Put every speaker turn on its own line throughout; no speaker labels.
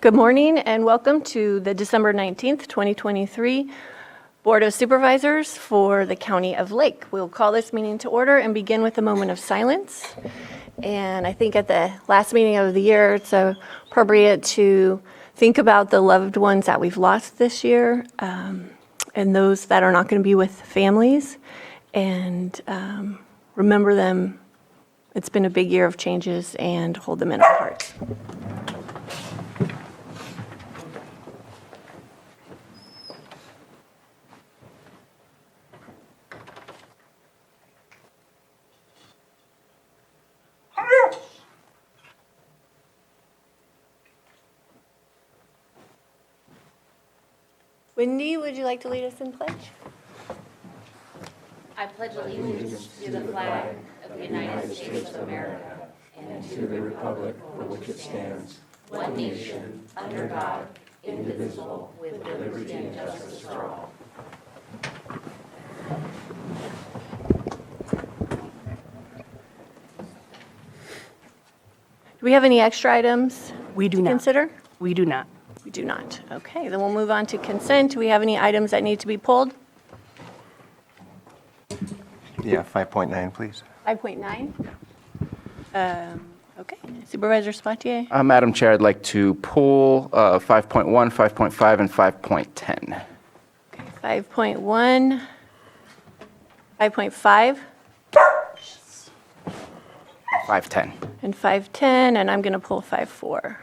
Good morning and welcome to the December 19th, 2023 Board of Supervisors for the County of Lake. We'll call this meeting to order and begin with a moment of silence. And I think at the last meeting of the year, it's appropriate to think about the loved ones that we've lost this year and those that are not going to be with families, and remember them. It's been a big year of changes, and hold them in our hearts. Wendy, would you like to lead us in pledge?
I pledge allegiance to the flag of the United States of America and to the republic for which it stands, one nation, under God, indivisible, with liberty and justice for all.
Do we have any extra items
We do
to
not.
consider?
We do not.
We do not. Okay, then we'll move on to consent. Do we have any items that need to be pulled?
Yeah, 5.9, please.
5.9? Okay, Supervisor Sabatier?
Madam Chair, I'd like to pull 5.1, 5.5, and 5.10.
Okay, 5.1, 5.5,
5.10.
and 5.10, and I'm going to pull 5.4.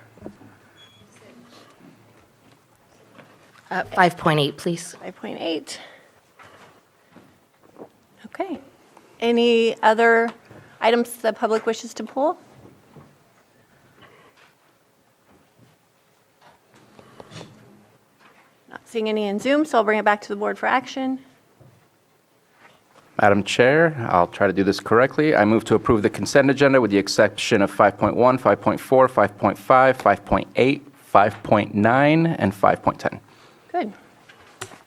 5.8, please.
5.8. Okay. Any other items the public wishes to pull? Not seeing any in Zoom, so I'll bring it back to the board for action.
Madam Chair, I'll try to do this correctly. I move to approve the consent agenda with the exception of 5.1, 5.4, 5.5, 5.8, 5.9, and 5.10.
Good.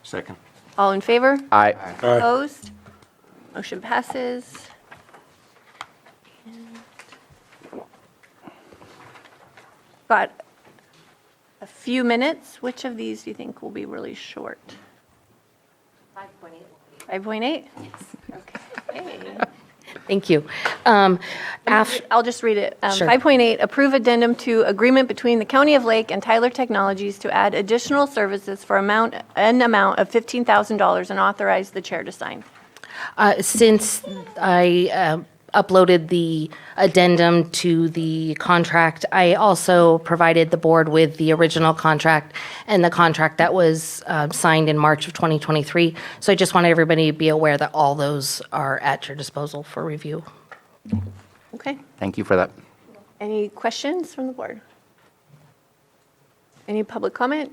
Second.
All in favor?
Aye.
Opposed? Motion passes. Got a few minutes. Which of these do you think will be really short? 5.8. 5.8? Okay.
Thank you.
I'll just read it.
Sure.
5.8, approve addendum to agreement between the County of Lake and Tyler Technologies to add additional services for an amount of $15,000 and authorize the chair to sign.
Since I uploaded the addendum to the contract, I also provided the board with the original contract and the contract that was signed in March of 2023. So I just want everybody to be aware that all those are at your disposal for review.
Okay.
Thank you for that.
Any questions from the board? Any public comment?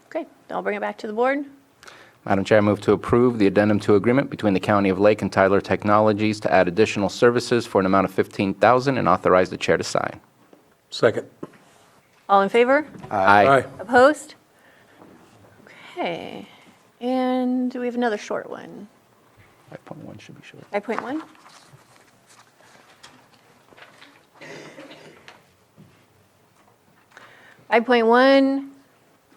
Okay, I'll bring it back to the board.
Madam Chair, I move to approve the addendum to agreement between the County of Lake and Tyler Technologies to add additional services for an amount of $15,000 and authorize the chair to sign.
Second.
All in favor?
Aye.
Opposed? Okay, and do we have another short one?
5.1 should be short.
5.1?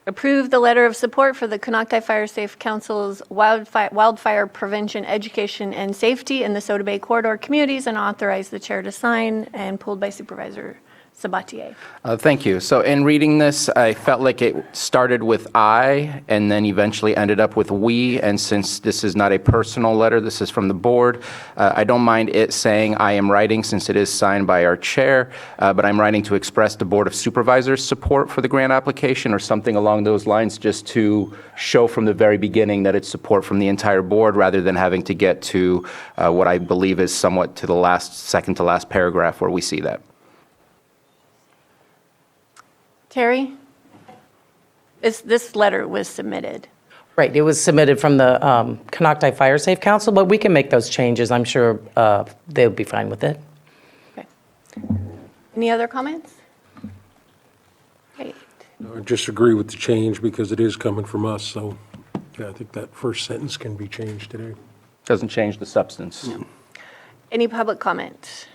Approve the letter of support for the Konocti Fire Safe Council's wildfire prevention, education, and safety in the Soda Bay corridor communities and authorize the chair to sign, and pulled by Supervisor Sabatier.
Thank you. So in reading this, I felt like it started with I and then eventually ended up with we. And since this is not a personal letter, this is from the board, I don't mind it saying I am writing since it is signed by our chair, but I'm writing to express the Board of Supervisors' support for the grant application or something along those lines, just to show from the very beginning that it's support from the entire board rather than having to get to what I believe is somewhat to the second to last paragraph where we see that.
Terry? This letter was submitted.
Right, it was submitted from the Konocti Fire Safe Council, but we can make those changes. I'm sure they'll be fine with it.
Okay. Any other comments? Great.
I disagree with the change because it is coming from us, so yeah, I think that first sentence can be changed today.
Doesn't change the substance.
Any public comment?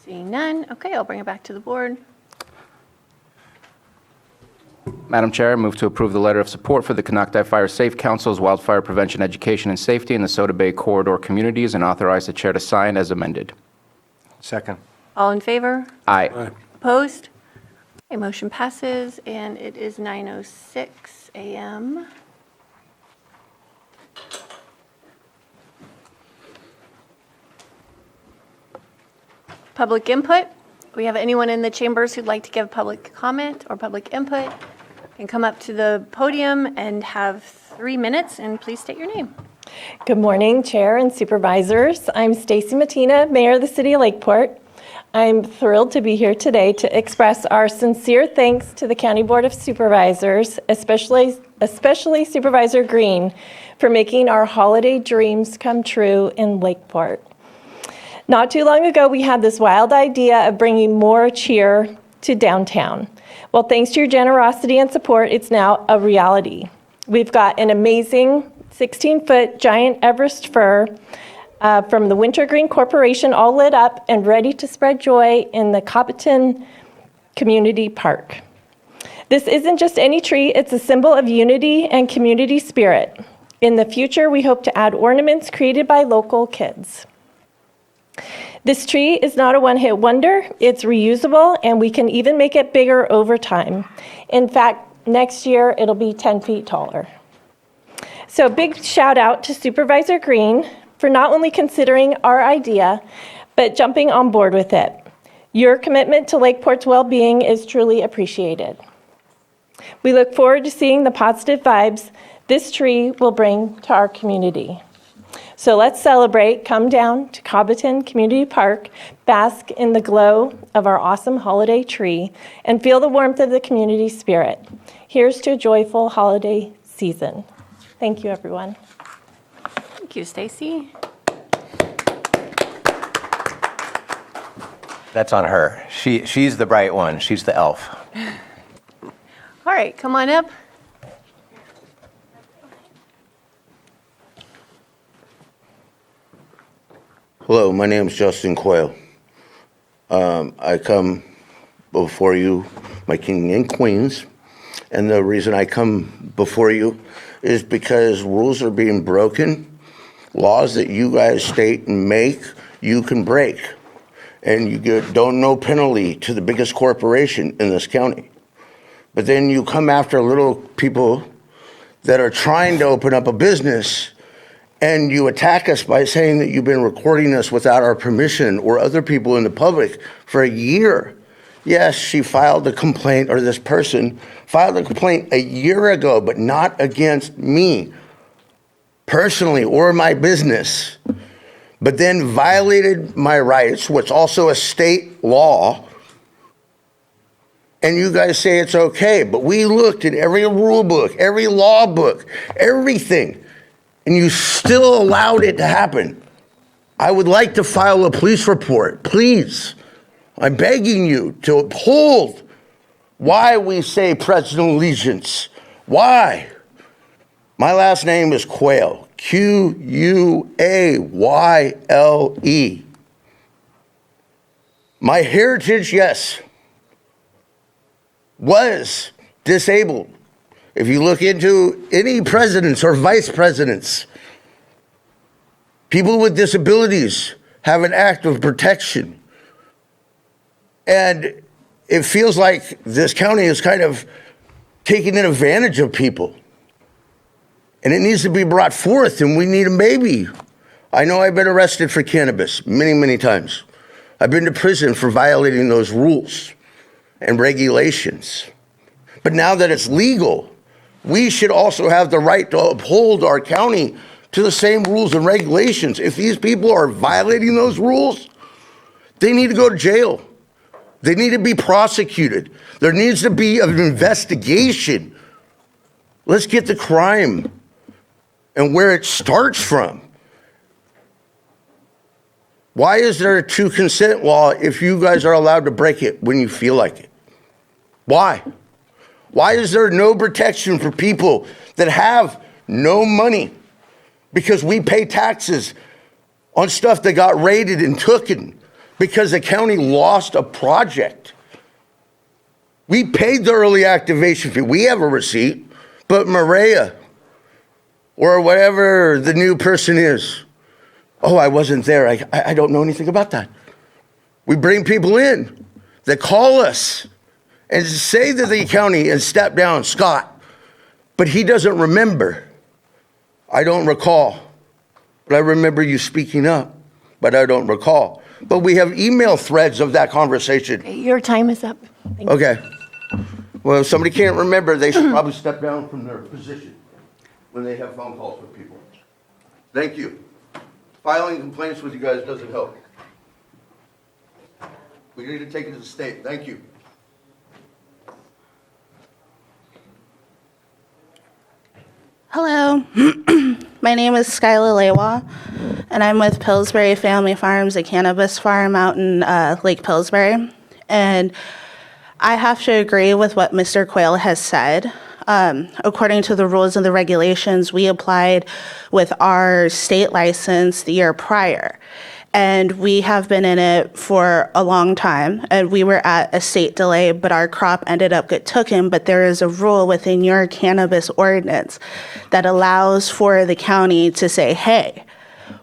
Seeing none, okay, I'll bring it back to the board.
Madam Chair, I move to approve the letter of support for the Canocti Fire Safe Council's wildfire prevention education and safety in the Soda Bay corridor communities and authorize the chair to sign as amended.
Second.
All in favor?
Aye.
Opposed? Okay, motion passes, and it is 9:06 a.m. Public input. We have anyone in the chambers who'd like to give public comment or public input? Can come up to the podium and have 3 minutes, and please state your name.
Good morning, Chair and Supervisors. I'm Stacy Mattina, Mayor of the City of Lakeport. I'm thrilled to be here today to express our sincere thanks to the County Board of Supervisors, especially Supervisor Green, for making our holiday dreams come true in Lakeport. Not too long ago, we had this wild idea of bringing more cheer to downtown. Well, thanks to your generosity and support, it's now a reality. We've got an amazing 16-foot giant Everest fir from the Wintergreen Corporation, all lit up and ready to spread joy in the Coppiton Community Park. This isn't just any tree, it's a symbol of unity and community spirit. In the future, we hope to add ornaments created by local kids. This tree is not a one-hit wonder, it's reusable, and we can even make it bigger over time. In fact, next year, it'll be 10 feet taller. So big shout out to Supervisor Green for not only considering our idea, but jumping on board with it. Your commitment to Lakeport's well-being is truly appreciated. We look forward to seeing the positive vibes this tree will bring to our community. So let's celebrate, come down to Cobbiton Community Park, bask in the glow of our awesome holiday tree, and feel the warmth of the community spirit. Here's to a joyful holiday season. Thank you, everyone.
Thank you, Stacy.
That's on her. She's the bright one. She's the elf.
All right, come on up.
Hello, my name is Justin Quayle. I come before you, my king and queens, and the reason I come before you is because rules are being broken. Laws that you guys state and make, you can break, and you get don't no penalty to the biggest corporation in this county. But then you come after little people that are trying to open up a business, and you attack us by saying that you've been recording us without our permission or other people in the public for a year. Yes, she filed a complaint, or this person filed a complaint a year ago, but not against me personally or my business, but then violated my rights, what's also a state law. And you guys say it's okay, but we looked at every rule book, every law book, everything, and you still allowed it to happen. I would like to file a police report, please. I'm begging you to uphold why we say President allegiance. Why? My last name is Quayle, Q-U-A-Y-L-E. My heritage, yes, was disabled. If you look into any presidents or vice presidents, people with disabilities have an act of protection. And it feels like this county is kind of taking advantage of people. And it needs to be brought forth, and we need a maybe. I know I've been arrested for cannabis many, many times. I've been to prison for violating those rules and regulations. But now that it's legal, we should also have the right to uphold our county to the same rules and regulations. If these people are violating those rules, they need to go to jail. They need to be prosecuted. There needs to be an investigation. Let's get the crime and where it starts from. Why is there a true consent law if you guys are allowed to break it when you feel like it? Why? Why is there no protection for people that have no money because we pay taxes on stuff that got raided and taken? because the county lost a project. We paid the early activation fee. We have a receipt, but Maria or whatever the new person is, oh, I wasn't there. I don't know anything about that. We bring people in that call us and say to the county and step down, Scott, but he doesn't remember. I don't recall, but I remember you speaking up, but I don't recall. But we have email threads of that conversation.
Your time is up. Thank you.
Okay. Well, if somebody can't remember, they should probably step down from their position when they have phone calls with people. Thank you. Filing complaints with you guys doesn't help. We need to take it to the state. Thank you.
Hello, my name is Skyla Lewa, and I'm with Pillsbury Family Farms, a cannabis farm out in Lake Pillsbury. And I have to agree with what Mr. Quayle has said. According to the rules and the regulations, we applied with our state license the year prior. And we have been in it for a long time, and we were at a state delay, but our crop ended up get taken. But there is a rule within your cannabis ordinance that allows for the county to say, hey,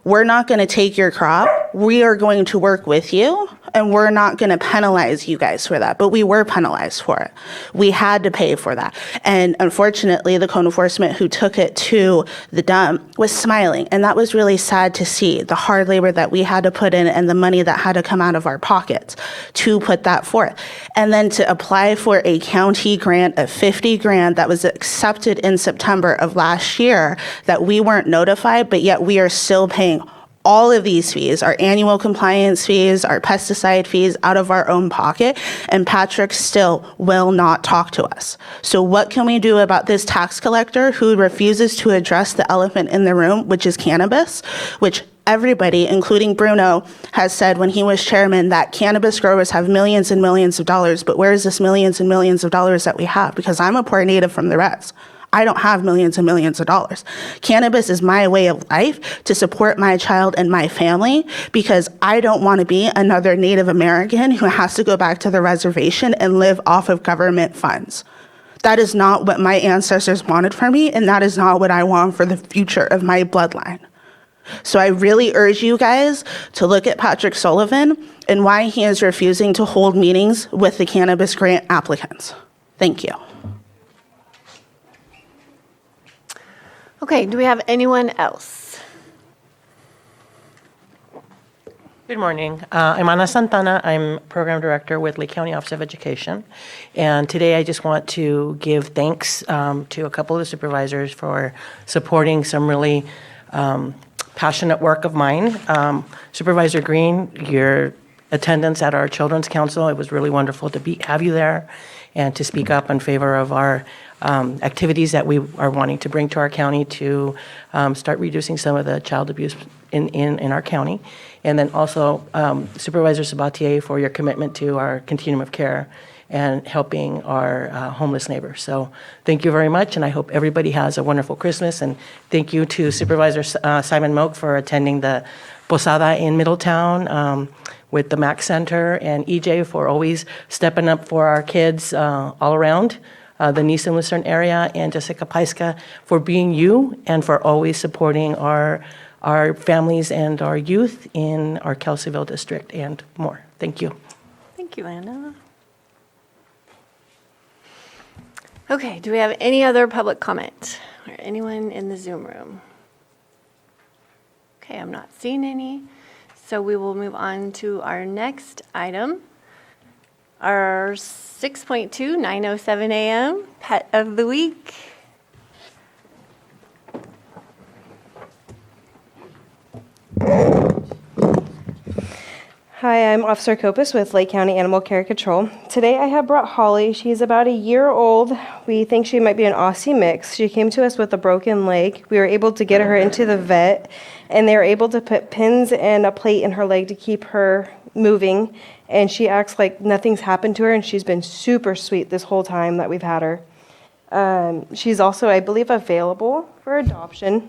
we're not going to take your crop. We are going to work with you, and we're not going to penalize you guys for that. But we were penalized for it. We had to pay for that. And unfortunately, the code enforcement who took it to the dump was smiling. And that was really sad to see the hard labor that we had to put in and the money that had to come out of our pockets to put that forth. And then to apply for a county grant of 50 grand that was accepted in September of last year that we weren't notified, but yet we are still paying all of these fees, our annual compliance fees, our pesticide fees, out of our own pocket, and Patrick still will not talk to us. So what can we do about this tax collector who refuses to address the elephant in the room, which is cannabis, which everybody, including Bruno, has said when he was chairman that cannabis growers have millions and millions of dollars, but where is this millions and millions of dollars that we have? Because I'm a poor native from the res. I don't have millions and millions of dollars. Cannabis is my way of life to support my child and my family because I don't want to be another Native American who has to go back to the reservation and live off of government funds. That is not what my ancestors wanted for me, and that is not what I want for the future of my bloodline. So I really urge you guys to look at Patrick Sullivan and why he is refusing to hold meetings with the cannabis grant applicants. Thank you.
Okay, do we have anyone else?
Good morning. I'm Ana Santana. I'm Program Director with Lake County Office of Education. And today I just want to give thanks to a couple of the supervisors for supporting some really passionate work of mine. Supervisor Green, your attendance at our Children's Council, it was really wonderful to have you there and to speak up in favor of our activities that we are wanting to bring to our county to start reducing some of the child abuse in our county. And then also Supervisor Sabatier for your commitment to our continuum of care and helping our homeless neighbors. So thank you very much, and I hope everybody has a wonderful Christmas. And thank you to Supervisor Simon Moak for attending the Posada in Middletown with the MAC Center, and EJ for always stepping up for our kids all around the Nice and Lucerne area, and Jessica Paiska for being you and for always supporting our families and our youth in our Kelseyville district and more. Thank you.
Thank you, Anna. Okay, do we have any other public comment or anyone in the Zoom room? Okay, I'm not seeing any. So we will move on to our next item. Our 6.2, 9:07 a.m. Pet of the Week.
Hi, I'm Officer Copus with Lake County Animal Care Control. Today I have brought Holly. She's about a year old. We think she might be an Aussie mix. She came to us with a broken leg. We were able to get her into the vet, and they were able to put pins and a plate in her leg to keep her moving. And she acts like nothing's happened to her, and she's been super sweet this whole time that we've had her. She's also, I believe, available for adoption,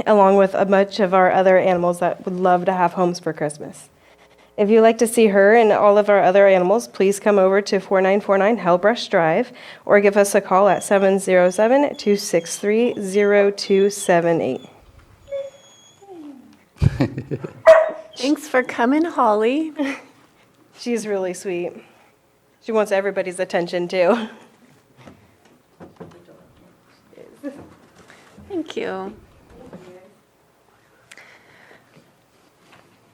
along with a bunch of our other animals that would love to have homes for Christmas. If you'd like to see her and all of our other animals, please come over to 4949 Hellbrush Drive or give us a call at 707-263-0278.
Thanks for coming, Holly.
She's really sweet. She wants everybody's attention too.
Thank you.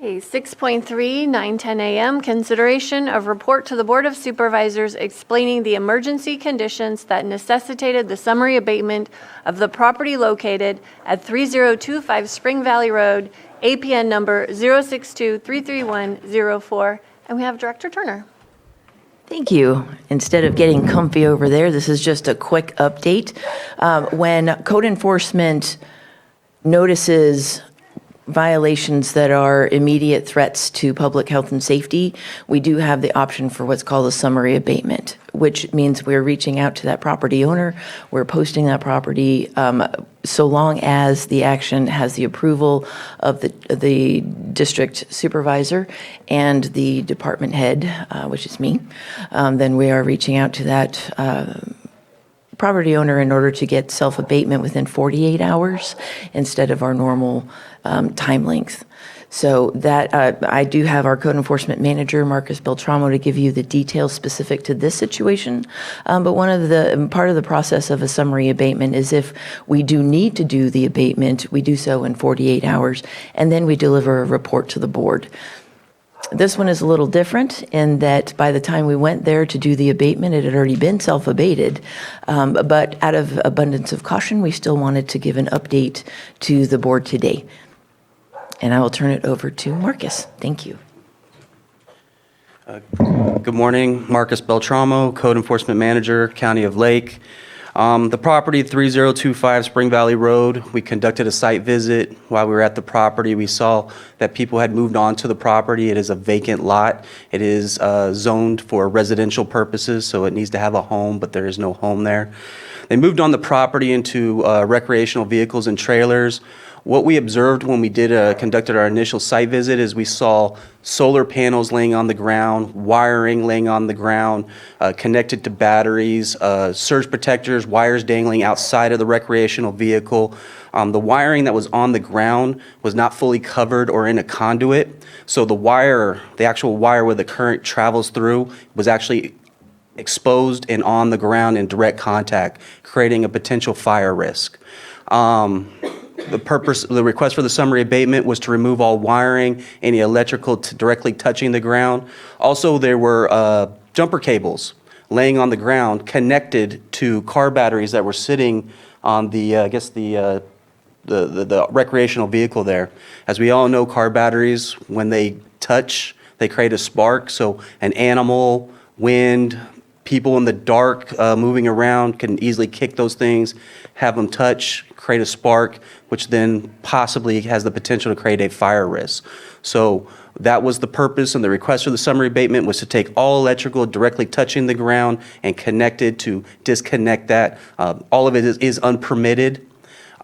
Okay, 6.3, 9:10 a.m., consideration of report to the Board of Supervisors explaining the emergency conditions that necessitated the summary abatement of the property located at 3025 Spring Valley Road, APN number 062-33104. And we have Director Turner.
Thank you. Instead of getting comfy over there, this is just a quick update. When code enforcement notices violations that are immediate threats to public health and safety, we do have the option for what's called a summary abatement, which means we're reaching out to that property owner, we're posting that property, so long as the action has the approval of the district supervisor and the department head, which is me, then we are reaching out to that property owner in order to get self-abatement within 48 hours instead of our normal time length. So that I do have our code enforcement manager, Marcus Beltramo, to give you the details specific to this situation. But part of the process of a summary abatement is if we do need to do the abatement, we do so in 48 hours, and then we deliver a report to the board. This one is a little different in that by the time we went there to do the abatement, it had already been self-abated. But out of abundance of caution, we still wanted to give an update to the board today. And I will turn it over to Marcus. Thank you.
Good morning, Marcus Beltramo, Code Enforcement Manager, County of Lake. The property, 3025 Spring Valley Road, we conducted a site visit. While we were at the property, we saw that people had moved on to the property. It is a vacant lot. It is zoned for residential purposes, so it needs to have a home, but there is no home there. They moved on the property into recreational vehicles and trailers. What we observed when we conducted our initial site visit is we saw solar panels laying on the ground, wiring laying on the ground, connected to batteries, surge protectors, wires dangling outside of the recreational vehicle. The wiring that was on the ground was not fully covered or in a conduit. So the actual wire where the current travels through was actually exposed and on the ground in direct contact, creating a potential fire risk. The request for the summary abatement was to remove all wiring, any electrical directly touching the ground. Also, there were jumper cables laying on the ground connected to car batteries that were sitting on the recreational vehicle there. As we all know, car batteries, when they touch, they create a spark. So an animal, wind, people in the dark moving around can easily kick those things, have them touch, create a spark, which then possibly has the potential to create a fire risk. So that was the purpose, and the request for the summary abatement was to take all electrical directly touching the ground and connect it to disconnect that. All of it is unpermitted.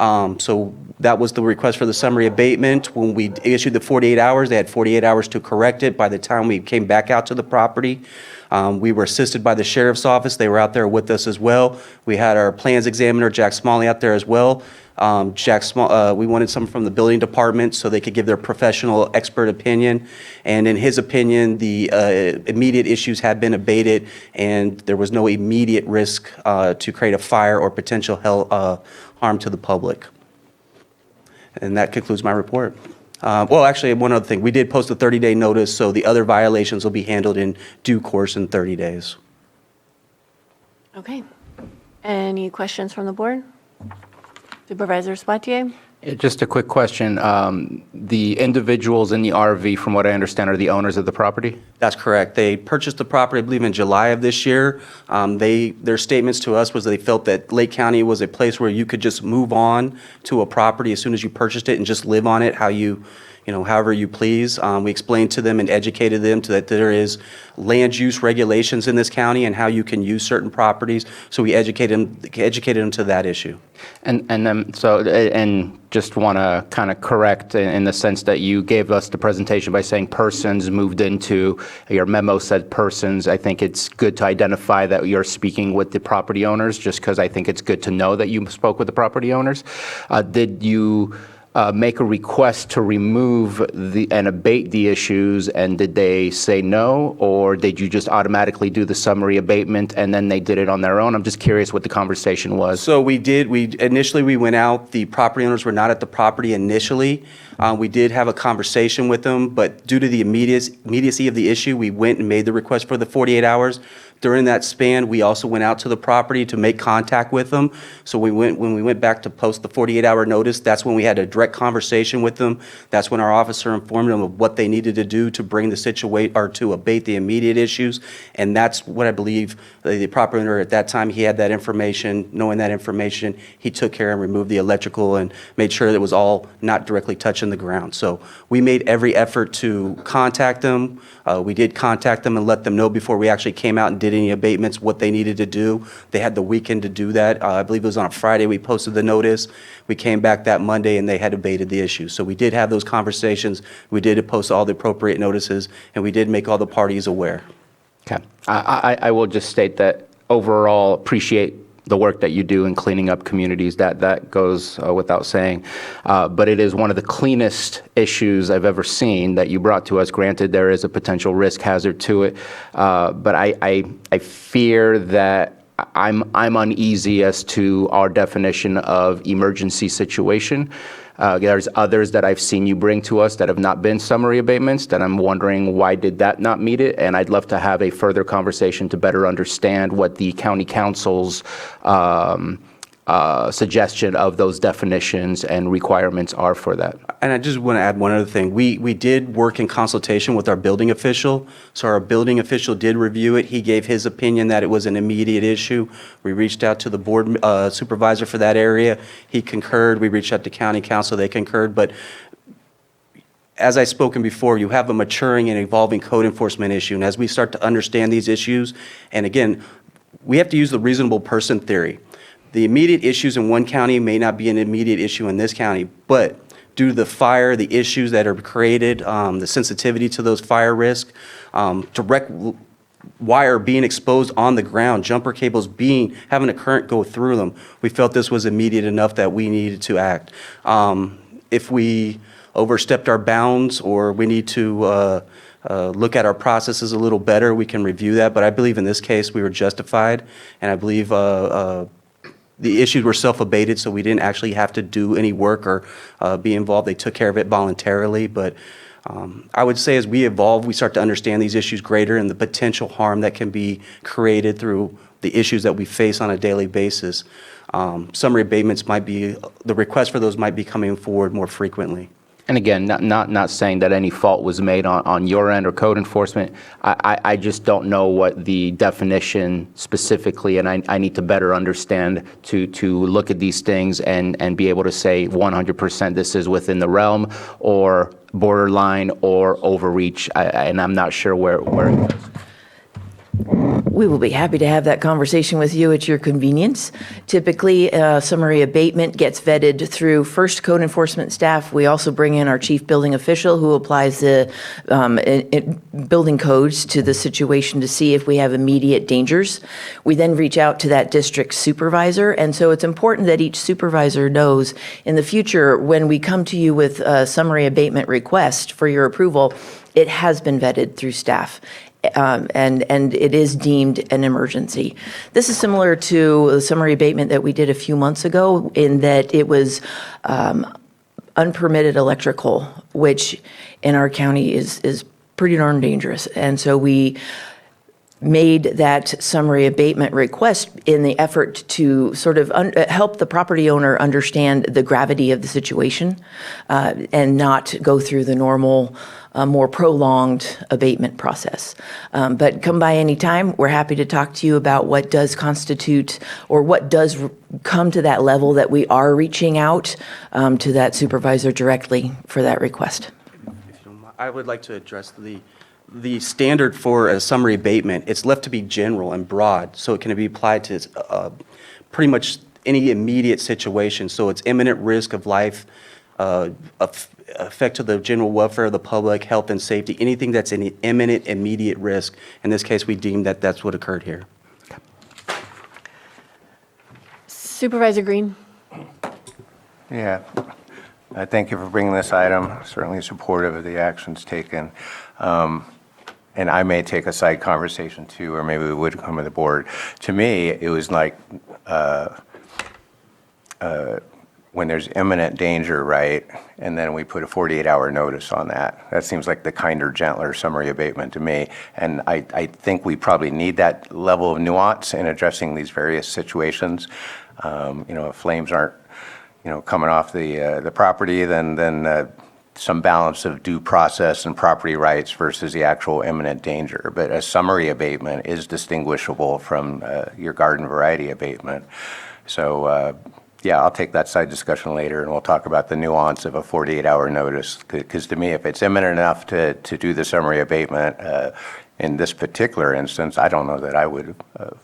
So that was the request for the summary abatement. When we issued the 48 hours, they had 48 hours to correct it. By the time we came back out to the property, we were assisted by the sheriff's office. They were out there with us as well. We had our plans examiner, Jack Smalley, out there as well. We wanted someone from the building department so they could give their professional expert opinion. And in his opinion, the immediate issues had been abated and there was no immediate risk to create a fire or potential harm to the public. And that concludes my report. Well, actually, one other thing. We did post a 30-day notice, so the other violations will be handled in due course in 30 days.
Okay. Any questions from the board? Supervisor Spatier?
Just a quick question. The individuals in the RV, from what I understand, are the owners of the property?
That's correct. They purchased the property, I believe, in July of this year. Their statements to us was they felt that Lake County was a place where you could just move on to a property as soon as you purchased it and just live on it how you however you please. We explained to them and educated them that there is land use regulations in this county and how you can use certain properties. So we educated them to that issue.
And just want to kind of correct in the sense that you gave us the presentation by saying persons moved into, your memo said persons. I think it's good to identify that you're speaking with the property owners, just because I think it's good to know that you spoke with the property owners. Did you make a request to remove and abate the issues, and did they say no, or did you just automatically do the summary abatement and then they did it on their own? I'm just curious what the conversation was.
So we initially we went out, the property owners were not at the property initially. We did have a conversation with them, but due to the immediacy of the issue, we went and made the request for the 48 hours. During that span, we also went out to the property to make contact with them. So when we went back to post the 48-hour notice, that's when we had a direct conversation with them. That's when our officer informed them of what they needed to do to bring the situation or to abate the immediate issues. And that's what I believe the property owner at that time, he had that information. Knowing that information, he took care and removed the electrical and made sure that it was all not directly touching the ground. So we made every effort to contact them. We did contact them and let them know before we actually came out and did any abatements what they needed to do. They had the weekend to do that. I believe it was on a Friday we posted the notice. We came back that Monday and they had abated the issue. So we did have those conversations. We did post all the appropriate notices, and we did make all the parties aware.
Okay. I will just state that overall appreciate the work that you do in cleaning up communities. That goes without saying. But it is one of the cleanest issues I've ever seen that you brought to us. Granted, there is a potential risk hazard to it. But I fear that I'm uneasy as to our definition of emergency situation. There's others that I've seen you bring to us that have not been summary abatements that I'm wondering why did that not meet it, and I'd love to have a further conversation to better understand what the county council's suggestion of those definitions and requirements are for that.
And I just want to add one other thing. We did work in consultation with our building official. So our building official did review it. He gave his opinion that it was an immediate issue. We reached out to the board supervisor for that area. He concurred. We reached out to county council. They concurred. But as I've spoken before, you have a maturing and evolving code enforcement issue. And as we start to understand these issues, and again, we have to use the reasonable person theory. The immediate issues in one county may not be an immediate issue in this county, but due to the fire, the issues that are created, the sensitivity to those fire risks, direct wire being exposed on the ground, jumper cables having a current go through them, we felt this was immediate enough that we needed to act. If we overstepped our bounds or we need to look at our processes a little better, we can review that. But I believe in this case we were justified, and I believe the issues were self-abated, so we didn't actually have to do any work or be involved. They took care of it voluntarily. But I would say as we evolve, we start to understand these issues greater and the potential harm that can be created through the issues that we face on a daily basis. Summary abatements the request for those might be coming forward more frequently.
And again, not saying that any fault was made on your end or code enforcement. I just don't know what the definition specifically, and I need to better understand to look at these things and be able to say 100% this is within the realm or borderline or overreach, and I'm not sure where it goes.
We will be happy to have that conversation with you at your convenience. Typically, summary abatement gets vetted through first code enforcement staff. We also bring in our chief building official who applies the building codes to the situation to see if we have immediate dangers. We then reach out to that district supervisor. And so it's important that each supervisor knows in the future when we come to you with a summary abatement request for your approval, it has been vetted through staff. And it is deemed an emergency. This is similar to the summary abatement that we did a few months ago in that it was unpermitted electrical, which in our county is pretty darn dangerous. And so we made that summary abatement request in the effort to sort of help the property owner understand the gravity of the situation and not go through the normal more prolonged abatement process. But come by any time. We're happy to talk to you about what does constitute or what does come to that level that we are reaching out to that supervisor directly for that request.
I would like to address the standard for a summary abatement. It's left to be general and broad, so it can be applied to pretty much any immediate situation. So it's imminent risk of life, effect to the general welfare of the public, health and safety, anything that's an imminent, immediate risk. In this case, we deem that that's what occurred here.
Supervisor Green?
Yeah. Thank you for bringing this item. Certainly supportive of the actions taken. And I may take a side conversation too, or maybe we would come to the board. To me, it was like when there's imminent danger, right? And then we put a 48-hour notice on that. That seems like the kinder, gentler summary abatement to me. And I think we probably need that level of nuance in addressing these various situations. If flames aren't coming off the property, then some balance of due process and property rights versus the actual imminent danger. But a summary abatement is distinguishable from your garden variety abatement. So, yeah, I'll take that side discussion later, and we'll talk about the nuance of a 48-hour notice. Because to me, if it's imminent enough to do the summary abatement, in this particular instance, I don't know that I would have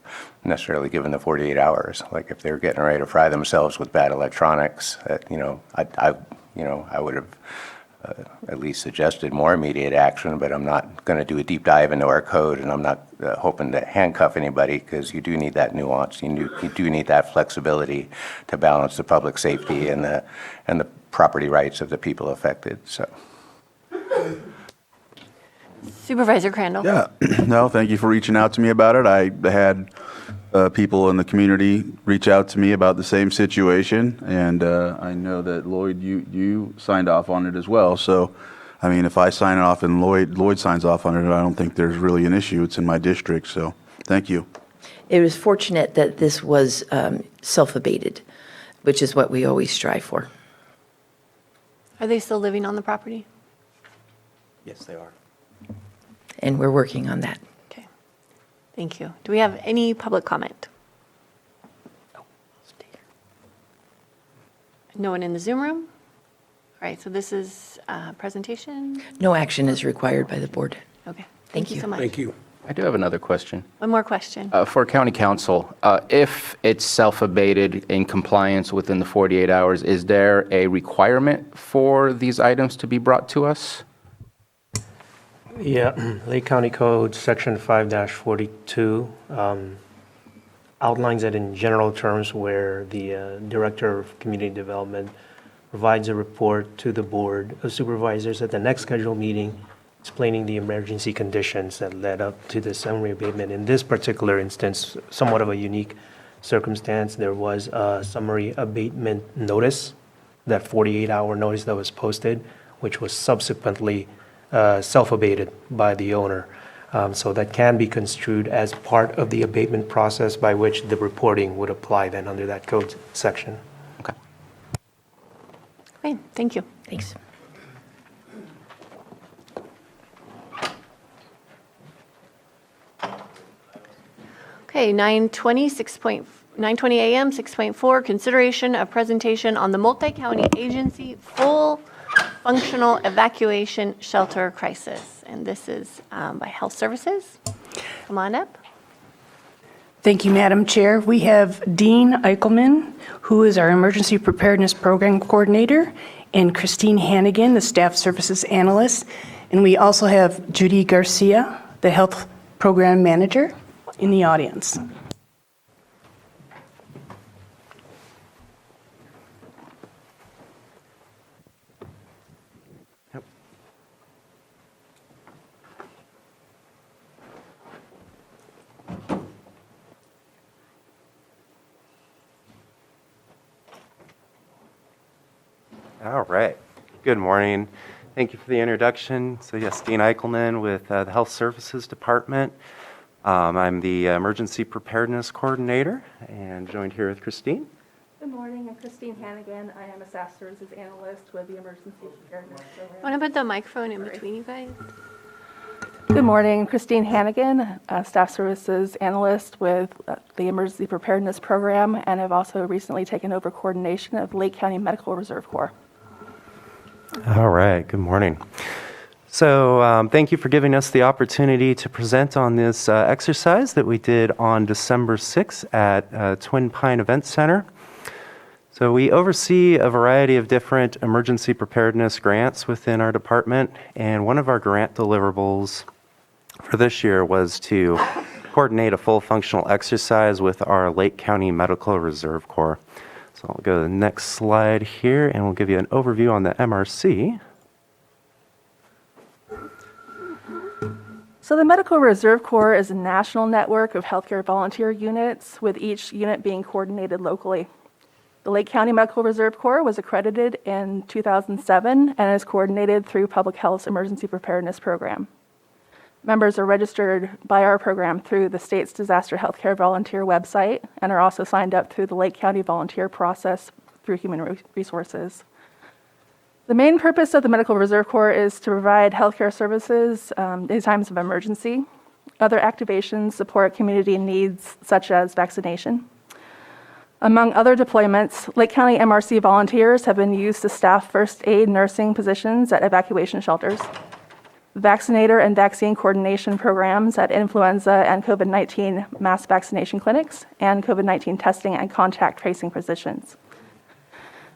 necessarily given the 48 hours. Like if they're getting ready to fry themselves with bad electronics, I would have at least suggested more immediate action, but I'm not going to do a deep dive into our code, and I'm not hoping to handcuff anybody, because you do need that nuance. You do need that flexibility to balance the public safety and the property rights of the people affected. So.
Supervisor Crandall?
Yeah, no, thank you for reaching out to me about it. I had people in the community reach out to me about the same situation, and I know that Lloyd, you signed off on it as well. So, I mean, if I sign it off and Lloyd signs off on it, I don't think there's really an issue. It's in my district, so thank you.
It was fortunate that this was self-abated, which is what we always strive for.
Are they still living on the property?
Yes, they are.
And we're working on that.
Okay. Thank you. Do we have any public comment? No one in the Zoom room? All right, so this is a presentation?
No action is required by the board.
Okay. Thank you so much.
Thank you.
I do have another question.
One more question.
For County Council, if it's self-abated in compliance within the 48 hours, is there a requirement for these items to be brought to us?
Yeah, Lake County Code, Section 5-42, outlines it in general terms where the Director of Community Development provides a report to the Board of Supervisors at the next scheduled meeting, explaining the emergency conditions that led up to the summary abatement. In this particular instance, somewhat of a unique circumstance, there was a summary abatement notice, that 48-hour notice that was posted, which was subsequently self-abated by the owner. So that can be construed as part of the abatement process by which the reporting would apply then under that code section.
Okay.
Okay, thank you.
Thanks.
Okay, 9:20 a.m., 6.4, consideration of presentation on the multi-county agency full functional evacuation shelter crisis. And this is by Health Services. Come on up.
Thank you, Madam Chair. We have Dean Eichelman, who is our Emergency Preparedness Program Coordinator, and Christine Hannigan, the Staff Services Analyst. And we also have Judy Garcia, the Health Program Manager, in the audience.
All right. Good morning. Thank you for the introduction. So yes, Dean Eichelman with the Health Services Department. I'm the Emergency Preparedness Coordinator and joined here with Christine.
Good morning. I'm Christine Hannigan. I am a Staff Services Analyst with the Emergency Preparedness Program.
Want to put the microphone in between you guys?
Good morning. Christine Hannigan, a Staff Services Analyst with the Emergency Preparedness Program, and I've also recently taken over coordination of Lake County Medical Reserve Corps.
All right. Good morning. So thank you for giving us the opportunity to present on this exercise that we did on December 6th at Twin Pine Event Center. So we oversee a variety of different emergency preparedness grants within our department, and one of our grant deliverables for this year was to coordinate a full functional exercise with our Lake County Medical Reserve Corps. So I'll go to the next slide here, and we'll give you an overview on the MRC.
So the Medical Reserve Corps is a national network of healthcare volunteer units, with each unit being coordinated locally. The Lake County Medical Reserve Corps was accredited in 2007 and is coordinated through Public Health's Emergency Preparedness Program. Members are registered by our program through the state's Disaster Healthcare Volunteer website and are also signed up through the Lake County Volunteer process through Human Resources. The main purpose of the Medical Reserve Corps is to provide healthcare services in times of emergency. Other activations support community needs such as vaccination. Among other deployments, Lake County MRC volunteers have been used to staff first aid nursing positions at evacuation shelters, vaccinator and vaccine coordination programs at influenza and COVID-19 mass vaccination clinics, and COVID-19 testing and contact tracing positions.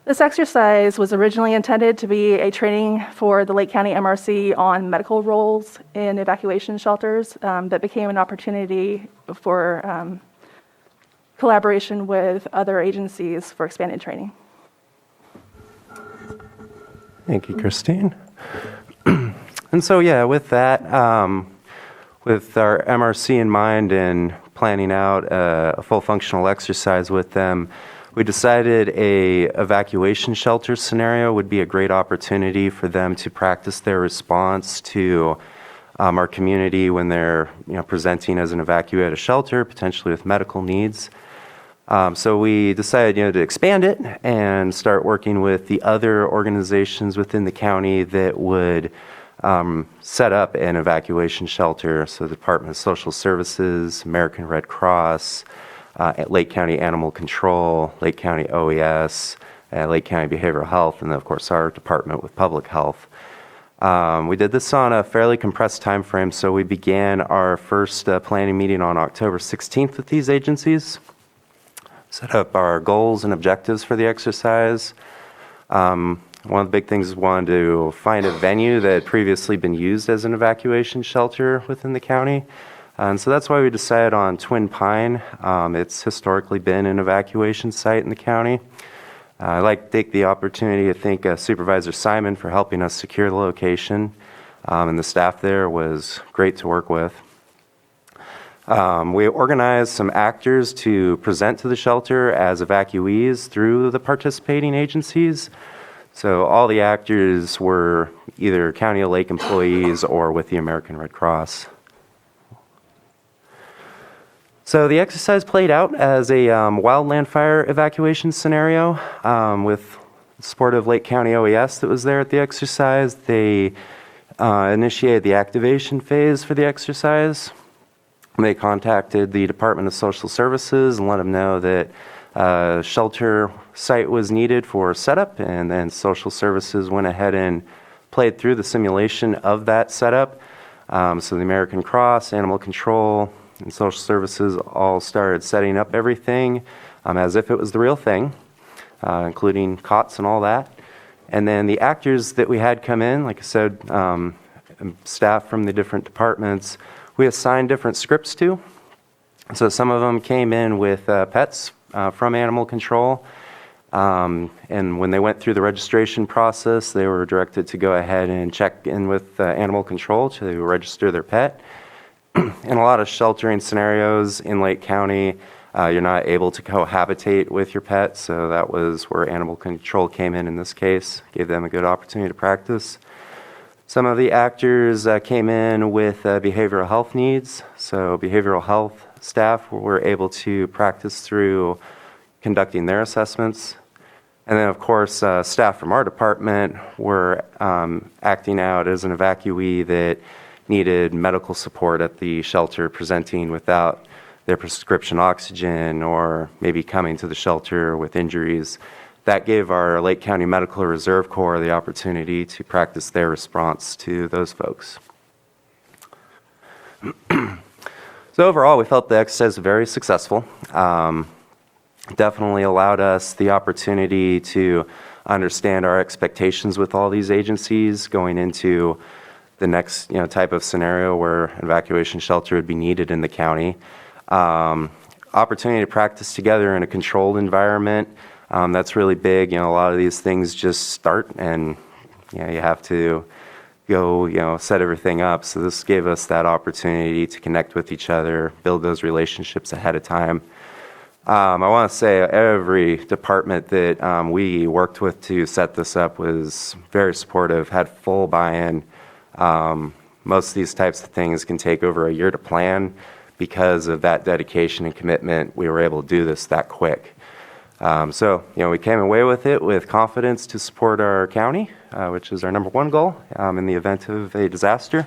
This exercise was originally intended to be a training for the Lake County MRC on medical roles in evacuation shelters, but became an opportunity for collaboration with other agencies for expanded training.
Thank you, Christine. And so, yeah, with that, with our MRC in mind and planning out a full functional exercise with them, we decided a evacuation shelter scenario would be a great opportunity for them to practice their response to our community when they're presenting as an evacuee at a shelter, potentially with medical needs. So we decided to expand it and start working with the other organizations within the county that would set up an evacuation shelter. So the Department of Social Services, American Red Cross, Lake County Animal Control, Lake County OES, Lake County Behavioral Health, and then of course our department with Public Health. We did this on a fairly compressed time frame, so we began our first planning meeting on October 16th with these agencies, set up our goals and objectives for the exercise. One of the big things is we wanted to find a venue that had previously been used as an evacuation shelter within the county. And so that's why we decided on Twin Pine. It's historically been an evacuation site in the county. I'd like to take the opportunity to thank Supervisor Simon for helping us secure the location. And the staff there was great to work with. We organized some actors to present to the shelter as evacuees through the participating agencies. So all the actors were either County of Lake employees or with the American Red Cross. So the exercise played out as a wildland fire evacuation scenario with the support of Lake County OES that was there at the exercise. They initiated the activation phase for the exercise. They contacted the Department of Social Services and let them know that a shelter site was needed for setup, and then Social Services went ahead and played through the simulation of that setup. So the American Cross, Animal Control, and Social Services all started setting up everything as if it was the real thing, including cots and all that. And then the actors that we had come in, like I said, staff from the different departments, we assigned different scripts to. So some of them came in with pets from Animal Control. And when they went through the registration process, they were directed to go ahead and check in with Animal Control to register their pet. In a lot of sheltering scenarios in Lake County, you're not able to cohabitate with your pet, so that was where Animal Control came in this case, gave them a good opportunity to practice. Some of the actors came in with behavioral health needs, so behavioral health staff were able to practice through conducting their assessments. And then, of course, staff from our department were acting out as an evacuee that needed medical support at the shelter, presenting without their prescription oxygen or maybe coming to the shelter with injuries that gave our Lake County Medical Reserve Corps the opportunity to practice their response to those folks. So overall, we felt the exercise was very successful. Definitely allowed us the opportunity to understand our expectations with all these agencies going into the next type of scenario where an evacuation shelter would be needed in the county. Opportunity to practice together in a controlled environment. That's really big. A lot of these things just start and you have to go, set everything up. So this gave us that opportunity to connect with each other, build those relationships ahead of time. I want to say every department that we worked with to set this up was very supportive, had full buy-in. Most of these types of things can take over a year to plan. Because of that dedication and commitment, we were able to do this that quick. So, we came away with it with confidence to support our county, which is our number one goal in the event of a disaster.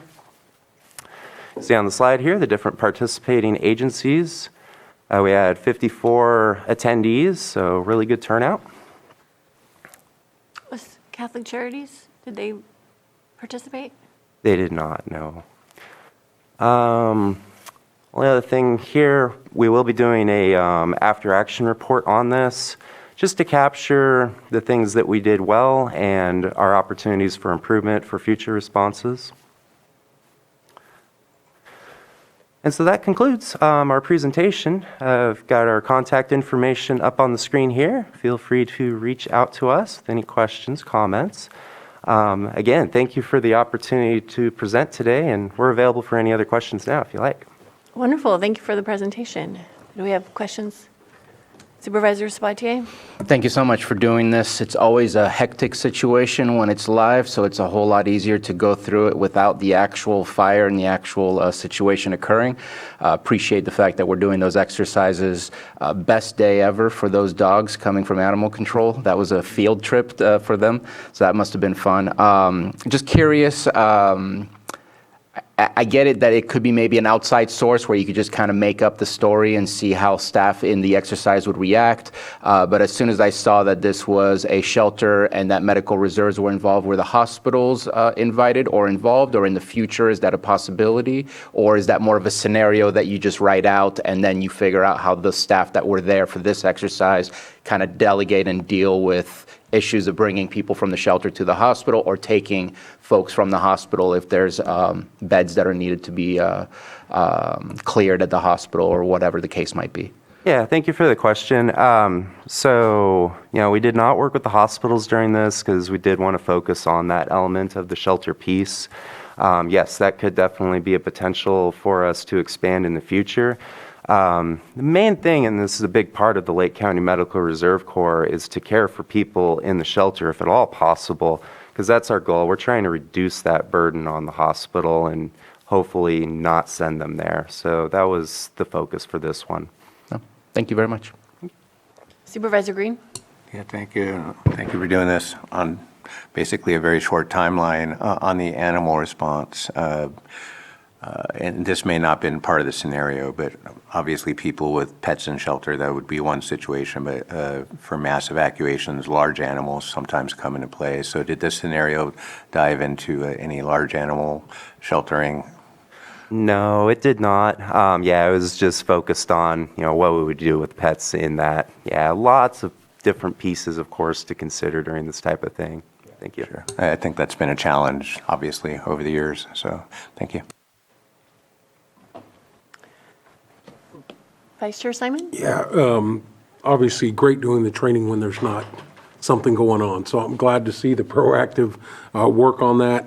See on the slide here, the different participating agencies. We had 54 attendees, so really good turnout.
Was Catholic Charities, did they participate?
They did not, no. Only other thing here, we will be doing a after-action report on this, just to capture the things that we did well and our opportunities for improvement for future responses. And so that concludes our presentation. I've got our contact information up on the screen here. Feel free to reach out to us with any questions, comments. Again, thank you for the opportunity to present today, and we're available for any other questions now if you like.
Wonderful. Thank you for the presentation. Do we have questions? Supervisor Sabatier?
Thank you so much for doing this. It's always a hectic situation when it's live, so it's a whole lot easier to go through it without the actual fire and the actual situation occurring. Appreciate the fact that we're doing those exercises. Best day ever for those dogs coming from animal control. That was a field trip for them, so that must have been fun. Just curious, I get it that it could be maybe an outside source where you could just kind of make up the story and see how staff in the exercise would react. But as soon as I saw that this was a shelter and that medical reserves were involved, were the hospitals invited or involved, or in the future, is that a possibility? Or is that more of a scenario that you just write out and then you figure out how the staff that were there for this exercise kind of delegate and deal with issues of bringing people from the shelter to the hospital or taking folks from the hospital if there's beds that are needed to be cleared at the hospital or whatever the case might be?
Yeah, thank you for the question. So, we did not work with the hospitals during this because we did want to focus on that element of the shelter piece. Yes, that could definitely be a potential for us to expand in the future. The main thing, and this is a big part of the Lake County Medical Reserve Corps, is to care for people in the shelter if at all possible, because that's our goal. We're trying to reduce that burden on the hospital and hopefully not send them there. So that was the focus for this one.
Thank you very much.
Supervisor Green?
Yeah, thank you. Thank you for doing this on basically a very short timeline on the animal response. And this may not have been part of the scenario, but obviously people with pets in shelter, that would be one situation. But for mass evacuations, large animals sometimes come into play. So did this scenario dive into any large animal sheltering?
No, it did not. Yeah, it was just focused on, what we would do with pets in that. Yeah, lots of different pieces, of course, to consider during this type of thing. Thank you.
Sure. I think that's been a challenge, obviously, over the years. So thank you.
Vice Chair Simon?
Yeah, obviously great doing the training when there's not something going on. So I'm glad to see the proactive work on that.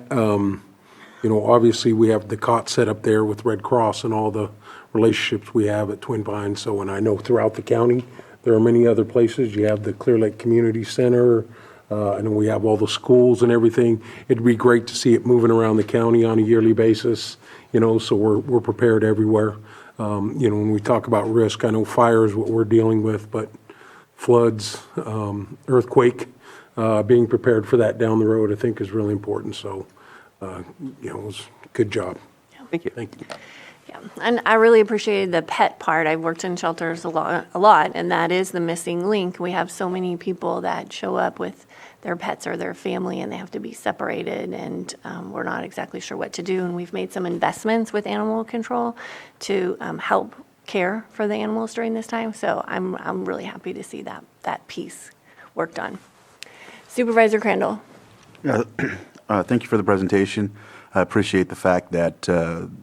Obviously we have the cot set up there with Red Cross and all the relationships we have at Twin Pines. So, and I know throughout the county, there are many other places. You have the Clear Lake Community Center, and we have all the schools and everything. It'd be great to see it moving around the county on a yearly basis, so we're prepared everywhere. When we talk about risk, I know fire is what we're dealing with, but floods, earthquake, being prepared for that down the road, I think is really important. So, it was a good job.
Thank you.
Thank you.
Yeah, and I really appreciated the pet part. I've worked in shelters a lot, and that is the missing link. We have so many people that show up with their pets or their family, and they have to be separated, and we're not exactly sure what to do. And we've made some investments with animal control to help care for the animals during this time. So I'm really happy to see that piece worked on. Supervisor Crandall.
Yeah, thank you for the presentation. I appreciate the fact that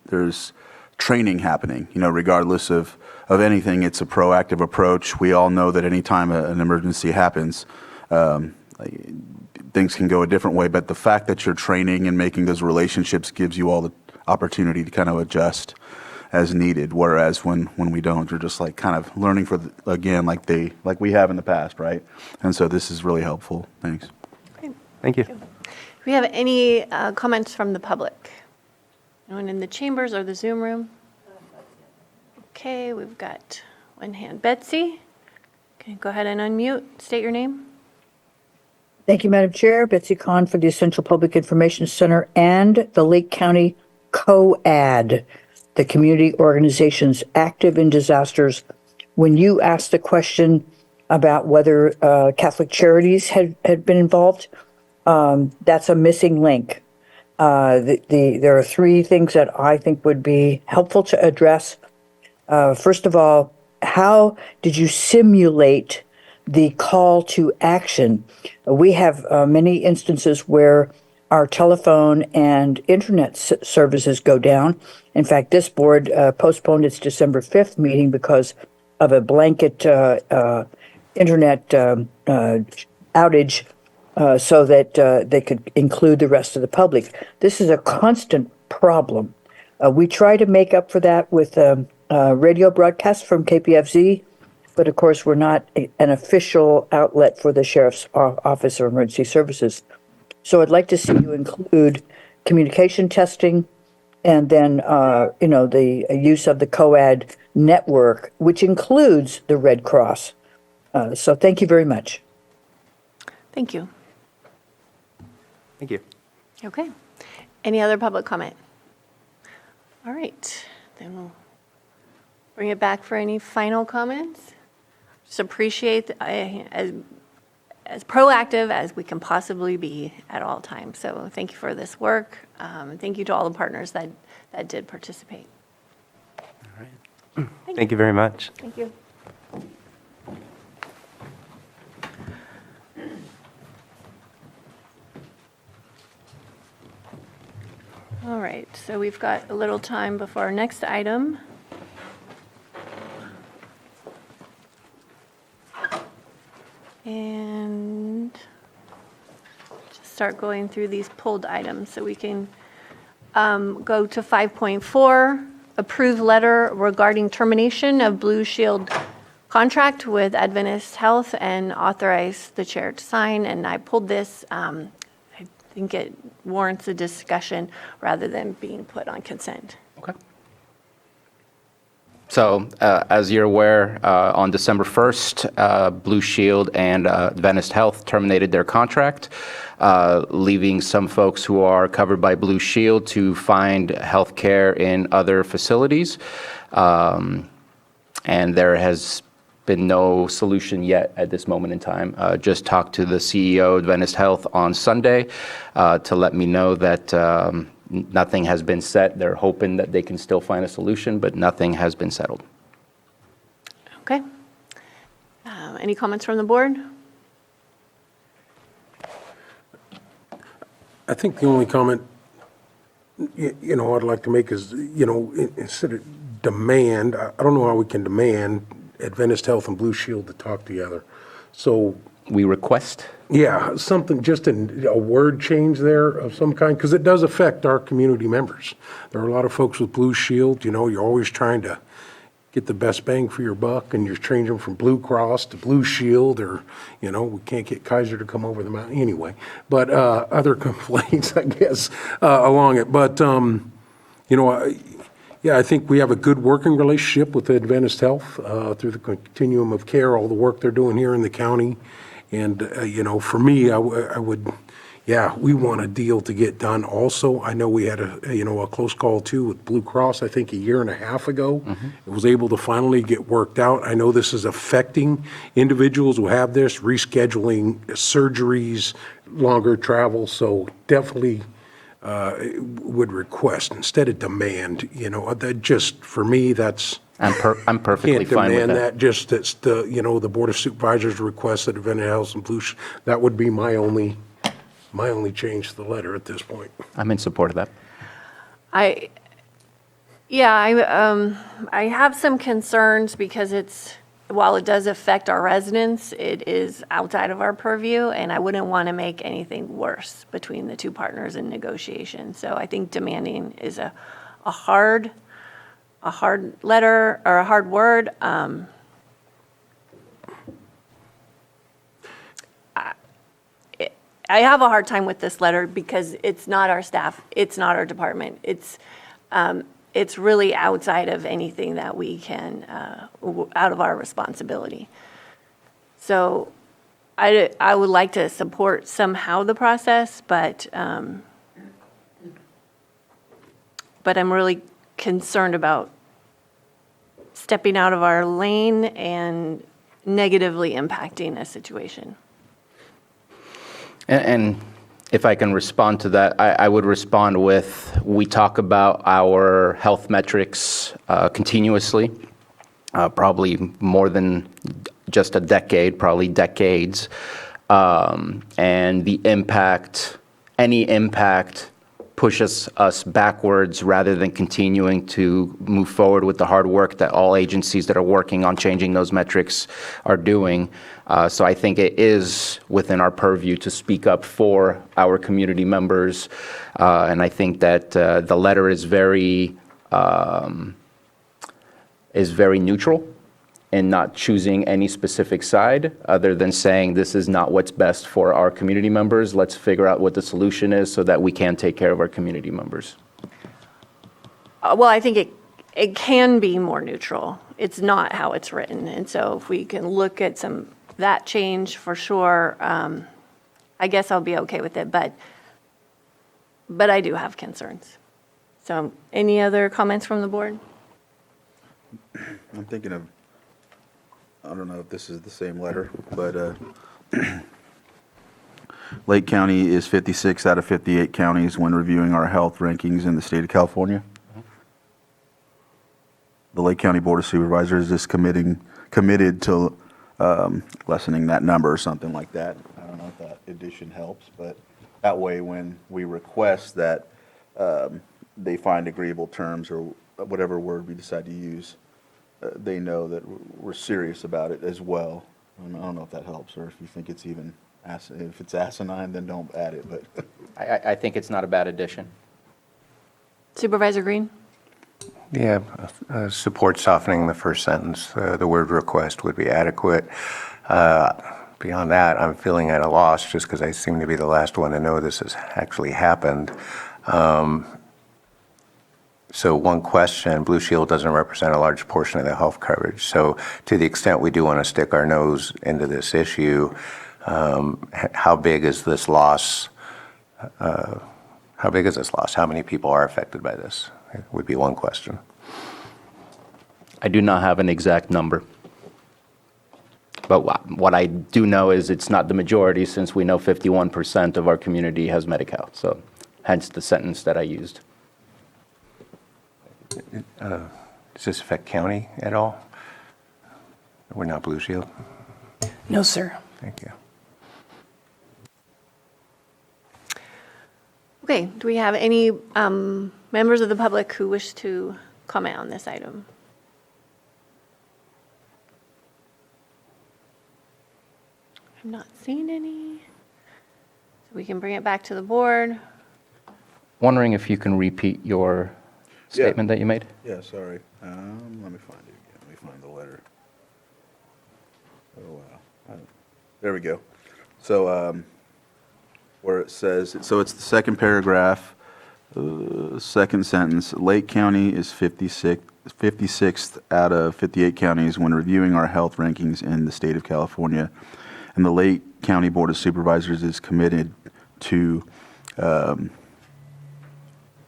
there's training happening, regardless of anything. It's a proactive approach. We all know that anytime an emergency happens, things can go a different way, but the fact that you're training and making those relationships gives you all the opportunity to kind of adjust as needed, whereas when we don't, you're just like kind of learning like we have in the past, right? And so this is really helpful. Thanks.
Great.
Thank you.
Do we have any comments from the public? Anyone in the chambers or the Zoom room? Okay, we've got one hand. Betsy, can you go ahead and unmute, state your name?
Thank you, Madam Chair. Betsy Kahn for the Essential Public Information Center and the Lake County COAD, the community organizations active in disasters. When you asked the question about whether Catholic Charities had been involved, that's a missing link. There are three things that I think would be helpful to address. First of all, how did you simulate the call to action? We have many instances where our telephone and internet services go down. In fact, this board postponed its December 5th meeting because of a blanket internet outage so that they could include the rest of the public. This is a constant problem. We try to make up for that with radio broadcasts from KPFZ, but of course we're not an official outlet for the Sheriff's Office or Emergency Services. So I'd like to see you include communication testing and then, the use of the COAD network, which includes the Red Cross. So thank you very much.
Thank you.
Thank you.
Okay. Any other public comment? All right, then we'll bring it back for any final comments. Just appreciate as proactive as we can possibly be at all times. So thank you for this work. And thank you to all the partners that did participate.
All right. Thank you very much.
Thank you. All right, so we've got a little time before our next item. And just start going through these pulled items so we can go to 5.4, approve letter regarding termination of Blue Shield contract with Adventist Health and authorize the chair to sign. And I pulled this, I think it warrants a discussion rather than being put on consent.
Okay. So, as you're aware, on December 1st, Blue Shield and Adventist Health terminated their contract, leaving some folks who are covered by Blue Shield to find health care in other facilities. And there has been no solution yet at this moment in time. Just talked to the CEO of Adventist Health on Sunday to let me know that nothing has been set. They're hoping that they can still find a solution, but nothing has been settled.
Okay. Any comments from the board?
I think the only comment, I'd like to make is, instead of demand, I don't know how we can demand Adventist Health and Blue Shield to talk together. So
we request?
Yeah, something, just a word change there of some kind, because it does affect our community members. There are a lot of folks with Blue Shield, you're always trying to get the best bang for your buck, and you're changing from Blue Cross to Blue Shield, or, we can't get Kaiser to come over the mountain anyway. But other complaints, I guess, along it. But, I think we have a good working relationship with Adventist Health through the continuum of care, all the work they're doing here in the county. And, for me, I would, yeah, we want a deal to get done also. I know we had a close call too with Blue Cross, I think a year and a half ago. It was able to finally get worked out. I know this is affecting individuals who have this, rescheduling surgeries, longer travel, so definitely would request instead of demand, that just, for me, that's.
I'm perfectly fine with
Can't demand
that.
that, just it's the Board of Supervisors request that Preventive Health and Pollution, that would be my only change to the letter at this point.
I'm in support of that.
I have some concerns because while it does affect our residents, it is outside of our purview, and I wouldn't want to make anything worse between the two partners in negotiation. So I think demanding is a hard letter or a hard word. I have a hard time with this letter because it's not our staff, it's not our department. It's really outside of anything that we can, out of our responsibility. So I would like to support somehow the process, but I'm really concerned about stepping out of our lane and negatively impacting a situation.
And if I can respond to that, I would respond with, we talk about our health metrics continuously, probably more than just a decade, probably decades. And the impact, any impact pushes us backwards rather than continuing to move forward with the hard work that all agencies that are working on changing those metrics are doing. So I think it is within our purview to speak up for our community members. And I think that the letter is very neutral in not choosing any specific side other than saying this is not what's best for our community members. Let's figure out what the solution is so that we can take care of our community members.
Well, I think it can be more neutral. It's not how it's written. And so if we can look at that change for sure, I guess I'll be okay with it, but I do have concerns. So any other comments from the board?
I'm thinking of, I don't know if this is the same letter, but Lake County is 56 out of 58 counties when reviewing our health rankings in the state of California. The Lake County Board of Supervisors is committed to lessening that number or something like that. I don't know if that addition helps, but that way when we request that they find agreeable terms or whatever word we decide to use, they know that we're serious about it as well. I don't know if that helps, or if you think it's even, if it's asinine, then don't add it, but.
I think it's not a bad addition.
Supervisor Green?
Yeah, support softening the first sentence. The word request would be adequate. Beyond that, I'm feeling at a loss just because I seem to be the last one to know this has actually happened. So one question, Blue Shield doesn't represent a large portion of the health coverage. So to the extent we do want to stick our nose into this issue, how big is this loss? How big is this loss? How many people are affected by this? It would be one question.
I do not have an exact number. But what I do know is it's not the majority, since we know 51% of our community has Medi-Cal. So hence the sentence that I used.
Does this affect county at all? We're not Blue Shield?
No, sir.
Thank you.
Okay, do we have any members of the public who wish to comment on this item? I'm not seeing any. So we can bring it back to the board.
Wondering if you can repeat your statement that you made?
Yeah, sorry. Let me find it again. Let me find the letter. Oh, wow. There we go. So, where it says, so it's the second paragraph, second sentence. Lake County is 56th out of 58 counties when reviewing our health rankings in the state of California. And the Lake County Board of Supervisors is committed to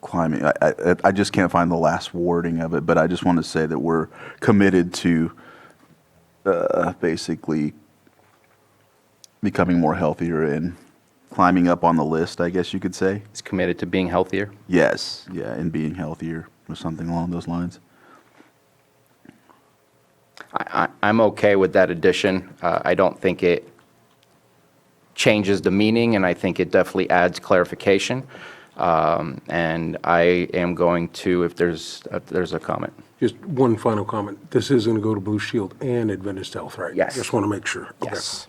climbing. I just can't find the last wording of it, but I just want to say that we're committed to basically becoming more healthier and climbing up on the list, I guess you could say.
It's committed to being healthier.
Yes, yeah, and being healthier or something along those lines.
I'm okay with that addition. I don't think it changes the meaning, and I think it definitely adds clarification. And I am going to, if there's a comment.
Just one final comment. This is going to go to Blue Shield and Adventist Health, right?
Yes.
Just want to make sure. Okay.
Yes.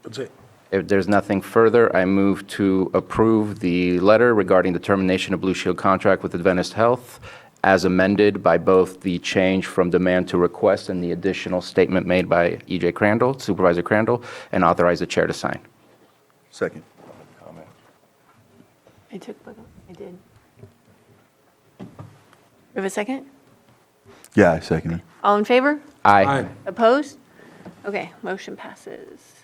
That's it.
If there's nothing further, I move to approve the letter regarding the termination of Blue Shield contract with Adventist Health as amended by both the change from demand to request and the additional statement made by E.J. Crandall, Supervisor Crandall, and authorize the chair to sign.
Second.
I took, I did. We have a second?
Yeah, I second it.
All in favor?
Aye.
Opposed? Okay, motion passes.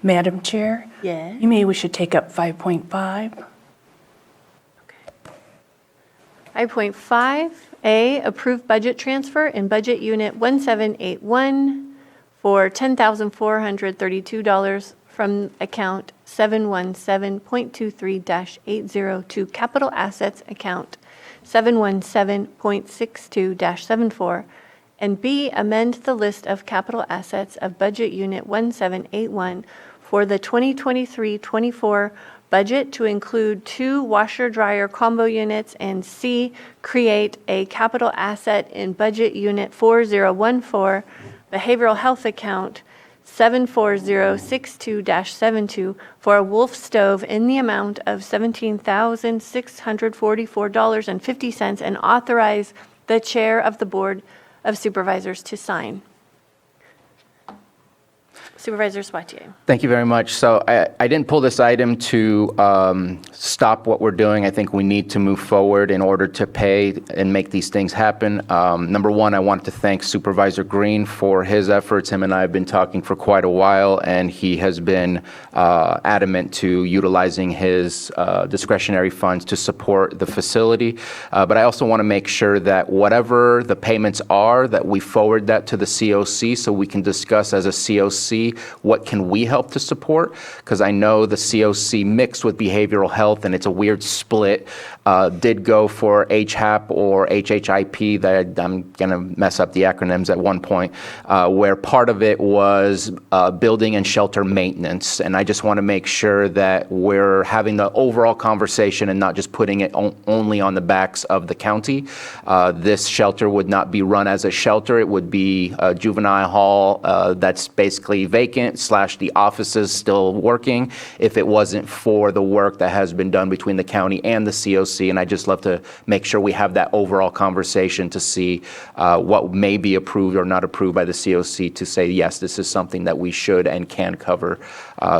Madam Chair?
Yeah.
You may wish to take up 5.5.
5.5A, approve budget transfer in Budget Unit 1781 for $10,432 from account 717.23-80 to capital assets account 717.62-74, and B, amend the list of capital assets of Budget Unit 1781 for the 2023-24 budget to include 2 washer-dryer combo units, and C, create a capital asset in Budget Unit 4014, Behavioral Health Account 74062-72 for a Wolf stove in the amount of $17,644.50 and authorize the Chair of the Board of Supervisors to sign. Supervisor Swatier.
Thank you very much. So I didn't pull this item to stop what we're doing. I think we need to move forward in order to pay and make these things happen. Number one, I want to thank Supervisor Green for his efforts. Him and I have been talking for quite a while, and he has been adamant to utilizing his discretionary funds to support the facility. But I also want to make sure that whatever the payments are, that we forward that to the COC so we can discuss as a COC what can we help to support, because I know the COC mixed with behavioral health, and it's a weird split, did go for HHAP or HHIP, that I'm going to mess up the acronyms at one point, where part of it was building and shelter maintenance. And I just want to make sure that we're having the overall conversation and not just putting it only on the backs of the county. This shelter would not be run as a shelter. It would be a juvenile hall that's basically vacant / the offices still working if it wasn't for the work that has been done between the county and the COC. And I just love to make sure we have that overall conversation to see what may be approved or not approved by the COC to say, yes, this is something that we should and can cover.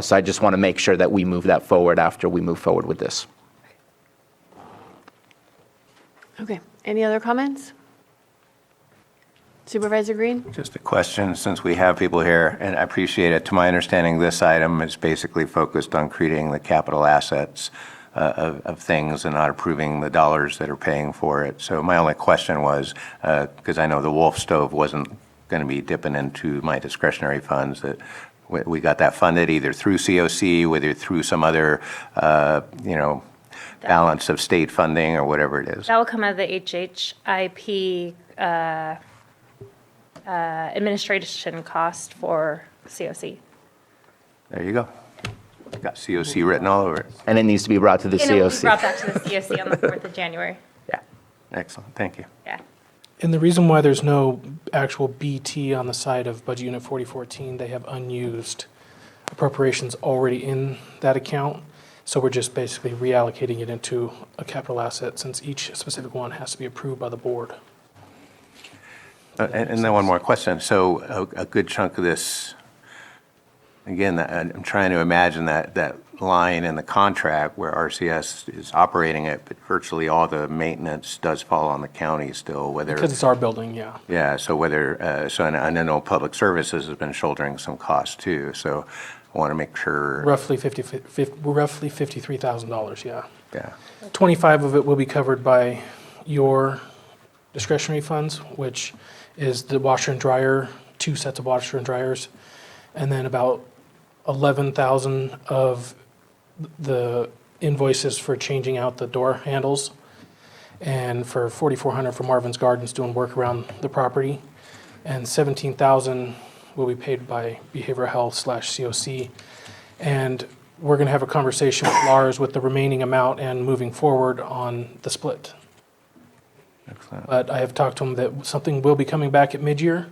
So I just want to make sure that we move that forward after we move forward with this.
Okay, any other comments? Supervisor Green?
Just a question, since we have people here, and I appreciate it. To my understanding, this item is basically focused on creating the capital assets of things and not approving the dollars that are paying for it. So my only question was, because I know the Wolf stove wasn't going to be dipping into my discretionary funds, that we got that funded either through COC, whether through some other, balance of state funding or whatever it is.
That will come out of the HHIP administration cost for COC.
There you go. Got COC written all over it.
And it needs to be brought to the
And it will be
COC.
brought back to the COC on the 4th of January.
Excellent, thank you.
Yeah.
And the reason why there's no actual BT on the side of Budget Unit 4014, they have unused appropriations already in that account. So we're just basically reallocating it into a capital asset since each specific one has to be approved by the board.
And then one more question. So a good chunk of this Again, I'm trying to imagine that line in the contract where RCS is operating it, but virtually all the maintenance does fall on the county still, whether.
Because it's our building, yeah.
Yeah, so and I know Public Services has been shouldering some costs too, so I want to make sure.
Roughly $53,000, yeah.
Yeah.
25 of it will be covered by your discretionary funds, which is the washer and dryer, 2 sets of washer and dryers, and then about 11,000 of the invoices for changing out the door handles, and for 4,400 for Marvin's Gardens doing work around the property, and 17,000 will be paid by behavioral health / COC. And we're going to have a conversation with Lars with the remaining amount and moving forward on the split.
Excellent.
But I have talked to him that something will be coming back at mid-year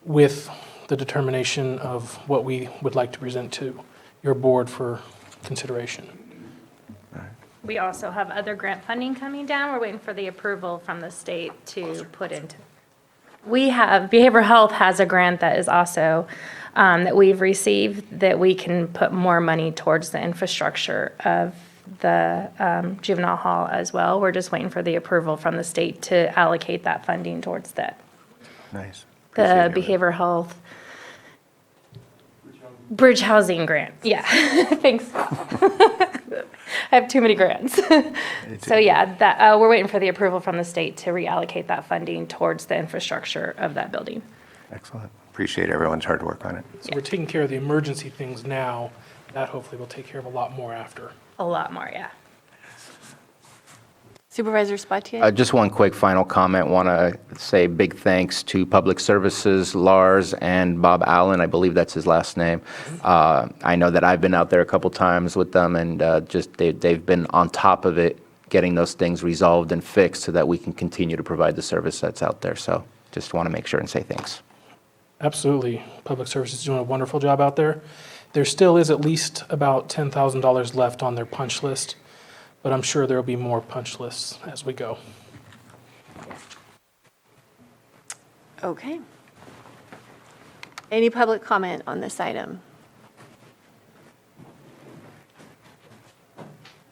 with the determination of what we would like to present to your board for consideration.
We also have other grant funding coming down. We're waiting for the approval from the state to put into. We have, behavioral health has a grant that is also, that we've received, that we can put more money towards the infrastructure of the juvenile hall as well. We're just waiting for the approval from the state to allocate that funding towards that.
Nice.
The
Appreciate it.
behavioral health. Bridge housing grant, yeah, thanks. I have too many grants. So yeah, that, we're waiting for the approval from the state to reallocate that funding towards the infrastructure of that building.
Excellent. Appreciate everyone's hard work on it.
So we're taking care of the emergency things now. That hopefully will take care of a lot more after.
A lot more, yeah.
Supervisor Spatier?
Just one quick final comment. Want to say big thanks to Public Services, Lars, and Bob Allen. I believe that's his last name. I know that I've been out there a couple times with them, and just they've been on top of it, getting those things resolved and fixed so that we can continue to provide the service that's out there. So just want to make sure and say thanks.
Absolutely. Public Services is doing a wonderful job out there. There still is at least about $10,000 left on their punch list, but I'm sure there'll be more punch lists as we go.
Okay. Any public comment on this item?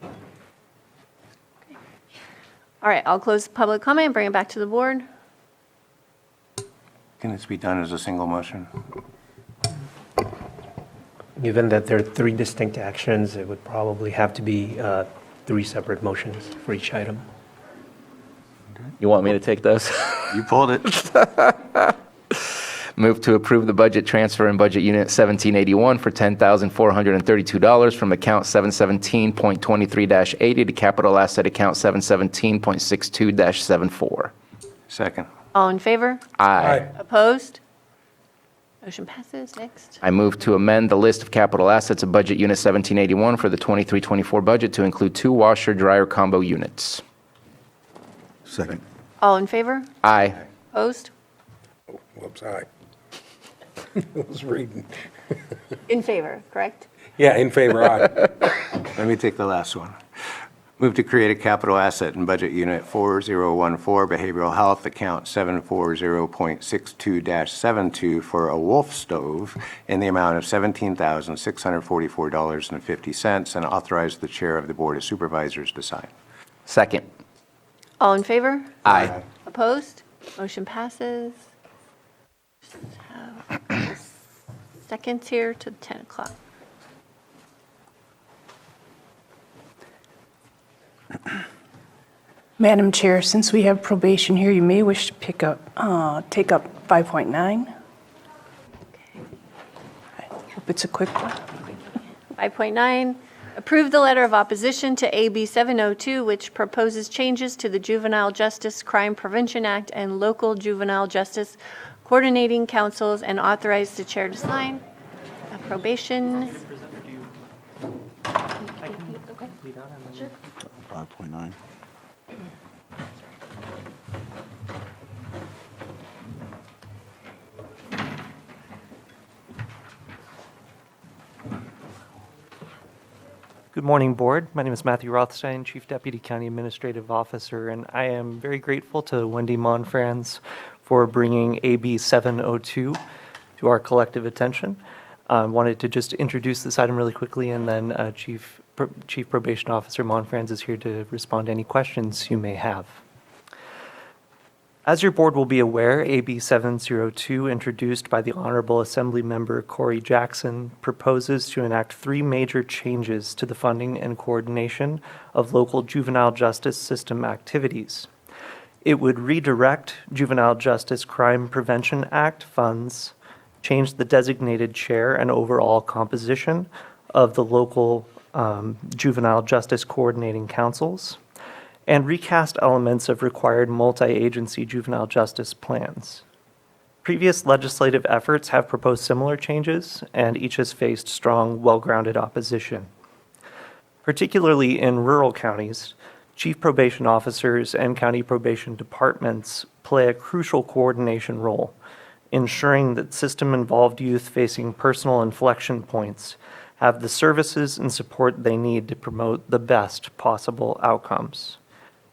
Okay. All right, I'll close public comment and bring it back to the board.
Can this be done as a single motion?
Given that there are 3 distinct actions, it would probably have to be 3 separate motions for each item.
You want me to take those?
You pulled it.
Move to approve the budget transfer in Budget Unit 1781 for $10,432 from account 717.23-80 to capital asset account 717.62-74.
Second.
All in favor?
Aye.
Opposed? Motion passes. Next.
I move to amend the list of capital assets of Budget Unit 1781 for the 23-24 budget to include 2 washer-dryer combo units.
Second.
All in favor?
Aye.
Opposed?
Whoops, aye. I was reading.
In favor, correct?
Yeah, in favor, aye.
Let me take the last one. Move to create a capital asset in Budget Unit 4014, Behavioral Health, account 740.62-72 for a Wolf stove in the amount of $17,644.50 and authorize the Chair of the Board of Supervisors to sign.
Second.
All in favor?
Aye.
Opposed? Motion passes. Seconds here to 10 o'clock.
Madam Chair, since we have probation here, you may wish to take up 5.9. I hope it's a quick one.
5.9, approve the letter of opposition to AB 702, which proposes changes to the Juvenile Justice Crime Prevention Act and local juvenile justice coordinating councils, and authorize the chair to sign. Probation.
5.9.
Good morning, Board. My name is Matthew Rothstein, Chief Deputy County Administrative Officer, and I am very grateful to Wendy Monfrans for bringing AB 702 to our collective attention. Wanted to just introduce this item really quickly, and then Chief Probation Officer Monfranz is here to respond to any questions you may have. As your board will be aware, AB 702, introduced by the Honorable Assembly Member Corey Jackson, proposes to enact 3 major changes to the funding and coordination of local juvenile justice system activities. It would redirect Juvenile Justice Crime Prevention Act funds, change the designated chair and overall composition of the local juvenile justice coordinating councils, and recast elements of required multi-agency juvenile justice plans. Previous legislative efforts have proposed similar changes, and each has faced strong, well-grounded opposition. Particularly in rural counties, chief probation officers and county probation departments play a crucial coordination role, ensuring that system-involved youth facing personal inflection points have the services and support they need to promote the best possible outcomes.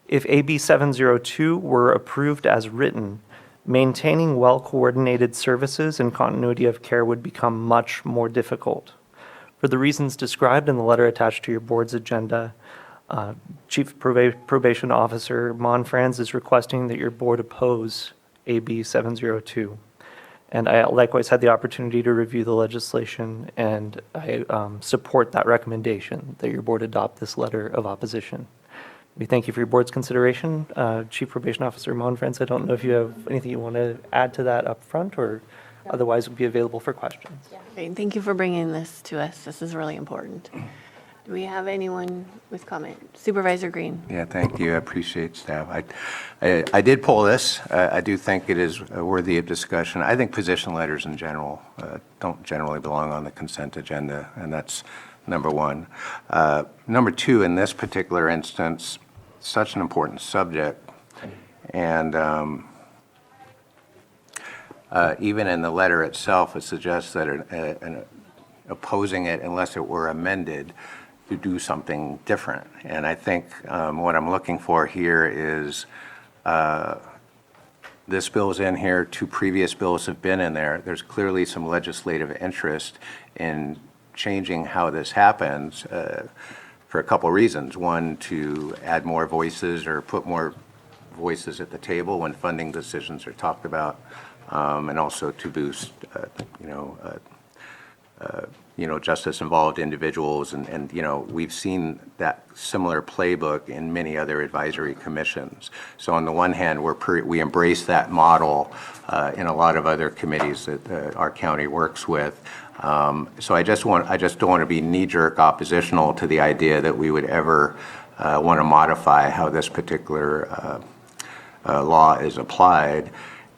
If AB 702 were approved as written, maintaining well-coordinated services and continuity of care would become much more difficult. For the reasons described in the letter attached to your board's agenda, Chief Probation Officer Monfranz is requesting that your board oppose AB 702. And I likewise had the opportunity to review the legislation, and I support that recommendation that your board adopt this letter of opposition. We thank you for your board's consideration. Chief Probation Officer Monfranz, I don't know if you have anything you want to add to that up front, or otherwise we'll be available for questions.
Great, thank you for bringing this to us. This is really important. Do we have anyone with comment? Supervisor Green.
Yeah, thank you. I appreciate staff. I did pull this. I do think it is worthy of discussion. I think position letters in general don't generally belong on the consent agenda, and that's number one. Number two, in this particular instance, such an important subject, and even in the letter itself, it suggests that opposing it unless it were amended to do something different. And I think what I'm looking for here is this bill's in here, 2 previous bills have been in there. There's clearly some legislative interest in changing how this happens for a couple reasons. One, to add more voices or put more voices at the table when funding decisions are talked about, and also to boost, justice-involved individuals, and we've seen that similar playbook in many other advisory commissions. So on the one hand, we embrace that model in a lot of other committees that our county works with. So I just don't want to be knee-jerk oppositional to the idea that we would ever want to modify how this particular law is applied.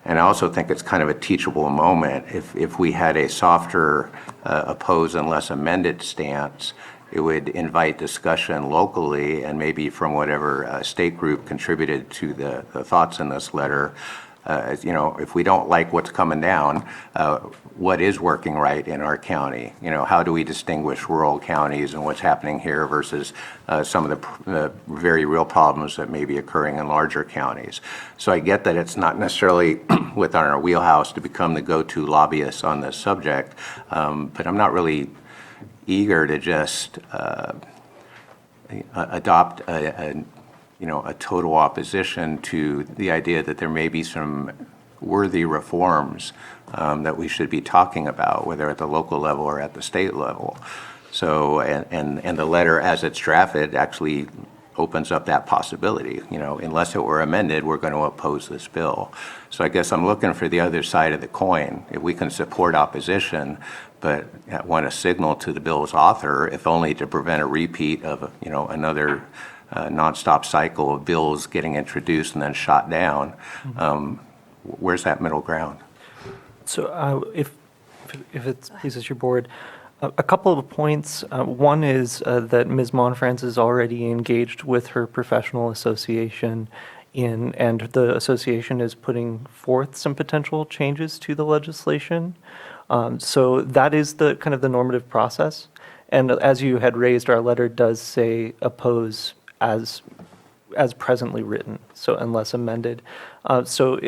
And I also think it's kind of a teachable moment. If we had a softer oppose unless amended stance, it would invite discussion locally, and maybe from whatever state group contributed to the thoughts in this letter. If we don't like what's coming down, what is working right in our county? How do we distinguish rural counties and what's happening here versus some of the very real problems that may be occurring in larger counties? So I get that it's not necessarily within our wheelhouse to become the go-to lobbyists on this subject, but I'm not really eager to just adopt a total opposition to the idea that there may be some worthy reforms that we should be talking about, whether at the local level or at the state level. So, and the letter as it's drafted actually opens up that possibility. Unless it were amended, we're going to oppose this bill. So I guess I'm looking for the other side of the coin. If we can support opposition, but want to signal to the bill's author, if only to prevent a repeat of, another nonstop cycle of bills getting introduced and then shot down. Where's that middle ground?
So if it pleases your board, a couple of points. One is that Ms. Monfranz is already engaged with her professional association and the association is putting forth some potential changes to the legislation. So that is the kind of the normative process. And as you had raised, our letter does say oppose as presently written, so unless amended. So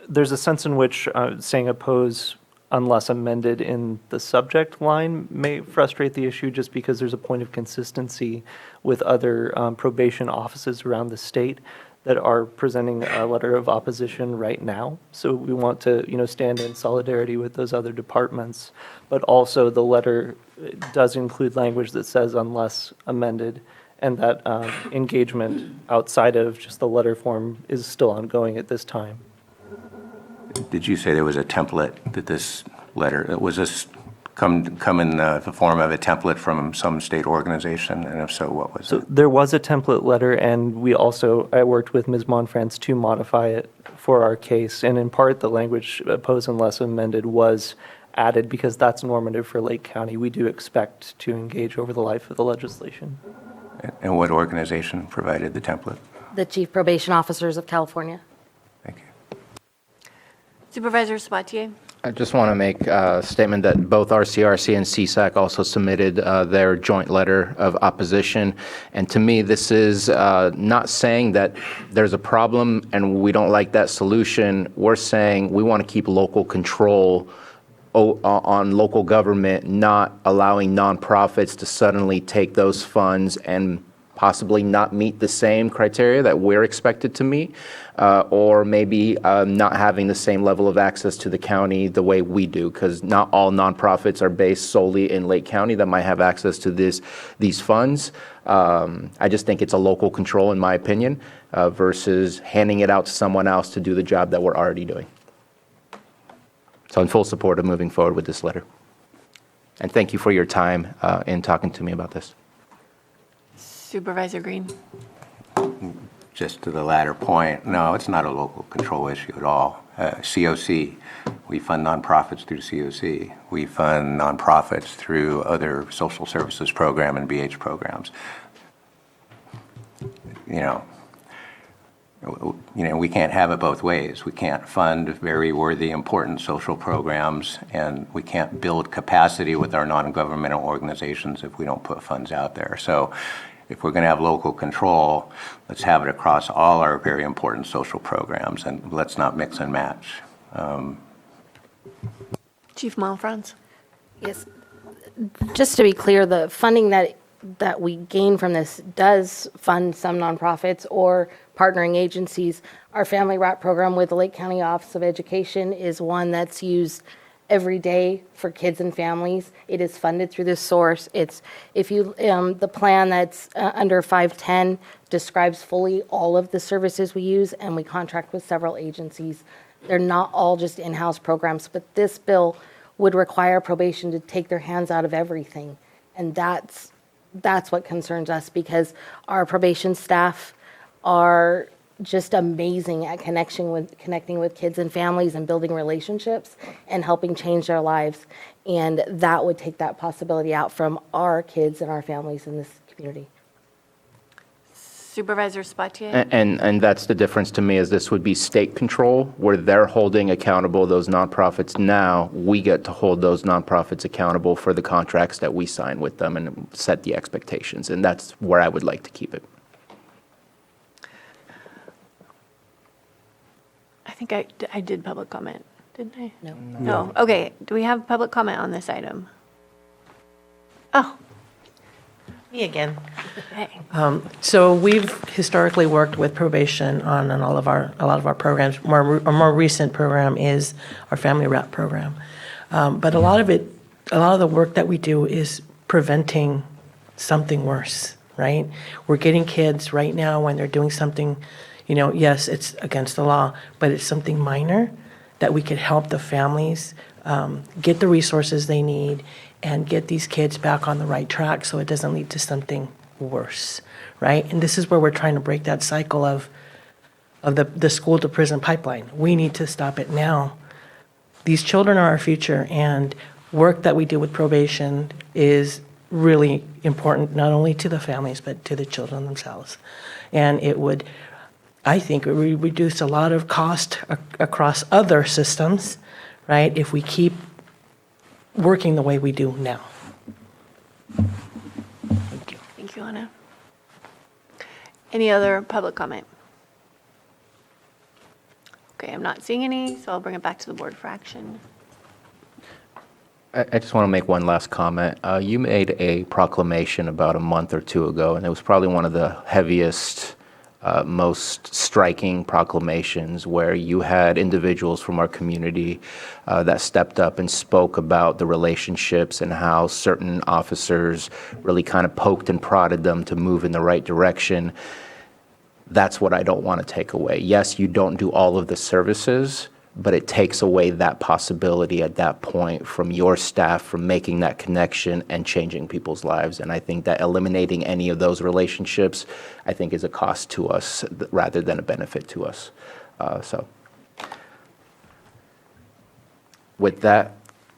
there's a sense in which saying oppose unless amended in the subject line may frustrate the issue just because there's a point of consistency with other probation offices around the state that are presenting a letter of opposition right now. So we want to, stand in solidarity with those other departments. But also the letter does include language that says unless amended, and that engagement outside of just the letter form is still ongoing at this time.
Did you say there was a template that this letter, was this come in the form of a template from some state organization? And if so, what was
So
it?
there was a template letter, and I worked with Ms. Monfrance to modify it for our case. And in part, the language opposed unless amended was added because that's normative for Lake County. We do expect to engage over the life of the legislation.
And what organization provided the template?
The Chief Probation Officers of California.
Supervisor Sabatier?
I just want to make a statement that both RCRC and CSAC also submitted their joint letter of opposition. And to me, this is not saying that there's a problem and we don't like that solution. We're saying we want to keep local control on local government, not allowing nonprofits to suddenly take those funds and possibly not meet the same criteria that we're expected to meet, or maybe not having the same level of access to the county the way we do, because not all nonprofits are based solely in Lake County that might have access to these funds. I just think it's a local control, in my opinion, versus handing it out to someone else to do the job that we're already doing. So in full support of moving forward with this letter. And thank you for your time in talking to me about this.
Supervisor Green?
Just to the latter point, no, it's not a local control issue at all. COC, we fund nonprofits through COC. We fund nonprofits through other social services program and BH programs. We can't have it both ways. We can't fund very worthy, important social programs, and we can't build capacity with our non-governmental organizations if we don't put funds out there. So if we're going to have local control, let's have it across all our very important social programs, and let's not mix and match.
Chief Monfrance?
Yes. Just to be clear, the funding that we gain from this does fund some nonprofits or partnering agencies. Our Family Wrap program with the Lake County Office of Education is one that's used every day for kids and families. It is funded through this source. The plan that's under 510 describes fully all of the services we use, and we contract with several agencies. They're not all just in-house programs, but this bill would require probation to take their hands out of everything. And that's what concerns us, because our probation staff are just amazing at connecting with kids and families and building relationships and helping change their lives. And that would take that possibility out from our kids and our families in this community.
Supervisor Sabatier?
And that's the difference to me, is this would be state control, where they're holding accountable those nonprofits. Now, we get to hold those nonprofits accountable for the contracts that we sign with them and set the expectations. And that's where I would like to keep it.
I think I did public comment, didn't I?
No.
No. Okay. Do we have public comment on this item? Oh,
Me again.
hey.
So we've historically worked with probation on a lot of our programs. Our more recent program is our Family Wrap program. But a lot of the work that we do is preventing something worse, right? We're getting kids right now when they're doing something, yes, it's against the law, but it's something minor that we could help the families get the resources they need and get these kids back on the right track so it doesn't lead to something worse, right? And this is where we're trying to break that cycle of the school to prison pipeline. We need to stop it now. These children are our future, and work that we do with probation is really important, not only to the families, but to the children themselves. And it would, I think, reduce a lot of cost across other systems, right, if we keep working the way we do now. Thank you.
Thank you, Anna. Any other public comment? Okay, I'm not seeing any, so I'll bring it back to the board for action.
I just want to make one last comment. You made a proclamation about a month or two ago, and it was probably one of the heaviest, most striking proclamations where you had individuals from our community that stepped up and spoke about the relationships and how certain officers really kind of poked and prodded them to move in the right direction. That's what I don't want to take away. Yes, you don't do all of the services, but it takes away that possibility at that point from your staff from making that connection and changing people's lives. And I think that eliminating any of those relationships, I think, is a cost to us rather than a benefit to us. So with that,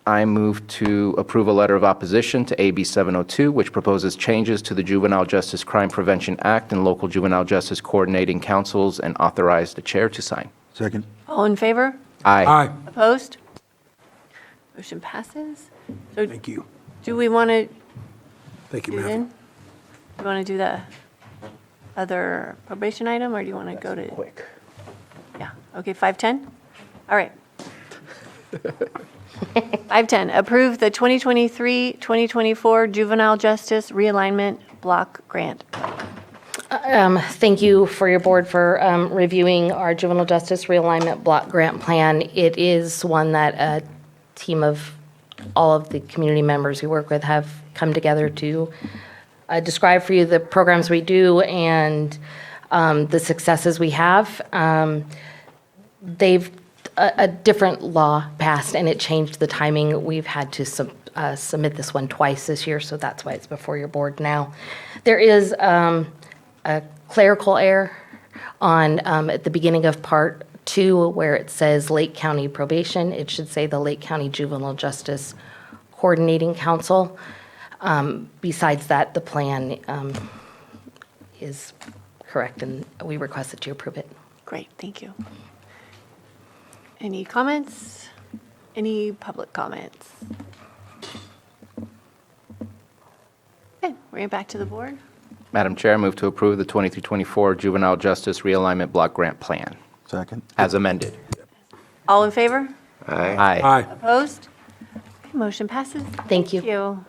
I move to approve a letter of opposition to AB 702, which proposes changes to the Juvenile Justice Crime Prevention Act and local juvenile justice coordinating councils, and authorize the chair to sign.
Second.
All in favor?
Aye.
Opposed? Motion passes. So
Thank you.
do we want to
Thank you,
do
ma'am.
then? You want to do the other probation item, or do you want to go to?
Quick.
Yeah, okay, 510? All right. 510, approve the 2023-2024 Juvenile Justice Realignment Block Grant.
Thank you for your board for reviewing our Juvenile Justice Realignment Block Grant Plan. It is one that a team of all of the community members we work with have come together to describe for you the programs we do and the successes we have. They've a different law passed, and it changed the timing. We've had to submit this one twice this year, so that's why it's before your board now. There is a clerical error on at the beginning of Part 2 where it says Lake County Probation. It should say the Lake County Juvenile Justice Coordinating Council. Besides that, the plan is correct, and we request that you approve it.
Great, thank you. Any comments? Any public comments? Okay, bring it back to the board.
Madam Chair, I move to approve the 23-24 Juvenile Justice Realignment Block Grant Plan
Second.
as amended.
All in favor?
Aye.
Aye.
Opposed? Okay, motion passes.
Thank you.
Thank you.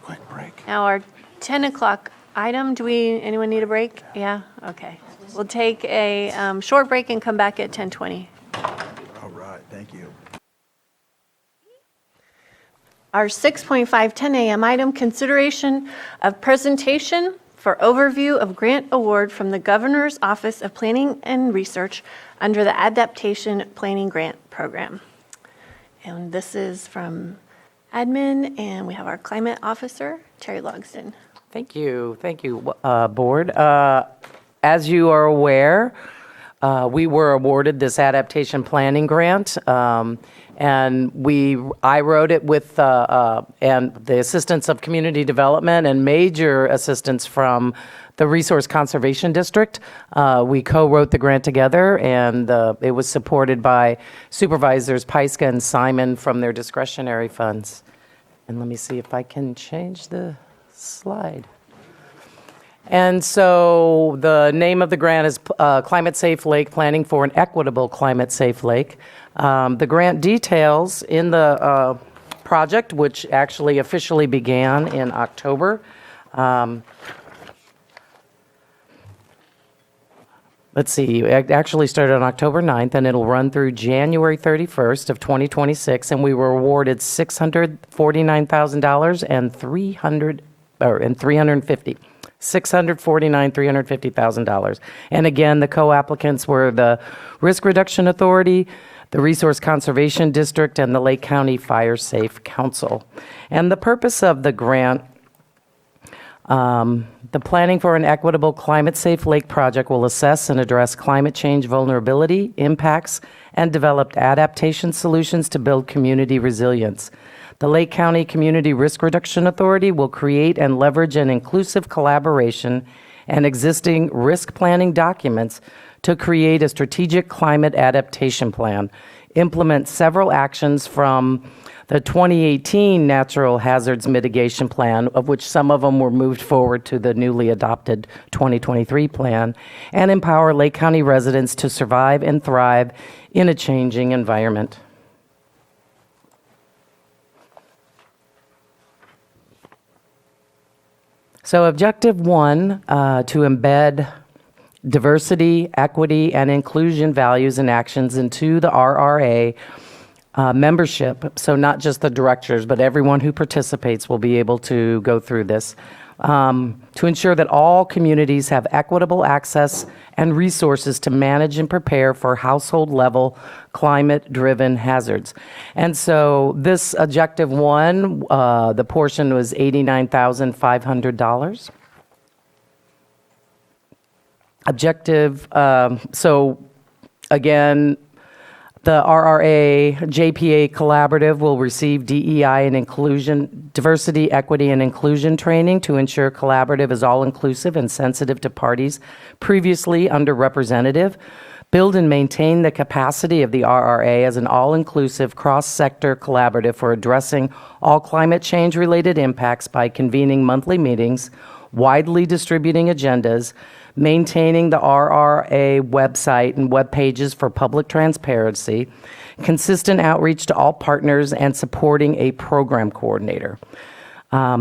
Quick break.
Now, our 10 o'clock item, anyone need a break? Yeah, okay. We'll take a short break and come back at 10:20.
All right, thank you.
Our 6.5 10 a.m. item, consideration of presentation for overview of grant award from the Governor's Office of Planning and Research under the Adaptation Planning Grant Program. And this is from admin, and we have our climate officer, Terry Logston.
Thank you, Board. As you are aware, we were awarded this adaptation planning grant, and I wrote it with and the assistance of community development and major assistance from the Resource Conservation District. We co-wrote the grant together, and it was supported by Supervisors Pyska and Simon from their discretionary funds. And let me see if I can change the slide. And so the name of the grant is Climate Safe Lake, Planning for an Equitable Climate Safe Lake. The grant details in the project, which actually officially began in October. Let's see, it actually started on October 9th, and it'll run through January 31st of 2026, and we were awarded $649,000 and $350,000. $649,350,000. And again, the co-applicants were the Risk Reduction Authority, the Resource Conservation District, and the Lake County Fire Safe Council. And the purpose of the grant, the Planning for an Equitable Climate Safe Lake project will assess and address climate change vulnerability, impacts, and develop adaptation solutions to build community resilience. The Lake County Community Risk Reduction Authority will create and leverage an inclusive collaboration and existing risk planning documents to create a strategic climate adaptation plan, implement several actions from the 2018 Natural Hazards Mitigation Plan, of which some of them were moved forward to the newly adopted 2023 plan, and empower Lake County residents to survive and thrive in a changing environment. So objective one, to embed diversity, equity, and inclusion values and actions into the RRA membership. So not just the directors, but everyone who participates will be able to go through this. To ensure that all communities have equitable access and resources to manage and prepare for household-level climate-driven hazards. And so this objective one, the portion was $89,500. Objective, so again, the RRA JPA Collaborative will receive DEI and inclusion, diversity, equity, and inclusion training to ensure collaborative is all-inclusive and sensitive to parties previously underrepresented. Build and maintain the capacity of the RRA as an all-inclusive, cross-sector collaborative for addressing all climate change-related impacts by convening monthly meetings, widely distributing agendas, maintaining the RRA website and web pages for public transparency, consistent outreach to all partners, and supporting a program coordinator.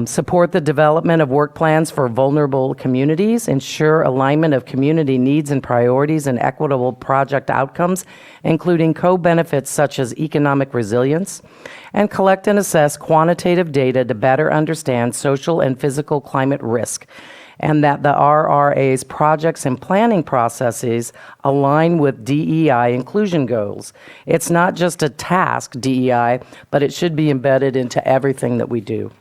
Support the development of work plans for vulnerable communities, ensure alignment of community needs and priorities and equitable project outcomes, including co-benefits such as economic resilience, and collect and assess quantitative data to better understand social and physical climate risk, and that the RRA's projects and planning processes align with DEI inclusion goals. It's not just a task, DEI, but it should be embedded into everything that we do.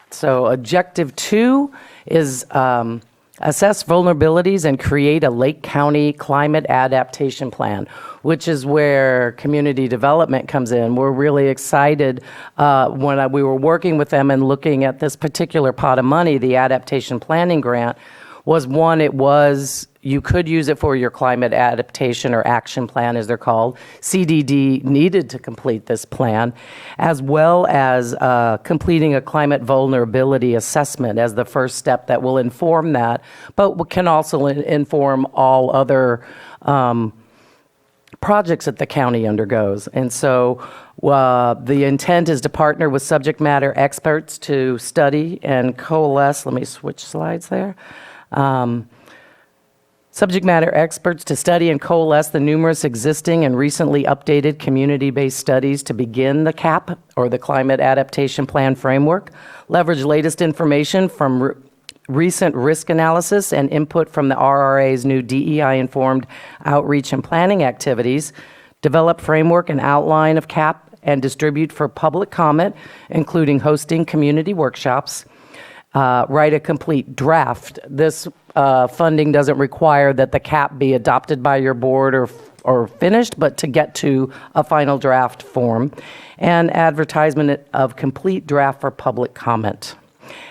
So objective 2 is assess vulnerabilities and create a Lake County climate adaptation plan, which is where community development comes in. We're really excited when we were working with them and looking at this particular pot of money, the adaptation planning grant was one, you could use it for your climate adaptation or action plan, as they're called. CDD needed to complete this plan, as well as completing a climate vulnerability assessment as the first step that will inform that, but can also inform all other projects that the county undergoes. And so the intent is to partner with subject matter experts to study and coalesce. Let me switch slides there. Subject matter experts to study and coalesce the numerous existing and recently updated community-based studies to begin the CAP, or the Climate Adaptation Plan Framework, leverage latest information from recent risk analysis and input from the RRA's new DEI-informed outreach and planning activities, develop framework and outline of CAP, and distribute for public comment, including hosting community workshops, write a complete draft. This funding doesn't require that the CAP be adopted by your board or finished, but to get to a final draft form, and advertisement of complete draft for public comment.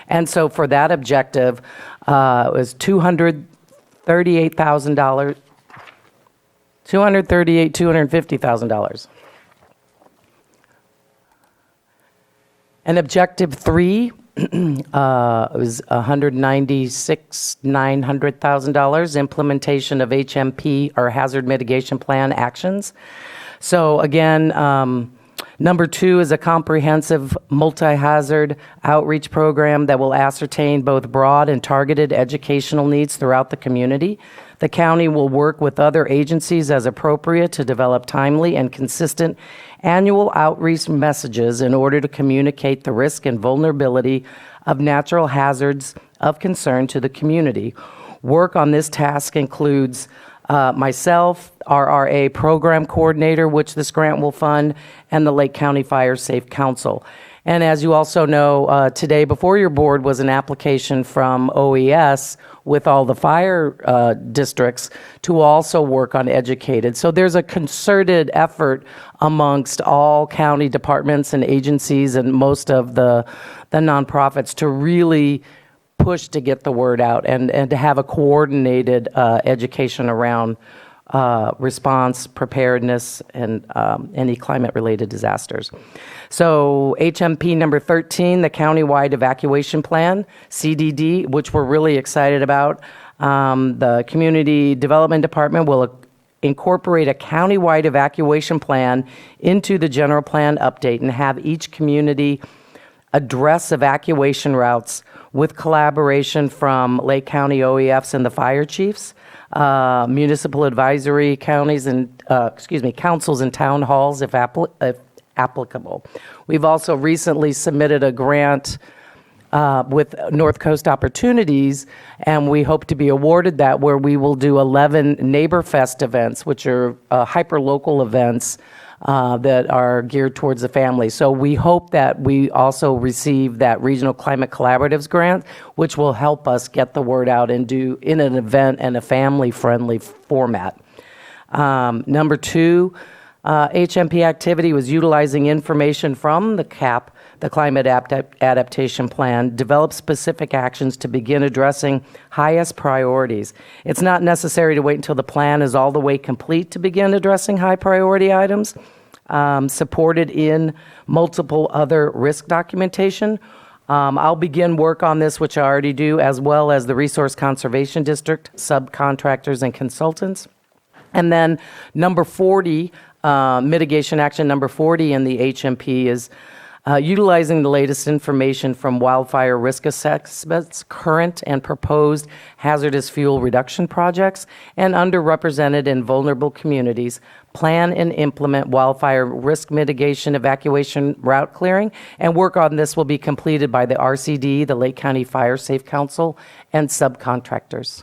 And so for that objective, it was $250,000. And objective 3 was $196,900,000, implementation of HMP, or hazard mitigation plan actions. So again, number 2 is a comprehensive multi-hazard outreach program that will ascertain both broad and targeted educational needs throughout the community. The county will work with other agencies as appropriate to develop timely and consistent annual outreach messages in order to communicate the risk and vulnerability of natural hazards of concern to the community. Work on this task includes myself, RRA program coordinator, which this grant will fund, and the Lake County Fire Safe Council. And as you also know, today before your board was an application from OES with all the fire districts to also work on educated. So there's a concerted effort amongst all county departments and agencies and most of the nonprofits to really push to get the word out and to have a coordinated education around response, preparedness, and any climate-related disasters. So HMP number 13, the countywide evacuation plan, CDD, which we're really excited about. The Community Development Department will incorporate a countywide evacuation plan into the general plan update and have each community address evacuation routes with collaboration from Lake County OEFs and the fire chiefs, municipal advisory counties and, councils and town halls if applicable. We've also recently submitted a grant with North Coast Opportunities, and we hope to be awarded that, where we will do 11 Neighbor Fest events, which are hyper-local events that are geared towards the family. So we hope that we also receive that Regional Climate Collaboratives grant, which will help us get the word out and do in an event and a family-friendly format. Number two, HMP activity was utilizing information from the CAP, the Climate Adaptation Plan, develop specific actions to begin addressing highest priorities. It's not necessary to wait until the plan is all the way complete to begin addressing high priority items, supported in multiple other risk documentation. I'll begin work on this, which I already do, as well as the Resource Conservation District, subcontractors and consultants. And then number 40, mitigation action number 40 in the HMP is utilizing the latest information from wildfire risk assessments, current and proposed hazardous fuel reduction projects, and underrepresented and vulnerable communities, plan and implement wildfire risk mitigation evacuation route clearing, and work on this will be completed by the RCD, the Lake County Fire Safe Council, and subcontractors.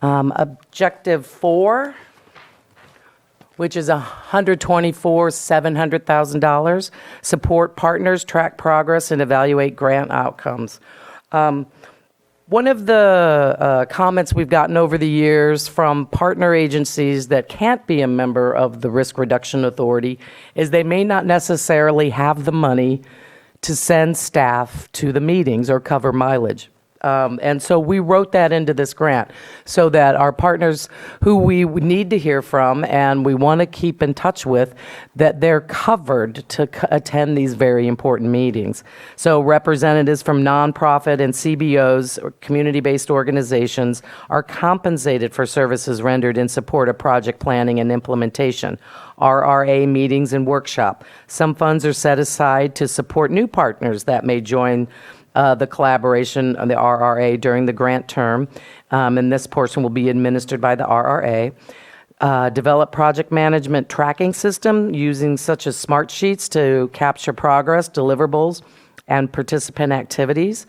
Objective 4, which is $124,700,000, support partners, track progress, and evaluate grant outcomes. One of the comments we've gotten over the years from partner agencies that can't be a member of the Risk Reduction Authority is they may not necessarily have the money to send staff to the meetings or cover mileage. And so we wrote that into this grant so that our partners who we need to hear from and we want to keep in touch with, that they're covered to attend these very important meetings. So representatives from nonprofit and CBOs, or community-based organizations, are compensated for services rendered in support of project planning and implementation. RRA meetings and workshop. Some funds are set aside to support new partners that may join the collaboration of the RRA during the grant term, and this portion will be administered by the RRA. Develop project management tracking system using such as smart sheets to capture progress, deliverables, and participant activities.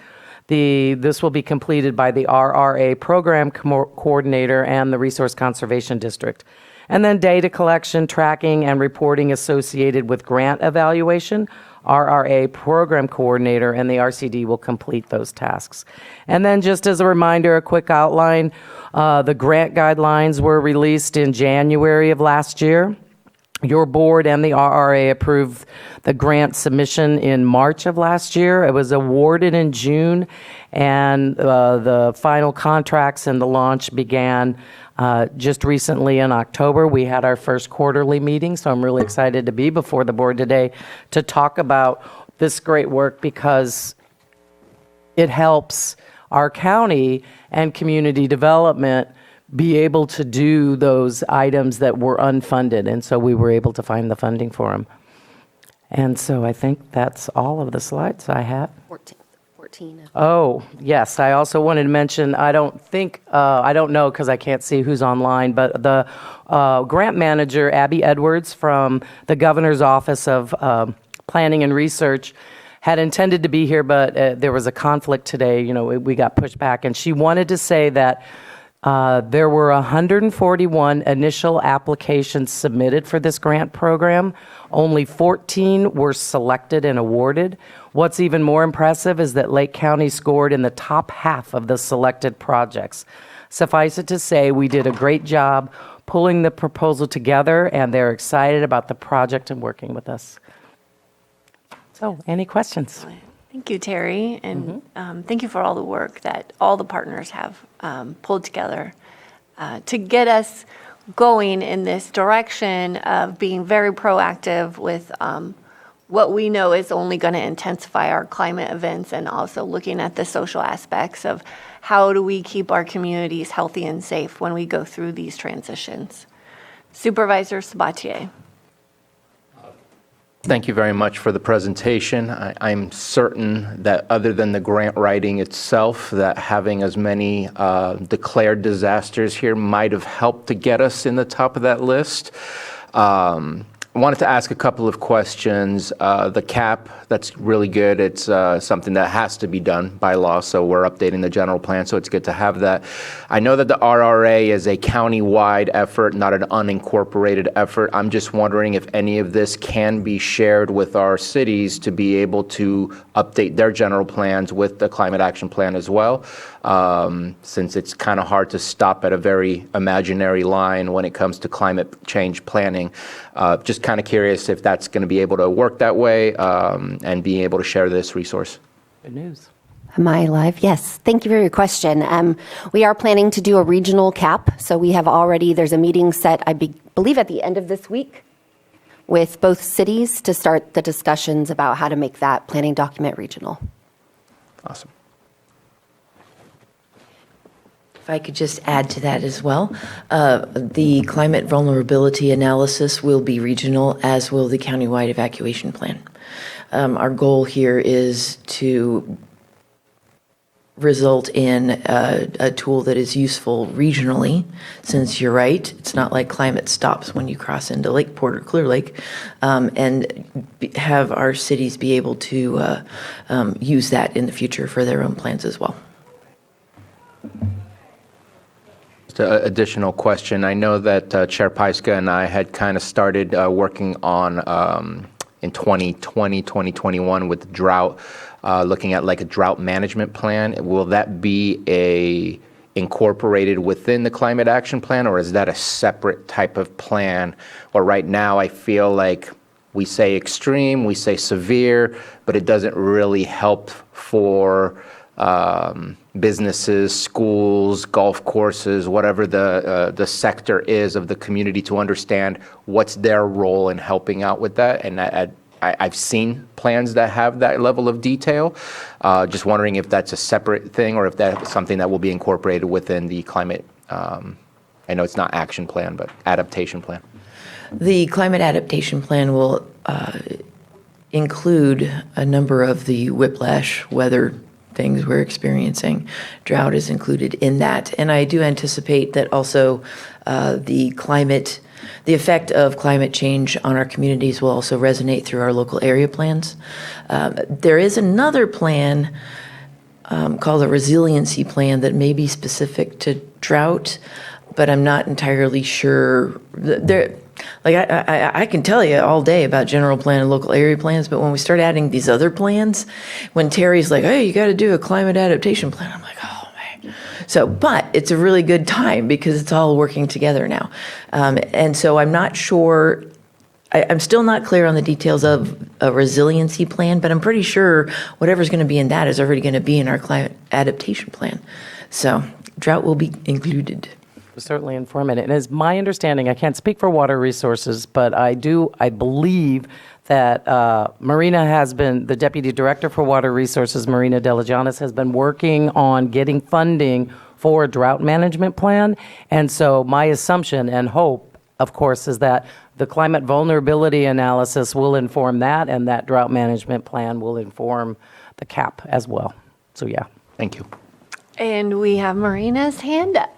This will be completed by the RRA program coordinator and the Resource Conservation District. And then data collection, tracking, and reporting associated with grant evaluation. RRA program coordinator and the RCD will complete those tasks. And then just as a reminder, a quick outline, the grant guidelines were released in January of last year. Your board and the RRA approved the grant submission in March of last year. It was awarded in June, and the final contracts and the launch began just recently in October. We had our first quarterly meeting, so I'm really excited to be before the board today to talk about this great work because it helps our county and community development be able to do those items that were unfunded, and so we were able to find the funding for them. And so I think that's all of the slides I have.
14.
Oh, yes, I also wanted to mention, I don't know because I can't see who's online, but the grant manager, Abby Edwards from the Governor's Office of Planning and Research, had intended to be here, but there was a conflict today, we got pushed back, and she wanted to say that there were 141 initial applications submitted for this grant program. Only 14 were selected and awarded. What's even more impressive is that Lake County scored in the top half of the selected projects. Suffice it to say, we did a great job pulling the proposal together, and they're excited about the project and working with us. So, any questions?
Thank you, Terry, and thank you for all the work that all the partners have pulled together to get us going in this direction of being very proactive with what we know is only going to intensify our climate events, and also looking at the social aspects of how do we keep our communities healthy and safe when we go through these transitions. Supervisor Sabatier.
Thank you very much for the presentation. I'm certain that other than the grant writing itself, that having as many declared disasters here might have helped to get us in the top of that list. I wanted to ask a couple of questions. The cap, that's really good. It's something that has to be done by law, so we're updating the general plan, so it's good to have that. I know that the RRA is a county-wide effort, not an unincorporated effort. I'm just wondering if any of this can be shared with our cities to be able to update their general plans with the climate action plan as well, since it's kind of hard to stop at a very imaginary line when it comes to climate change planning. Just kind of curious if that's going to be able to work that way, and being able to share this resource.
Good news.
Am I live? Yes. Thank you for your question. We are planning to do a regional cap. So we have already, there's a meeting set, I believe at the end of this week, with both cities to start the discussions about how to make that planning document regional.
Awesome.
If I could just add to that as well, the climate vulnerability analysis will be regional, as will the countywide evacuation plan. Our goal here is to result in a tool that is useful regionally, since you're right, it's not like climate stops when you cross into Lakeport or Clear Lake, and have our cities be able to use that in the future for their own plans as well.
Additional question. I know that Chair Pyska and I had kind of started working on in 2020, 2021 with drought, looking at like a drought management plan. Will that be incorporated within the climate action plan, or is that a separate type of plan? Or right now I feel like we say extreme, we say severe, but it doesn't really help for businesses, schools, golf courses, whatever the sector is of the community, to understand what's their role in helping out with that. And I've seen plans that have that level of detail. Just wondering if that's a separate thing, or if that's something that will be incorporated within the climate, I know it's not action plan, but adaptation plan.
The climate adaptation plan will include a number of the whiplash weather things we're experiencing. Drought is included in that. And I do anticipate that also the effect of climate change on our communities will also resonate through our local area plans. There is another plan called a resiliency plan that may be specific to drought, but I'm not entirely sure. I can tell you all day about general plan and local area plans, but when we start adding these other plans, when Terry's like, hey, you got to do a climate adaptation plan, I'm like, oh, man. So, but it's a really good time because it's all working together now. And so I'm not sure, I'm still not clear on the details of a resiliency plan, but I'm pretty sure whatever's going to be in that is already going to be in our climate adaptation plan. So drought will be included.
Certainly informative. And as my understanding, I can't speak for water resources, but I believe that Marina has been, the Deputy Director for Water Resources, Marina Delajanis, has been working on getting funding for a drought management plan. And so my assumption and hope, of course, is that the climate vulnerability analysis will inform that, and that drought management plan will inform the CAP as well. So yeah.
Thank you.
And we have Marina's hand up.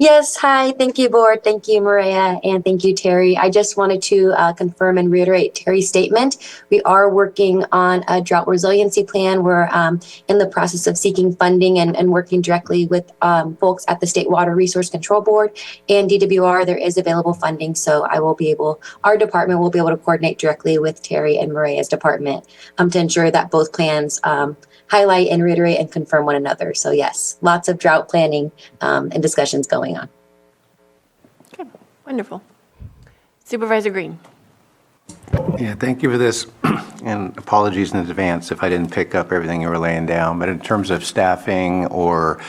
Yes, hi. Thank you, Board. Thank you, Maria, and thank you, Terry. I just wanted to confirm and reiterate Terry's statement. We are working on a drought resiliency plan. We're in the process of seeking funding and working directly with folks at the State Water Resource Control Board and DWR. There is available funding, so our department will be able to coordinate directly with Terry and Maria's department to ensure that both plans highlight and reiterate and confirm one another. So yes, lots of drought planning and discussions going on.
Okay, wonderful. Supervisor Green.
Yeah, thank you for this, and apologies in advance if I didn't pick up everything you were laying down, but in terms of staffing or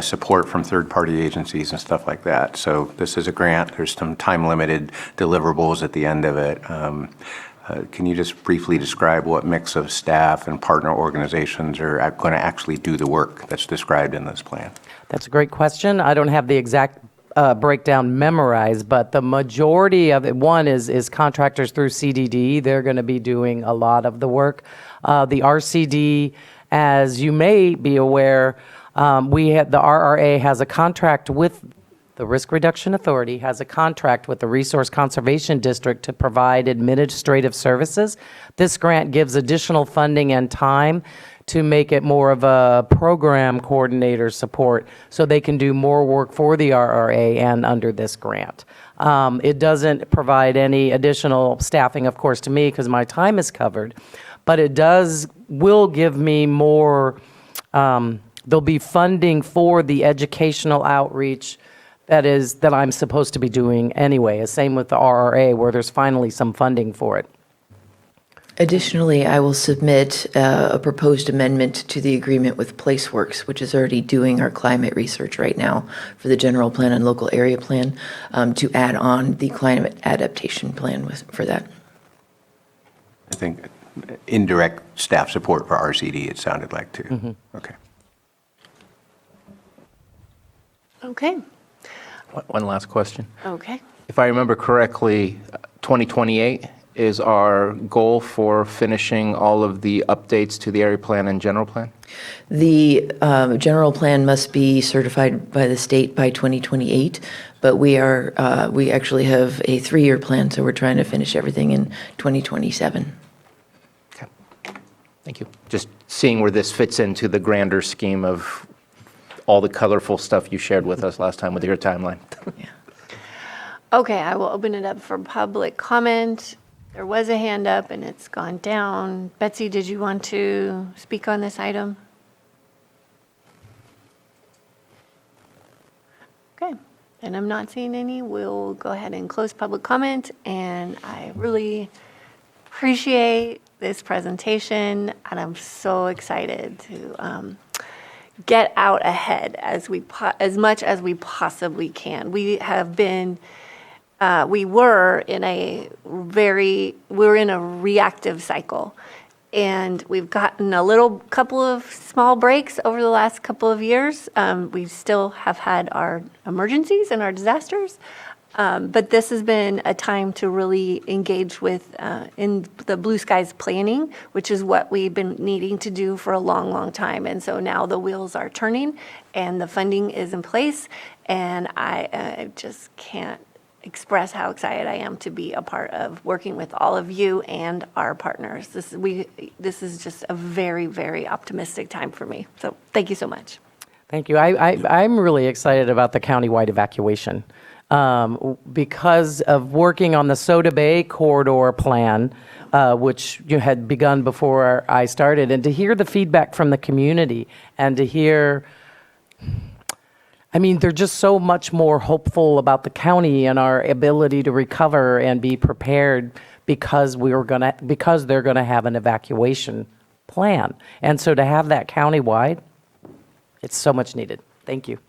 support from third-party agencies and stuff like that. So this is a grant. There's some time-limited deliverables at the end of it. Can you just briefly describe what mix of staff and partner organizations are going to actually do the work that's described in this plan?
That's a great question. I don't have the exact breakdown memorized, but the majority of it, one is contractors through CDD. They're going to be doing a lot of the work. The RCD, as you may be aware, the RRA has a contract with the Risk Reduction Authority, has a contract with the Resource Conservation District to provide administrative services. This grant gives additional funding and time to make it more of a program coordinator support so they can do more work for the RRA and under this grant. It doesn't provide any additional staffing, of course, to me because my time is covered, but it will give me more, there'll be funding for the educational outreach that I'm supposed to be doing anyway. Same with the RRA where there's finally some funding for it.
Additionally, I will submit a proposed amendment to the agreement with PlaceWorks, which is already doing our climate research right now for the general plan and local area plan, to add on the climate adaptation plan for that.
I think indirect staff support for RCD, it sounded like, too.
Mm-hmm.
Okay.
Okay.
One last question.
Okay.
If I remember correctly, 2028 is our goal for finishing all of the updates to the area plan and general plan?
The general plan must be certified by the state by 2028, but we actually have a 3-year plan, so we're trying to finish everything in 2027.
Okay. Thank you. Just seeing where this fits into the grander scheme of all the colorful stuff you shared with us last time with your timeline.
Okay, I will open it up for public comment. There was a hand up and it's gone down. Betsy, did you want to speak on this item? Okay, and I'm not seeing any. We'll go ahead and close public comment, and I really appreciate this presentation, and I'm so excited to get out ahead as much as we possibly can. We were in a reactive cycle, and we've gotten a couple of small breaks over the last couple of years. We still have had our emergencies and our disasters, but this has been a time to really engage with in the blue skies planning, which is what we've been needing to do for a long, long time. And so now the wheels are turning and the funding is in place, and I just can't express how excited I am to be a part of working with all of you and our partners. This is just a very, very optimistic time for me. So thank you so much.
Thank you. I'm really excited about the countywide evacuation because of working on the Soda Bay corridor plan, which you had begun before I started, and to hear the feedback from the community and to hear, they're just so much more hopeful about the county and our ability to recover and be prepared because they're going to have an evacuation plan. And so to have that countywide, it's so much needed. Thank you.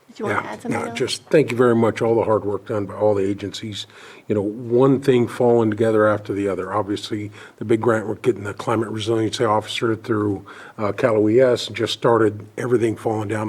Did you want to add something else?
Just thank you very much, all the hard work done by all the agencies. One thing falling together after the other. Obviously, the big grant, we're getting the climate resiliency officer through Cal OES, and just started everything falling down.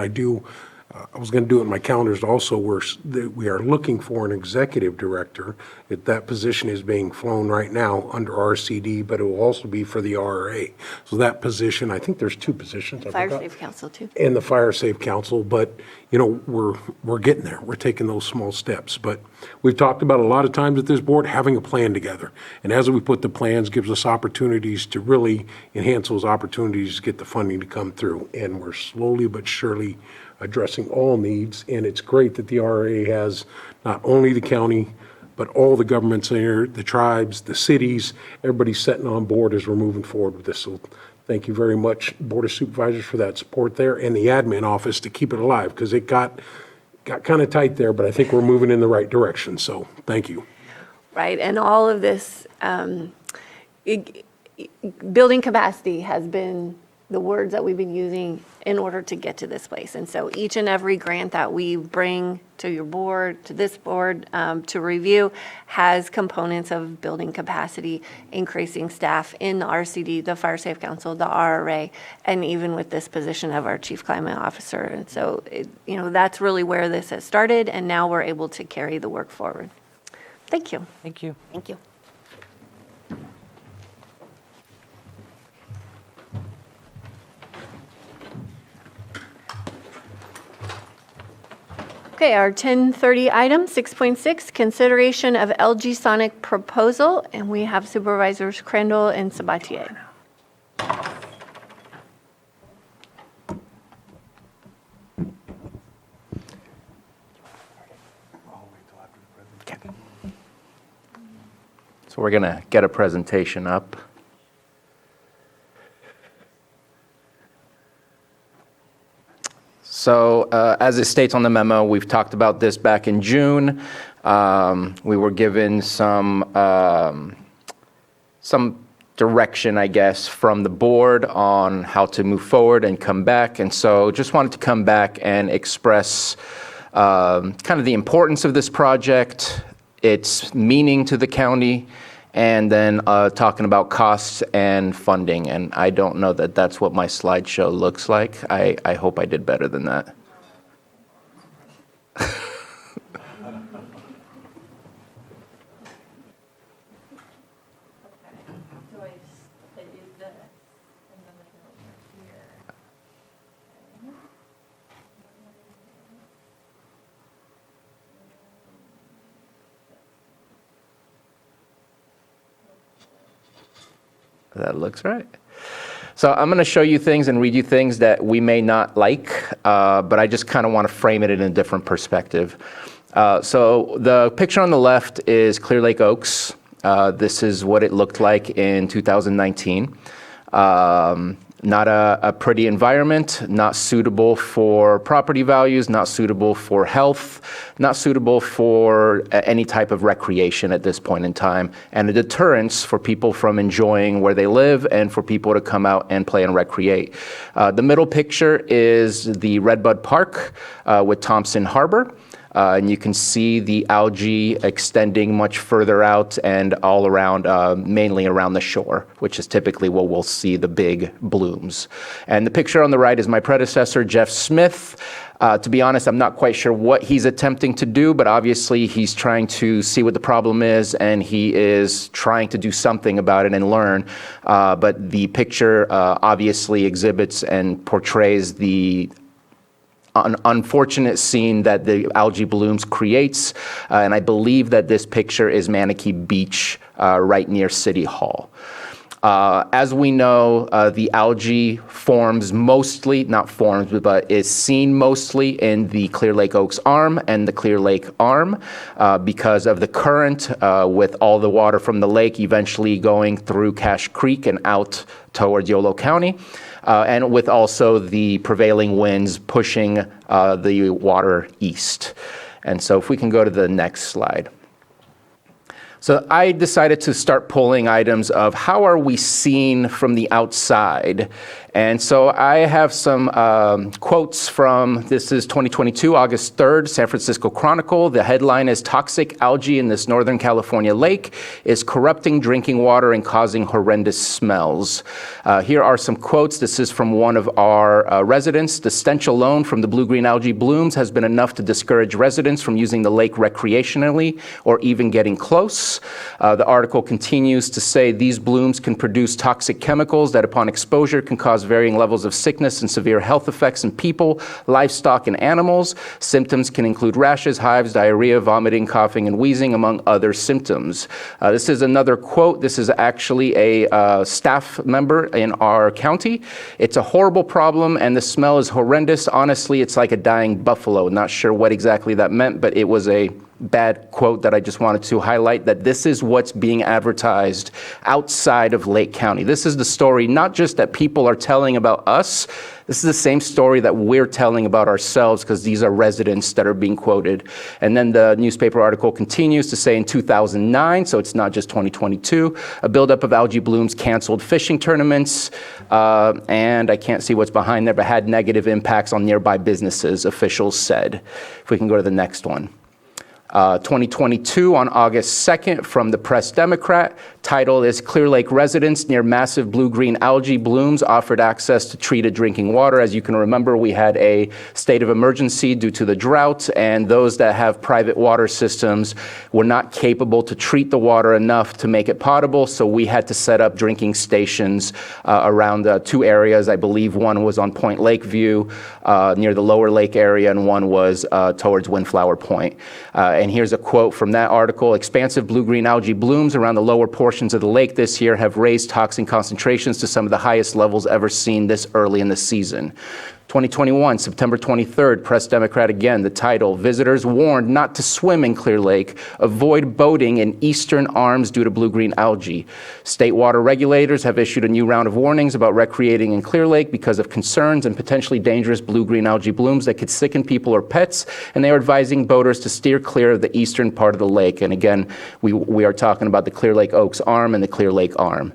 I was going to do it in my calendars also. We are looking for an executive director. That position is being flown right now under RCD, but it will also be for the RRA. So that position, I think there's 2 positions.
Fire Safe Council too.
And the Fire Safe Council, but we're getting there. We're taking those small steps. But we've talked about a lot of times at this board having a plan together. And as we put the plans, gives us opportunities to really enhance those opportunities to get the funding to come through. And we're slowly but surely addressing all needs, and it's great that the RA has not only the county, but all the governments there, the tribes, the cities, everybody's sitting on board as we're moving forward with this. So thank you very much, Board of Supervisors, for that support there, and the admin office to keep it alive, because it got kind of tight there, but I think we're moving in the right direction, so thank you.
Right, and all of this, building capacity has been the words that we've been using in order to get to this place. And so each and every grant that we bring to your board, to this board, to review, has components of building capacity, increasing staff in the RCD, the Fire Safe Council, the RRA, and even with this position of our Chief Climate Officer. And so, that's really where this has started, and now we're able to carry the work forward. Thank you.
Thank you.
Thank you.
Okay, our 10:30 item, 6.6, consideration of LG Sonic proposal, and we have Supervisors Crandall and Sabatier.
So we're going to get a presentation up. So as it states on the memo, we've talked about this back in June. We were given some direction, I guess, from the board on how to move forward and come back. And so just wanted to come back and express kind of the importance of this project, its meaning to the county, and then talking about costs and funding. And I don't know that that's what my slideshow looks like. I hope I did better than that. That looks right. So I'm going to show you things and read you things that we may not like, but I just kind of want to frame it in a different perspective. So the picture on the left is Clear Lake Oaks. This is what it looked like in 2019. Not a pretty environment, not suitable for property values, not suitable for health, not suitable for any type of recreation at this point in time, and a deterrence for people from enjoying where they live and for people to come out and play and recreate. The middle picture is the Redbud Park with Thompson Harbor. And you can see the algae extending much further out and all around, mainly around the shore, which is typically where we'll see the big blooms. And the picture on the right is my predecessor, Jeff Smith. To be honest, I'm not quite sure what he's attempting to do, but obviously he's trying to see what the problem is, and he is trying to do something about it and learn. But the picture obviously exhibits and portrays the an unfortunate scene that the algae blooms creates, and I believe that this picture is Manatee Beach, right near City Hall. As we know, the algae forms mostly, not forms, but is seen mostly in the Clear Lake Oaks Arm and the Clear Lake Arm because of the current with all the water from the lake eventually going through Cache Creek and out toward Yolo County. And with also the prevailing winds pushing the water east. And so if we can go to the next slide. So I decided to start pulling items of how are we seen from the outside. And so I have some quotes from, this is 2022, August 3rd, San Francisco Chronicle. The headline is "Toxic Algae in this Northern California Lake is Corrupting Drinking Water and Causing Horrendous Smells." Here are some quotes. This is from one of our residents. "The stench alone from the blue-green algae blooms has been enough to discourage residents from using the lake recreationally or even getting close." The article continues to say these blooms can produce toxic chemicals that upon exposure can cause varying levels of sickness and severe health effects in people, livestock, and animals. Symptoms can include rashes, hives, diarrhea, vomiting, coughing, and wheezing, among other symptoms. This is another quote. This is actually a staff member in our county. "It's a horrible problem, and the smell is horrendous. Honestly, it's like a dying buffalo." Not sure what exactly that meant, but it was a bad quote that I just wanted to highlight, that this is what's being advertised outside of Lake County. This is the story, not just that people are telling about us, this is the same story that we're telling about ourselves, because these are residents that are being quoted. And then the newspaper article continues to say in 2009, so it's not just 2022, a buildup of algae blooms canceled fishing tournaments, and I can't see what's behind there, but had negative impacts on nearby businesses, officials said. If we can go to the next one. 2022 on August 2nd from the Press Democrat. Title is Clear Lake residents near massive blue-green algae blooms offered access to treated drinking water. As you can remember, we had a state of emergency due to the drought, and those that have private water systems were not capable to treat the water enough to make it potable, so we had to set up drinking stations around 2 areas. I believe one was on Point Lakeview near the Lower Lake area, and one was towards Windflower Point. And here's a quote from that article. Expansive blue-green algae blooms around the lower portions of the lake this year have raised toxin concentrations to some of the highest levels ever seen this early in the season. 2021, September 23rd, Press Democrat again, the title, Visitors Warned Not to Swim in Clear Lake, Avoid Boating in Eastern Arms Due to Blue-Green Algae. State water regulators have issued a new round of warnings about recreating in Clear Lake because of concerns and potentially dangerous blue-green algae blooms that could sicken people or pets, and they are advising boaters to steer clear of the eastern part of the lake. And again, we are talking about the Clear Lake Oaks Arm and the Clear Lake Arm.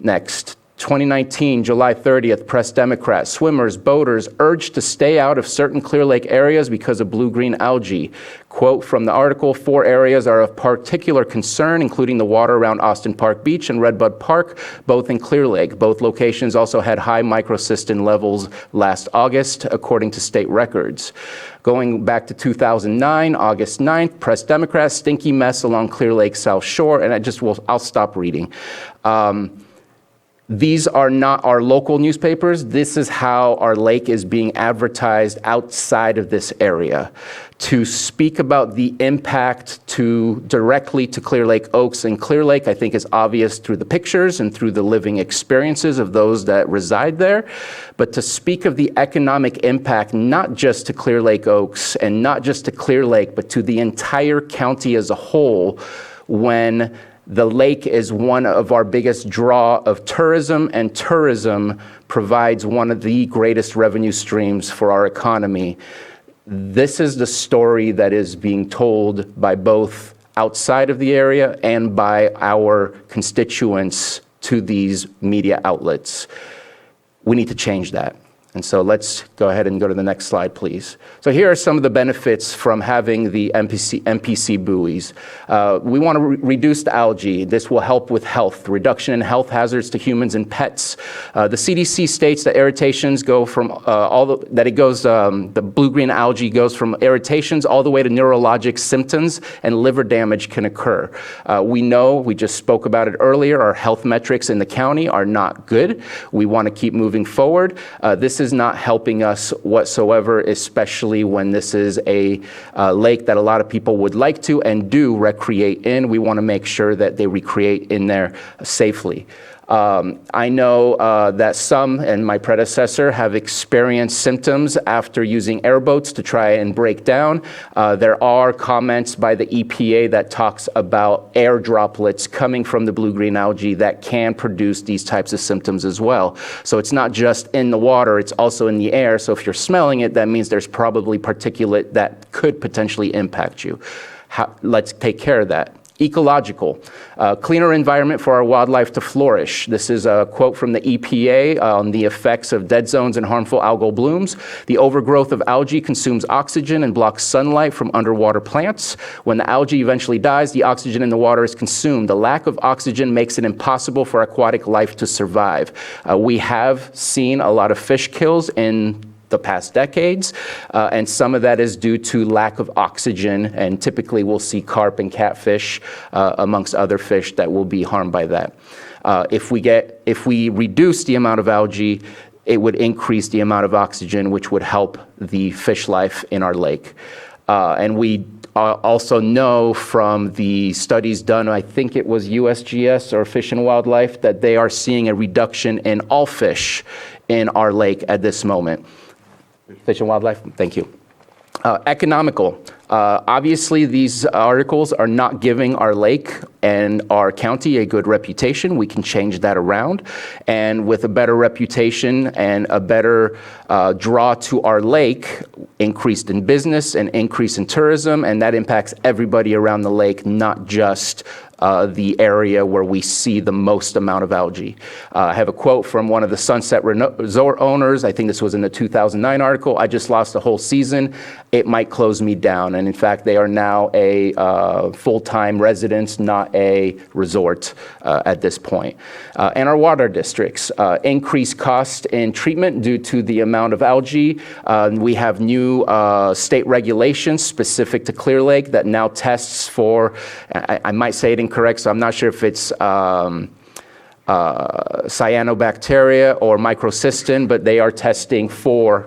Next. 2019, July 30th, Press Democrat. Swimmers, boaters urged to stay out of certain Clear Lake areas because of blue-green algae. Quote from the article, 4 areas are of particular concern, including the water around Austin Park Beach and Redbud Park, both in Clear Lake. Both locations also had high microcystin levels last August, according to state records. Going back to 2009, August 9th, Press Democrat, stinky mess along Clear Lake South Shore, and I'll stop reading. These are not our local newspapers. This is how our lake is being advertised outside of this area. To speak about the impact directly to Clear Lake Oaks and Clear Lake, I think is obvious through the pictures and through the living experiences of those that reside there. But to speak of the economic impact, not just to Clear Lake Oaks and not just to Clear Lake, but to the entire county as a whole, when the lake is one of our biggest draw of tourism, and tourism provides one of the greatest revenue streams for our economy. This is the story that is being told by both outside of the area and by our constituents to these media outlets. We need to change that. And so let's go ahead and go to the next slide, please. So here are some of the benefits from having the MPC buoys. We want to reduce the algae. This will help with health, reduction in health hazards to humans and pets. The CDC states that irritations go from the blue-green algae goes from irritations all the way to neurologic symptoms, and liver damage can occur. We know, we just spoke about it earlier, our health metrics in the county are not good. We want to keep moving forward. This is not helping us whatsoever, especially when this is a lake that a lot of people would like to and do recreate in. We want to make sure that they recreate in there safely. I know that some, and my predecessor, have experienced symptoms after using airboats to try and break down. There are comments by the EPA that talks about air droplets coming from the blue-green algae that can produce these types of symptoms as well. So it's not just in the water, it's also in the air. So if you're smelling it, that means there's probably particulate that could potentially impact you. Let's take care of that. Ecological, cleaner environment for our wildlife to flourish. This is a quote from the EPA on the effects of dead zones and harmful algal blooms. The overgrowth of algae consumes oxygen and blocks sunlight from underwater plants. When the algae eventually dies, the oxygen in the water is consumed. The lack of oxygen makes it impossible for aquatic life to survive. We have seen a lot of fish kills in the past decades, and some of that is due to lack of oxygen, and typically we'll see carp and catfish amongst other fish that will be harmed by that. If we reduce the amount of algae, it would increase the amount of oxygen, which would help the fish life in our lake. And we also know from the studies done, I think it was USGS or Fish and Wildlife, that they are seeing a reduction in all fish in our lake at this moment. Fish and Wildlife, thank you. Economical. Obviously, these articles are not giving our lake and our county a good reputation. We can change that around. And with a better reputation and a better draw to our lake, increased in business and increase in tourism, and that impacts everybody around the lake, not just the area where we see the most amount of algae. I have a quote from one of the Sunset Resort owners. I think this was in the 2009 article. "I just lost a whole season. It might close me down." And in fact, they are now a full-time residence, not a resort at this point. And our water districts, increased cost in treatment due to the amount of algae. We have new state regulations specific to Clear Lake that now tests for, I might say it incorrect, so I'm not sure if it's cyanobacteria or microcystin, but they are testing for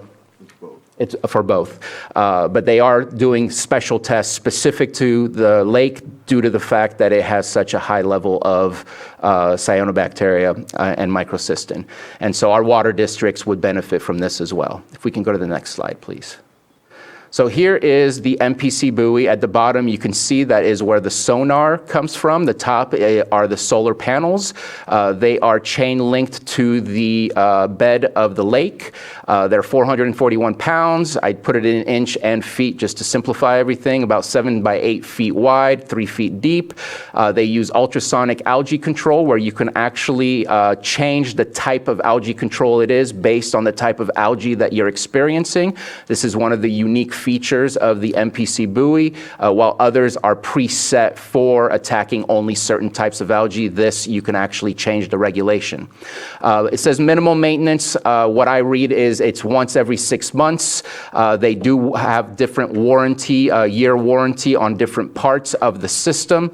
it's for both. But they are doing special tests specific to the lake due to the fact that it has such a high level of cyanobacteria and microcystin. And so our water districts would benefit from this as well. If we can go to the next slide, please. So here is the MPC buoy. At the bottom, you can see that is where the sonar comes from. The top are the solar panels. They are chain linked to the bed of the lake. They're 441 pounds. I put it in inch and feet just to simplify everything, about 7 by 8 feet wide, 3 feet deep. They use ultrasonic algae control where you can actually change the type of algae control it is based on the type of algae that you're experiencing. This is one of the unique features of the MPC buoy. While others are preset for attacking only certain types of algae, this you can actually change the regulation. It says minimal maintenance. What I read is it's once every 6 months. They do have different warranty, year warranty on different parts of the system.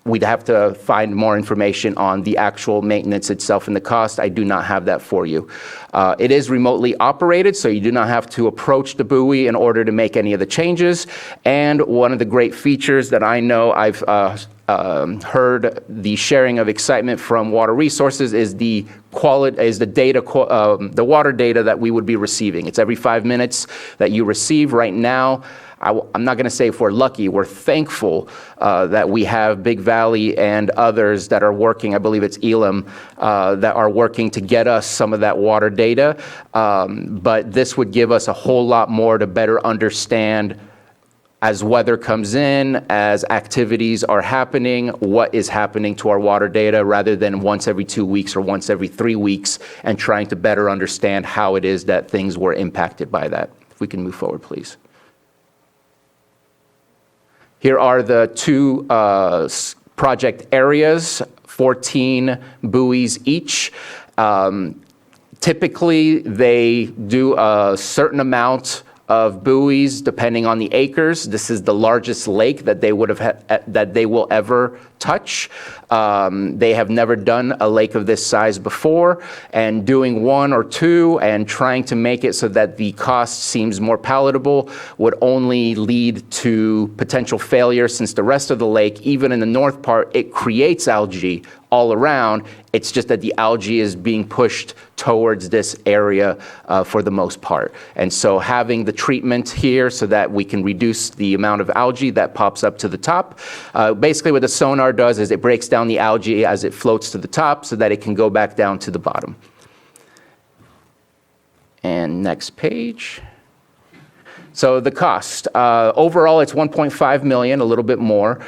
We'd have to find more information on the actual maintenance itself and the cost. I do not have that for you. It is remotely operated, so you do not have to approach the buoy in order to make any of the changes. And one of the great features that I know I've heard the sharing of excitement from Water Resources is the quality, is the data, the water data that we would be receiving. It's every 5 minutes that you receive. Right now, I'm not going to say if we're lucky, we're thankful that we have Big Valley and others that are working, I believe it's Elam, that are working to get us some of that water data. But this would give us a whole lot more to better understand as weather comes in, as activities are happening, what is happening to our water data rather than once every 2 weeks or once every 3 weeks and trying to better understand how it is that things were impacted by that. If we can move forward, please. Here are the two project areas, 14 buoys each. Typically, they do a certain amount of buoys depending on the acres. This is the largest lake that they would have that they will ever touch. They have never done a lake of this size before, and doing 1 or 2 and trying to make it so that the cost seems more palatable would only lead to potential failure, since the rest of the lake, even in the north part, it creates algae all around. It's just that the algae is being pushed towards this area for the most part. And so having the treatment here so that we can reduce the amount of algae that pops up to the top. Basically what the sonar does is it breaks down the algae as it floats to the top so that it can go back down to the bottom. And next page. So the cost, overall it's 1.5 million, a little bit more.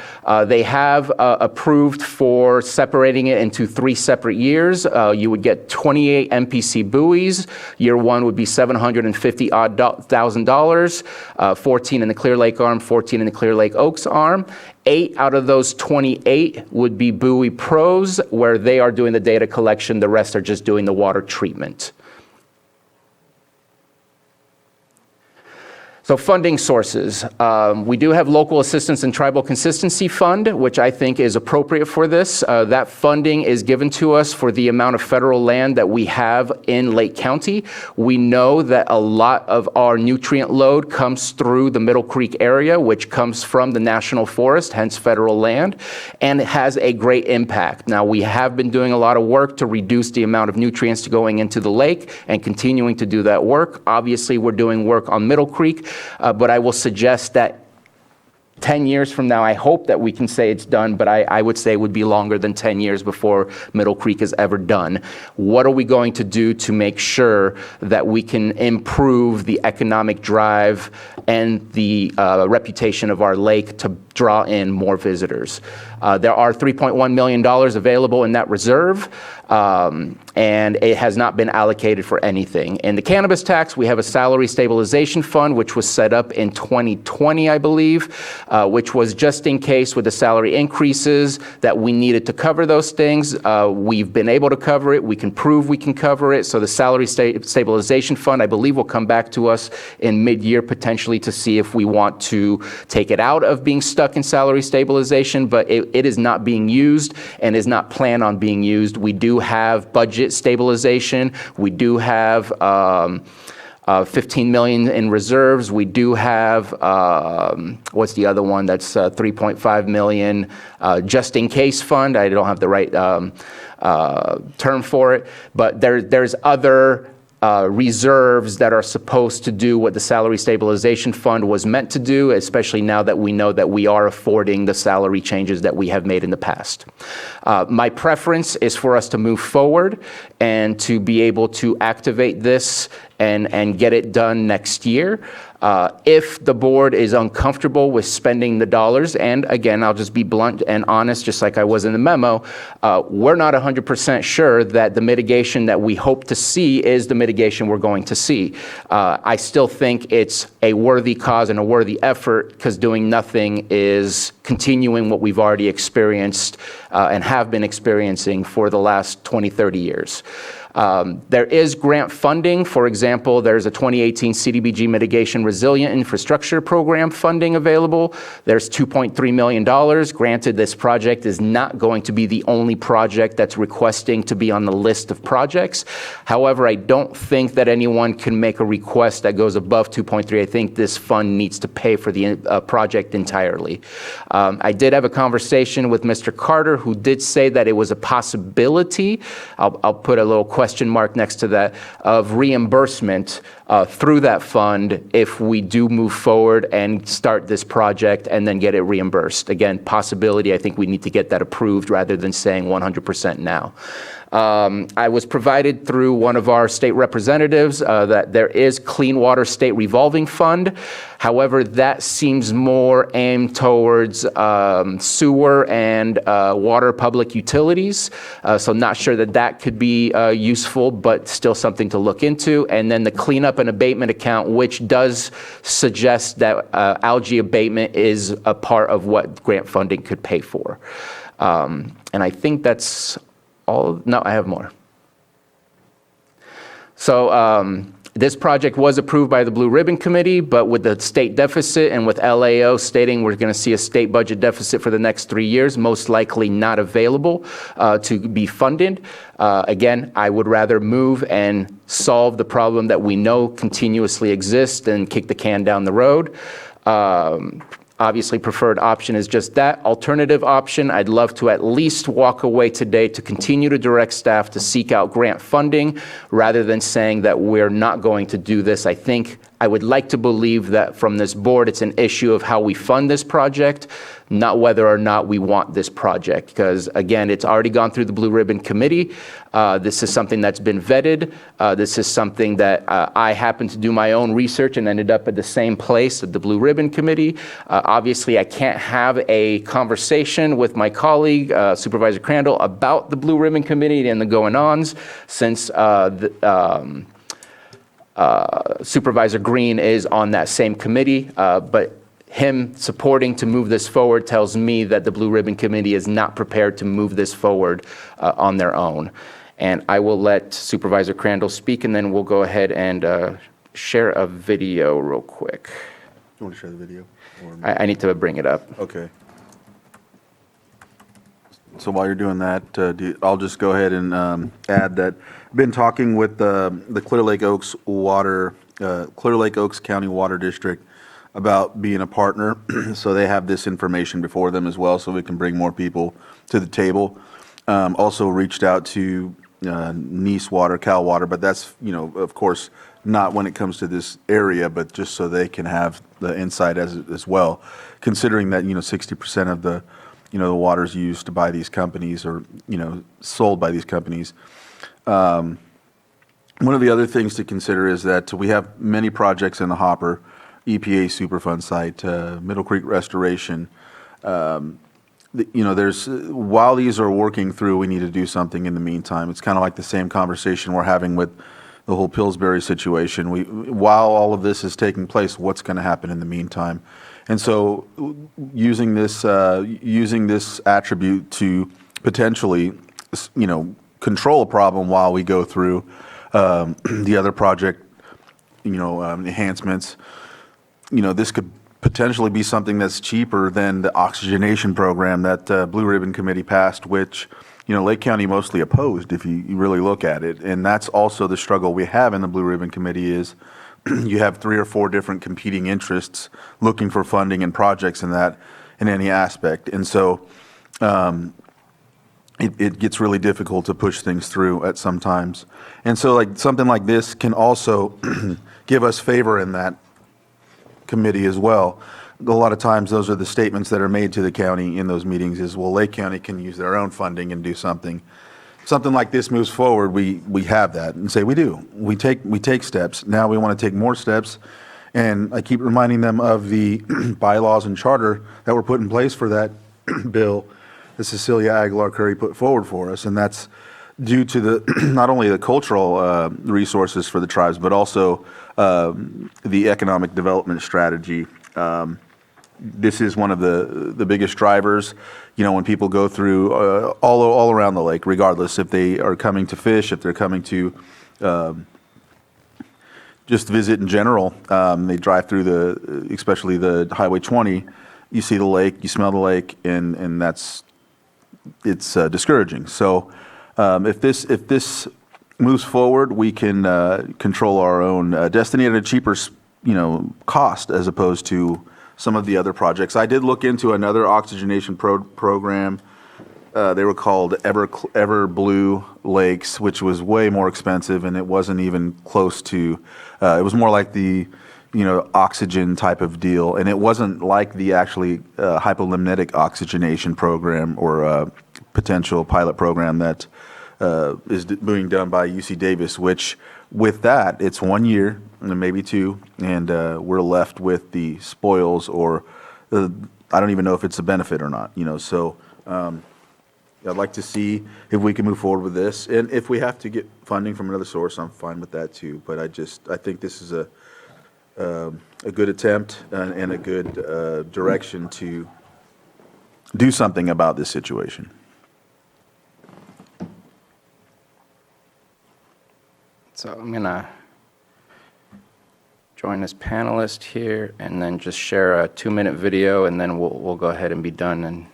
They have approved for separating it into 3 separate years. You would get 28 MPC buoys. Year 1 would be $750,000, 14 in the Clear Lake arm, 14 in the Clear Lake Oaks arm. 8 out of those 28 would be buoy pros, where they are doing the data collection. The rest are just doing the water treatment. So funding sources. We do have Local Assistance and Tribal Consistency Fund, which I think is appropriate for this. That funding is given to us for the amount of federal land that we have in Lake County. We know that a lot of our nutrient load comes through the Middle Creek area, which comes from the National Forest, hence federal land, and it has a great impact. Now, we have been doing a lot of work to reduce the amount of nutrients going into the lake and continuing to do that work. Obviously, we're doing work on Middle Creek. But I will suggest that 10 years from now, I hope that we can say it's done, but I would say it would be longer than 10 years before Middle Creek is ever done. What are we going to do to make sure that we can improve the economic drive and the reputation of our lake to draw in more visitors? There are $3.1 million available in that reserve, and it has not been allocated for anything. In the cannabis tax, we have a salary stabilization fund, which was set up in 2020, I believe, which was just in case with the salary increases that we needed to cover those things. We've been able to cover it. We can prove we can cover it. So the salary stabilization fund, I believe, will come back to us in mid-year potentially to see if we want to take it out of being stuck in salary stabilization, but it is not being used and is not planned on being used. We do have budget stabilization. We do have 15 million in reserves. We do have, what's the other one? That's 3.5 million just in case fund. I don't have the right term for it, but there's other reserves that are supposed to do what the salary stabilization fund was meant to do, especially now that we know that we are affording the salary changes that we have made in the past. My preference is for us to move forward and to be able to activate this and get it done next year. If the board is uncomfortable with spending the dollars, and again, I'll just be blunt and honest, just like I was in the memo, we're not 100% sure that the mitigation that we hope to see is the mitigation we're going to see. I still think it's a worthy cause and a worthy effort because doing nothing is continuing what we've already experienced and have been experiencing for the last 20, 30 years. There is grant funding. For example, there's a 2018 CDBG Mitigation Resilient Infrastructure Program funding available. There's $2.3 million. Granted, this project is not going to be the only project that's requesting to be on the list of projects. However, I don't think that anyone can make a request that goes above 2.3. I think this fund needs to pay for the project entirely. I did have a conversation with Mr. Carter, who did say that it was a possibility. I'll put a little question mark next to that, of reimbursement through that fund if we do move forward and start this project and then get it reimbursed. Again, possibility. I think we need to get that approved rather than saying 100% now. I was provided through one of our state representatives that there is Clean Water State Revolving Fund. However, that seems more aimed towards sewer and water public utilities. So not sure that that could be useful, but still something to look into. And then the cleanup and abatement account, which does suggest that algae abatement is a part of what grant funding could pay for. And I think that's all. No, I have more. So this project was approved by the Blue Ribbon Committee, but with the state deficit and with LAO stating we're going to see a state budget deficit for the next 3 years, most likely not available to be funded. Again, I would rather move and solve the problem that we know continuously exists than kick the can down the road. Obviously, preferred option is just that. Alternative option, I'd love to at least walk away today to continue to direct staff to seek out grant funding rather than saying that we're not going to do this. I would like to believe that from this board, it's an issue of how we fund this project, not whether or not we want this project. Because again, it's already gone through the Blue Ribbon Committee. This is something that's been vetted. This is something that I happened to do my own research and ended up at the same place at the Blue Ribbon Committee. Obviously, I can't have a conversation with my colleague, Supervisor Crandall, about the Blue Ribbon Committee and the going-ons since Supervisor Green is on that same committee, but him supporting to move this forward tells me that the Blue Ribbon Committee is not prepared to move this forward on their own. And I will let Supervisor Crandall speak, and then we'll go ahead and share a video real quick.
You want to share the video? Or-
I need to bring it up.
Okay. So while you're doing that, I'll just go ahead and add that I've been talking with the Clear Lake Oaks County Water District about being a partner, so they have this information before them as well, so we can bring more people to the table. Also reached out to Nice Water, Cal Water, but that's, of course, not when it comes to this area, but just so they can have the insight as well, considering that, 60% of the the water's used by these companies or, sold by these companies. One of the other things to consider is that we have many projects in the hopper, EPA Superfund site, Middle Creek Restoration. There's, while these are working through, we need to do something in the meantime. It's kind of like the same conversation we're having with the whole Pillsbury situation. While all of this is taking place, what's going to happen in the meantime? And so using this attribute to potentially, control a problem while we go through the other project, enhancements, this could potentially be something that's cheaper than the oxygenation program that Blue Ribbon Committee passed, which, Lake County mostly opposed if you really look at it. And that's also the struggle we have in the Blue Ribbon Committee is you have 3 or 4 different competing interests looking for funding and projects in any aspect. And so it gets really difficult to push things through at some times. And so something like this can also give us favor in that committee as well. A lot of times those are the statements that are made to the county in those meetings is, well, Lake County can use their own funding and do something. Something like this moves forward, we have that and say we do. We take steps. Now we want to take more steps. And I keep reminding them of the bylaws and charter that were put in place for that bill that Cecilia Aguilar Curry put forward for us. And that's due to not only the cultural resources for the tribes, but also the economic development strategy. This is one of the biggest drivers, when people go through all around the lake, regardless if they are coming to fish, if they're coming to just visit in general. They drive through especially the Highway 20, you see the lake, you smell the lake, and it's discouraging. So if this moves forward, we can control our own destiny at a cheaper cost as opposed to some of the other projects. I did look into another oxygenation program. They were called Ever Blue Lakes, which was way more expensive, and it wasn't even close to. It was more like the oxygen type of deal, and it wasn't like the actually hypolimnetic oxygenation program or potential pilot program that is being done by UC Davis, which with that, it's 1 year, maybe 2, and we're left with the spoils or I don't even know if it's a benefit or not, so I'd like to see if we can move forward with this. And if we have to get funding from another source, I'm fine with that too. But I think this is a good attempt and a good direction to do something about this situation.
So I'm going to join as panelist here and then just share a 2-minute video, and then we'll go ahead and be done and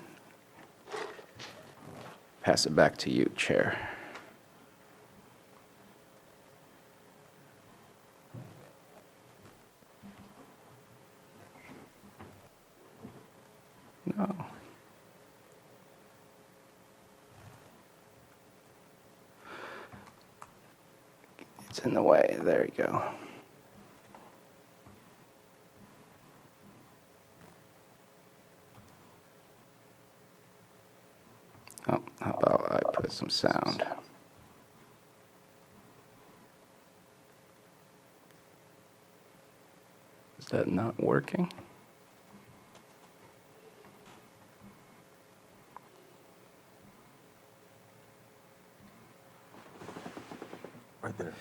pass it back to you, Chair. No. It's in the way. There you go. Oh, how about I put some sound? Is that not working?
Right there.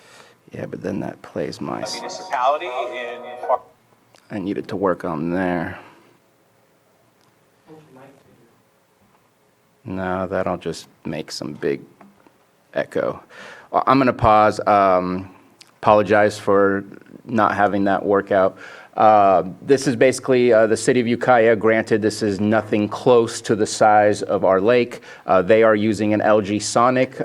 Yeah, but then that plays my.
Municipality in.
I needed to work on there. No, that'll just make some big echo. I'm going to pause. Apologize for not having that work out. This is basically the city of Ukiah. Granted, this is nothing close to the size of our lake. They are using an LG Sonic.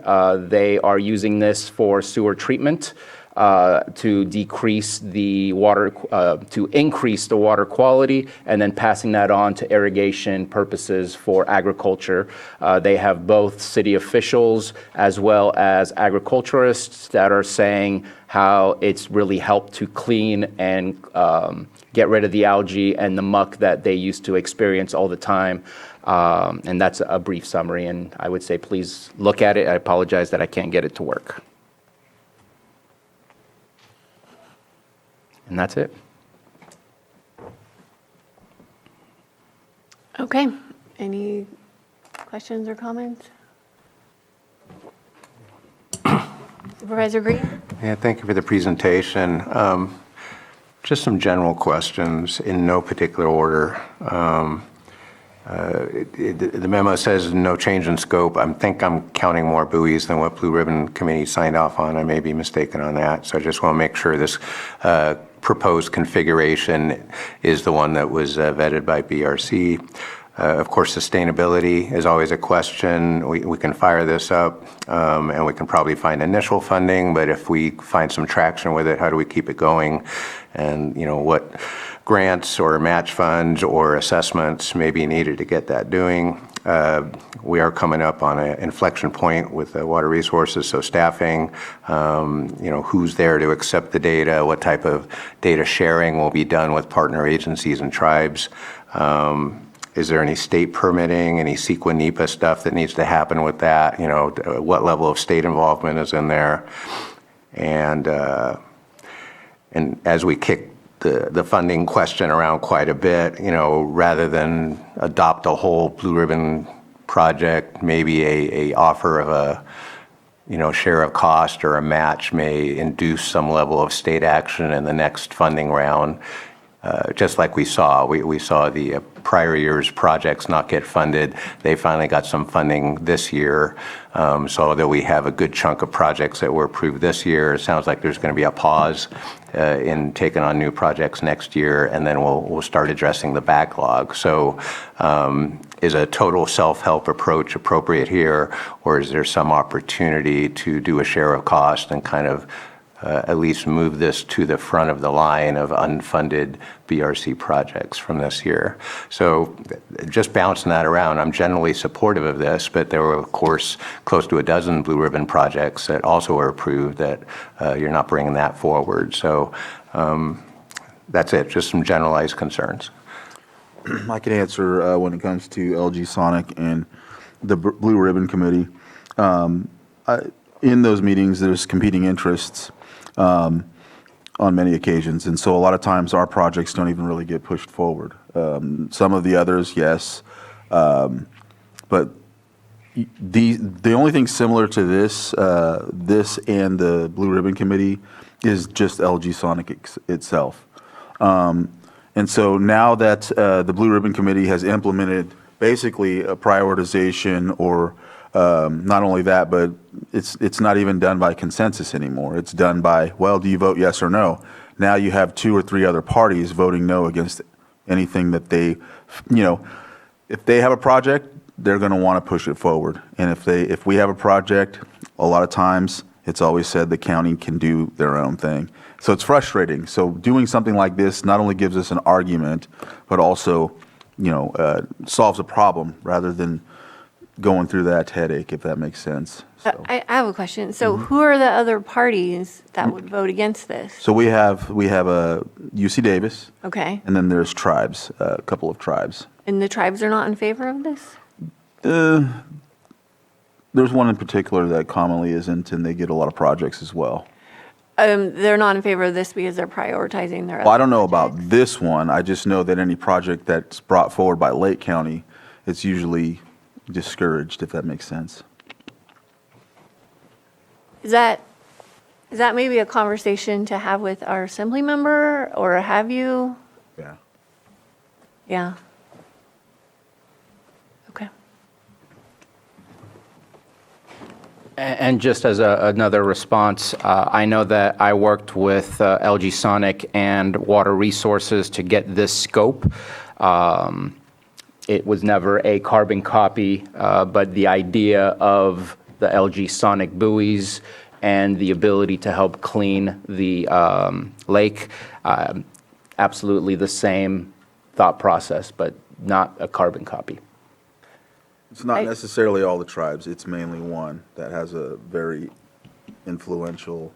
They are using this for sewer treatment to decrease the water, to increase the water quality, and then passing that on to irrigation purposes for agriculture. They have both city officials as well as agriculturists that are saying how it's really helped to clean and get rid of the algae and the muck that they used to experience all the time. And that's a brief summary, and I would say please look at it. I apologize that I can't get it to work. And that's it.
Okay. Any questions or comments? Supervisor Green?
Yeah, thank you for the presentation. Just some general questions in no particular order. The memo says no change in scope. I think I'm counting more buoys than what Blue Ribbon Committee signed off on. I may be mistaken on that. So I just want to make sure this proposed configuration is the one that was vetted by BRC. Of course, sustainability is always a question. We can fire this up and we can probably find initial funding, but if we find some traction with it, how do we keep it going? And, you know, what grants or match funds or assessments may be needed to get that doing. We are coming up on an inflection point with water resources, so staffing, you know, who's there to accept the data, what type of data sharing will be done with partner agencies and tribes. Is there any state permitting, any CEQA NEPA stuff that needs to happen with that? You know, what level of state involvement is in there? And as we kick the funding question around quite a bit, you know, rather than adopt a whole Blue Ribbon project, maybe a offer of a, you know, share of cost or a match may induce some level of state action in the next funding round. Just like we saw the prior year's projects not get funded. They finally got some funding this year. So although we have a good chunk of projects that were approved this year, it sounds like there's going to be a pause in taking on new projects next year, and then we'll start addressing the backlog. So is a total self-help approach appropriate here, or is there some opportunity to do a share of cost and kind of at least move this to the front of the line of unfunded BRC projects from this year? So just bouncing that around, I'm generally supportive of this, but there were, of course, close to a dozen Blue Ribbon projects that also were approved that you're not bringing that forward. So that's it, just some generalized concerns.
I can answer when it comes to LG Sonic and the Blue Ribbon Committee. In those meetings, there's competing interests on many occasions, and so a lot of times our projects don't even really get pushed forward. Some of the others, yes, but the only thing similar to this and the Blue Ribbon Committee is just LG Sonic itself. And so now that the Blue Ribbon Committee has implemented basically a prioritization, or not only that, but it's not even done by consensus anymore. It's done by, well, do you vote yes or no? Now you have 2 or 3 other parties voting no against anything that they, you know, if they have a project, they're going to want to push it forward. And if we have a project, a lot of times it's always said the county can do their own thing. So it's frustrating. So doing something like this not only gives us an argument, but also, you know, solves a problem rather than going through that headache, if that makes sense. So,
I have a question. So who are the other parties that would vote against this?
so we have UC Davis,
Okay.
and then there's tribes, a couple of tribes.
And the tribes are not in favor of this?
There's one in particular that commonly isn't, and they get a lot of projects as well.
They're not in favor of this because they're prioritizing their
Well, I don't know about this one. I just know that any project that's brought forward by Lake County, it's usually discouraged, if that makes sense.
Is that maybe a conversation to have with our assembly member, or have you?
Yeah.
Yeah. Okay.
And just as another response, I know that I worked with LG Sonic and Water Resources to get this scope. It was never a carbon copy, but the idea of the LG Sonic buoys and the ability to help clean the lake, absolutely the same thought process, but not a carbon copy.
It's not necessarily all the tribes. It's mainly one that has a very influential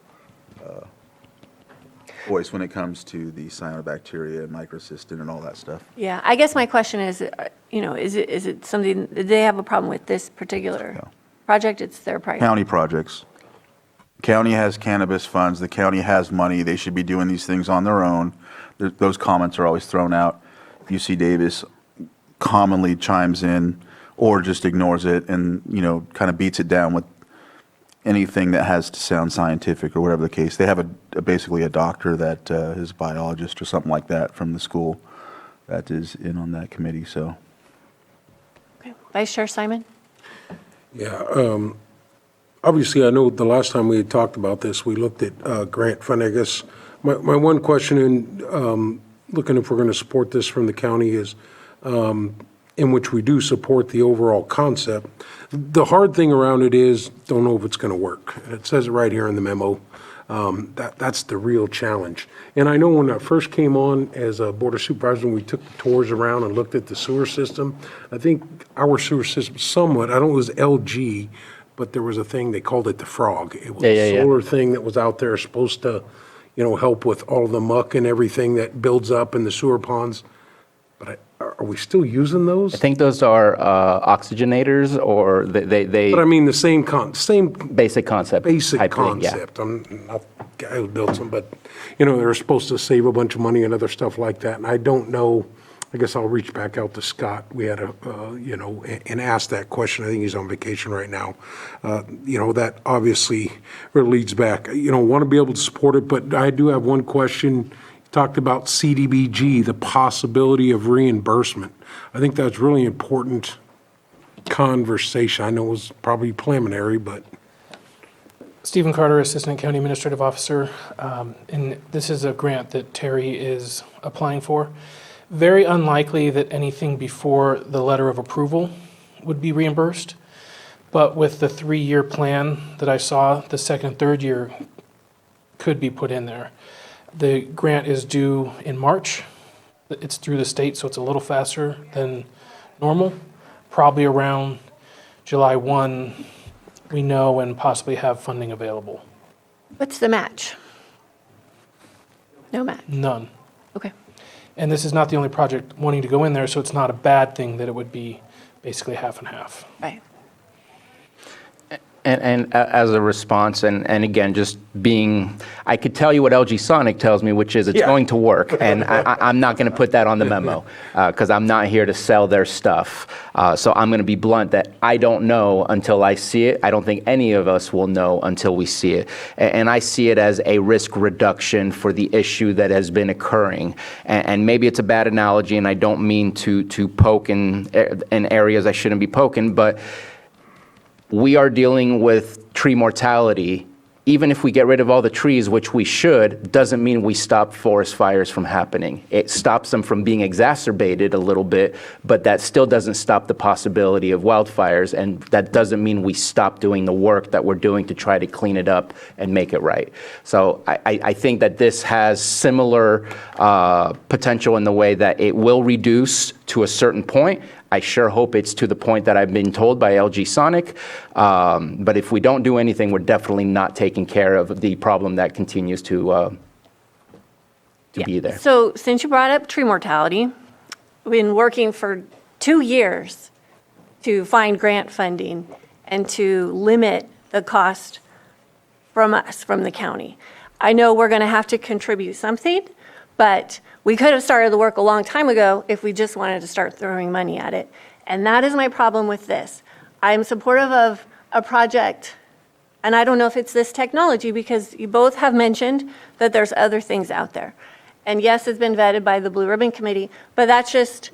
voice when it comes to the cyanobacteria and microcystin and all that stuff.
Yeah, I guess my question is, is it something, did they have a problem with this particular project? It's their priority.
County projects. County has cannabis funds. The county has money. They should be doing these things on their own. Those comments are always thrown out. UC Davis commonly chimes in or just ignores it and, kind of beats it down with anything that has to sound scientific or whatever the case. They have basically a doctor that is a biologist or something like that from the school that is in on that committee, so.
Okay. Vice Chair Simon?
Yeah, obviously, I know the last time we had talked about this, we looked at grant fund. I guess my one question in looking if we're going to support this from the county is, in which we do support the overall concept. The hard thing around it is, don't know if it's going to work. It says it right here in the memo. That's the real challenge. And I know when I first came on as a Board of Supervisors, when we took the tours around and looked at the sewer system, I think our sewer system somewhat, I don't know, it was LG, but there was a thing, they called it the frog. It was a solar thing that was out there supposed to, help with all the muck and everything that builds up in the sewer ponds. But are we still using those?
I think those are oxygenators, or they.
But I mean, the same
basic concept.
Basic
type thing, yeah.
concept. I'm not the guy who built them, but, they're supposed to save a bunch of money and other stuff like that. And I don't know, I guess I'll reach back out to Scott. We had and ask that question. I think he's on vacation right now. That obviously really leads back. Want to be able to support it, but I do have one question. Talked about CDBG, the possibility of reimbursement. I think that's really important conversation. I know it was probably preliminary, but.
Stephen Carter, Assistant County Administrative Officer, and this is a grant that Terry is applying for. Very unlikely that anything before the letter of approval would be reimbursed, but with the 3-year plan that I saw, the second and third year could be put in there. The grant is due in March. It's through the state, so it's a little faster than normal. Probably around July 1, we know and possibly have funding available.
What's the match? No match?
None.
Okay.
And this is not the only project wanting to go in there, so it's not a bad thing that it would be basically half and half.
Right.
And as a response, and again, just being, I could tell you what LG Sonic tells me, which is it's going to work. And I'm not going to put that on the memo because I'm not here to sell their stuff. So I'm going to be blunt that I don't know until I see it. I don't think any of us will know until we see it. And I see it as a risk reduction for the issue that has been occurring. And maybe it's a bad analogy, and I don't mean to poke in areas I shouldn't be poking, but we are dealing with tree mortality. Even if we get rid of all the trees, which we should, doesn't mean we stop forest fires from happening. It stops them from being exacerbated a little bit, but that still doesn't stop the possibility of wildfires, and that doesn't mean we stop doing the work that we're doing to try to clean it up and make it right. So I think that this has similar potential in the way that it will reduce to a certain point. I sure hope it's to the point that I've been told by LG Sonic. But if we don't do anything, we're definitely not taking care of the problem that continues to be there.
So since you brought up tree mortality, we've been working for 2 years to find grant funding and to limit the cost from us, from the county. I know we're going to have to contribute something, but we could have started the work a long time ago if we just wanted to start throwing money at it. And that is my problem with this. I'm supportive of a project, and I don't know if it's this technology, because you both have mentioned that there's other things out there. And yes, it's been vetted by the Blue Ribbon Committee, but that's just,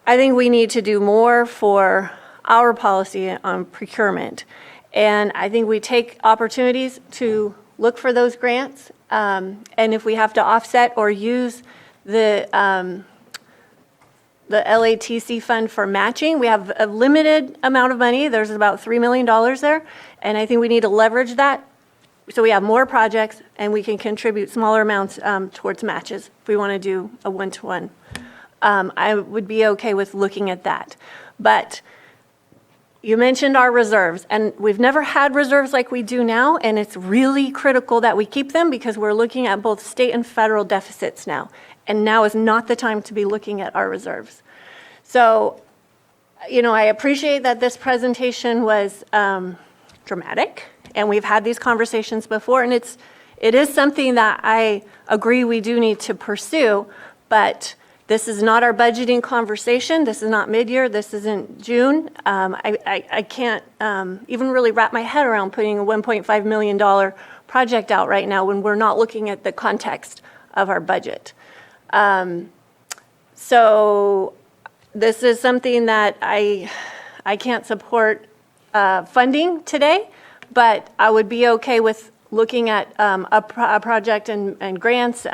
I think we need to do more for our policy on procurement. And I think we take opportunities to look for those grants. And if we have to offset or use the LATC fund for matching, we have a limited amount of money. There's about $3 million there. And I think we need to leverage that so we have more projects and we can contribute smaller amounts towards matches if we want to do a one-to-one. I would be okay with looking at that. But you mentioned our reserves, and we've never had reserves like we do now, and it's really critical that we keep them because we're looking at both state and federal deficits now, and now is not the time to be looking at our reserves. So, I appreciate that this presentation was dramatic, and we've had these conversations before, and it is something that I agree we do need to pursue, but this is not our budgeting conversation. This is not mid-year. This isn't June. I can't even really wrap my head around putting a $1.5 million project out right now when we're not looking at the context of our budget. So this is something that I can't support funding today, but I would be okay with looking at a project and grants.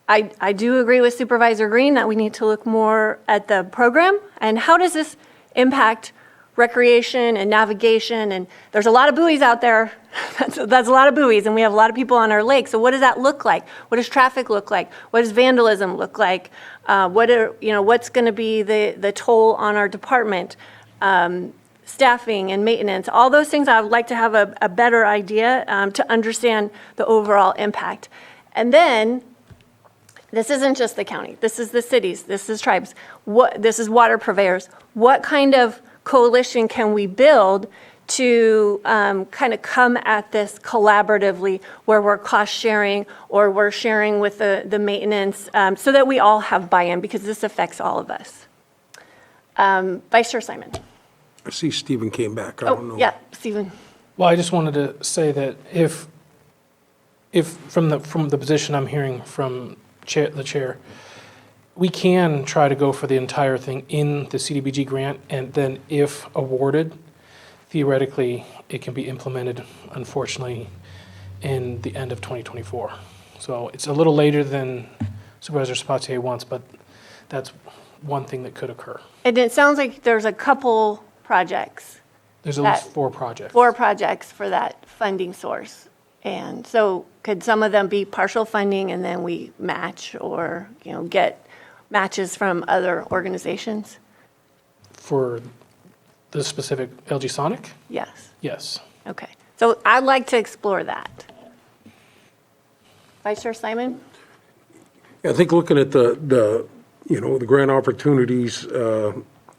I do agree with Supervisor Green that we need to look more at the program and how does this impact recreation and navigation. And there's a lot of buoys out there. That's a lot of buoys, and we have a lot of people on our lake. So what does that look like? What does traffic look like? What does vandalism look like? What's going to be the toll on our department? Staffing and maintenance, all those things I would like to have a better idea to understand the overall impact. And then, this isn't just the county, this is the cities, this is tribes, this is water purveyors. What kind of coalition can we build to kind of come at this collaboratively where we're cost sharing or we're sharing with the maintenance so that we all have buy-in because this affects all of us. Vice Chair Simon.
I see Stephen came back. I don't know.
Yeah, Stephen.
Well, I just wanted to say that if from the position I'm hearing from the chair, we can try to go for the entire thing in the CDBG grant, and then if awarded, theoretically, it can be implemented, unfortunately, in the end of 2024. So it's a little later than Supervisor Sabatier wants, but that's one thing that could occur.
And it sounds like there's a couple projects.
There's at least 4 projects.
4 projects for that funding source. And so could some of them be partial funding and then we match or, get matches from other organizations?
For the specific LG Sonic?
Yes.
Yes.
Okay. So I'd like to explore that. Vice Chair Simon?
I think looking at the grant opportunities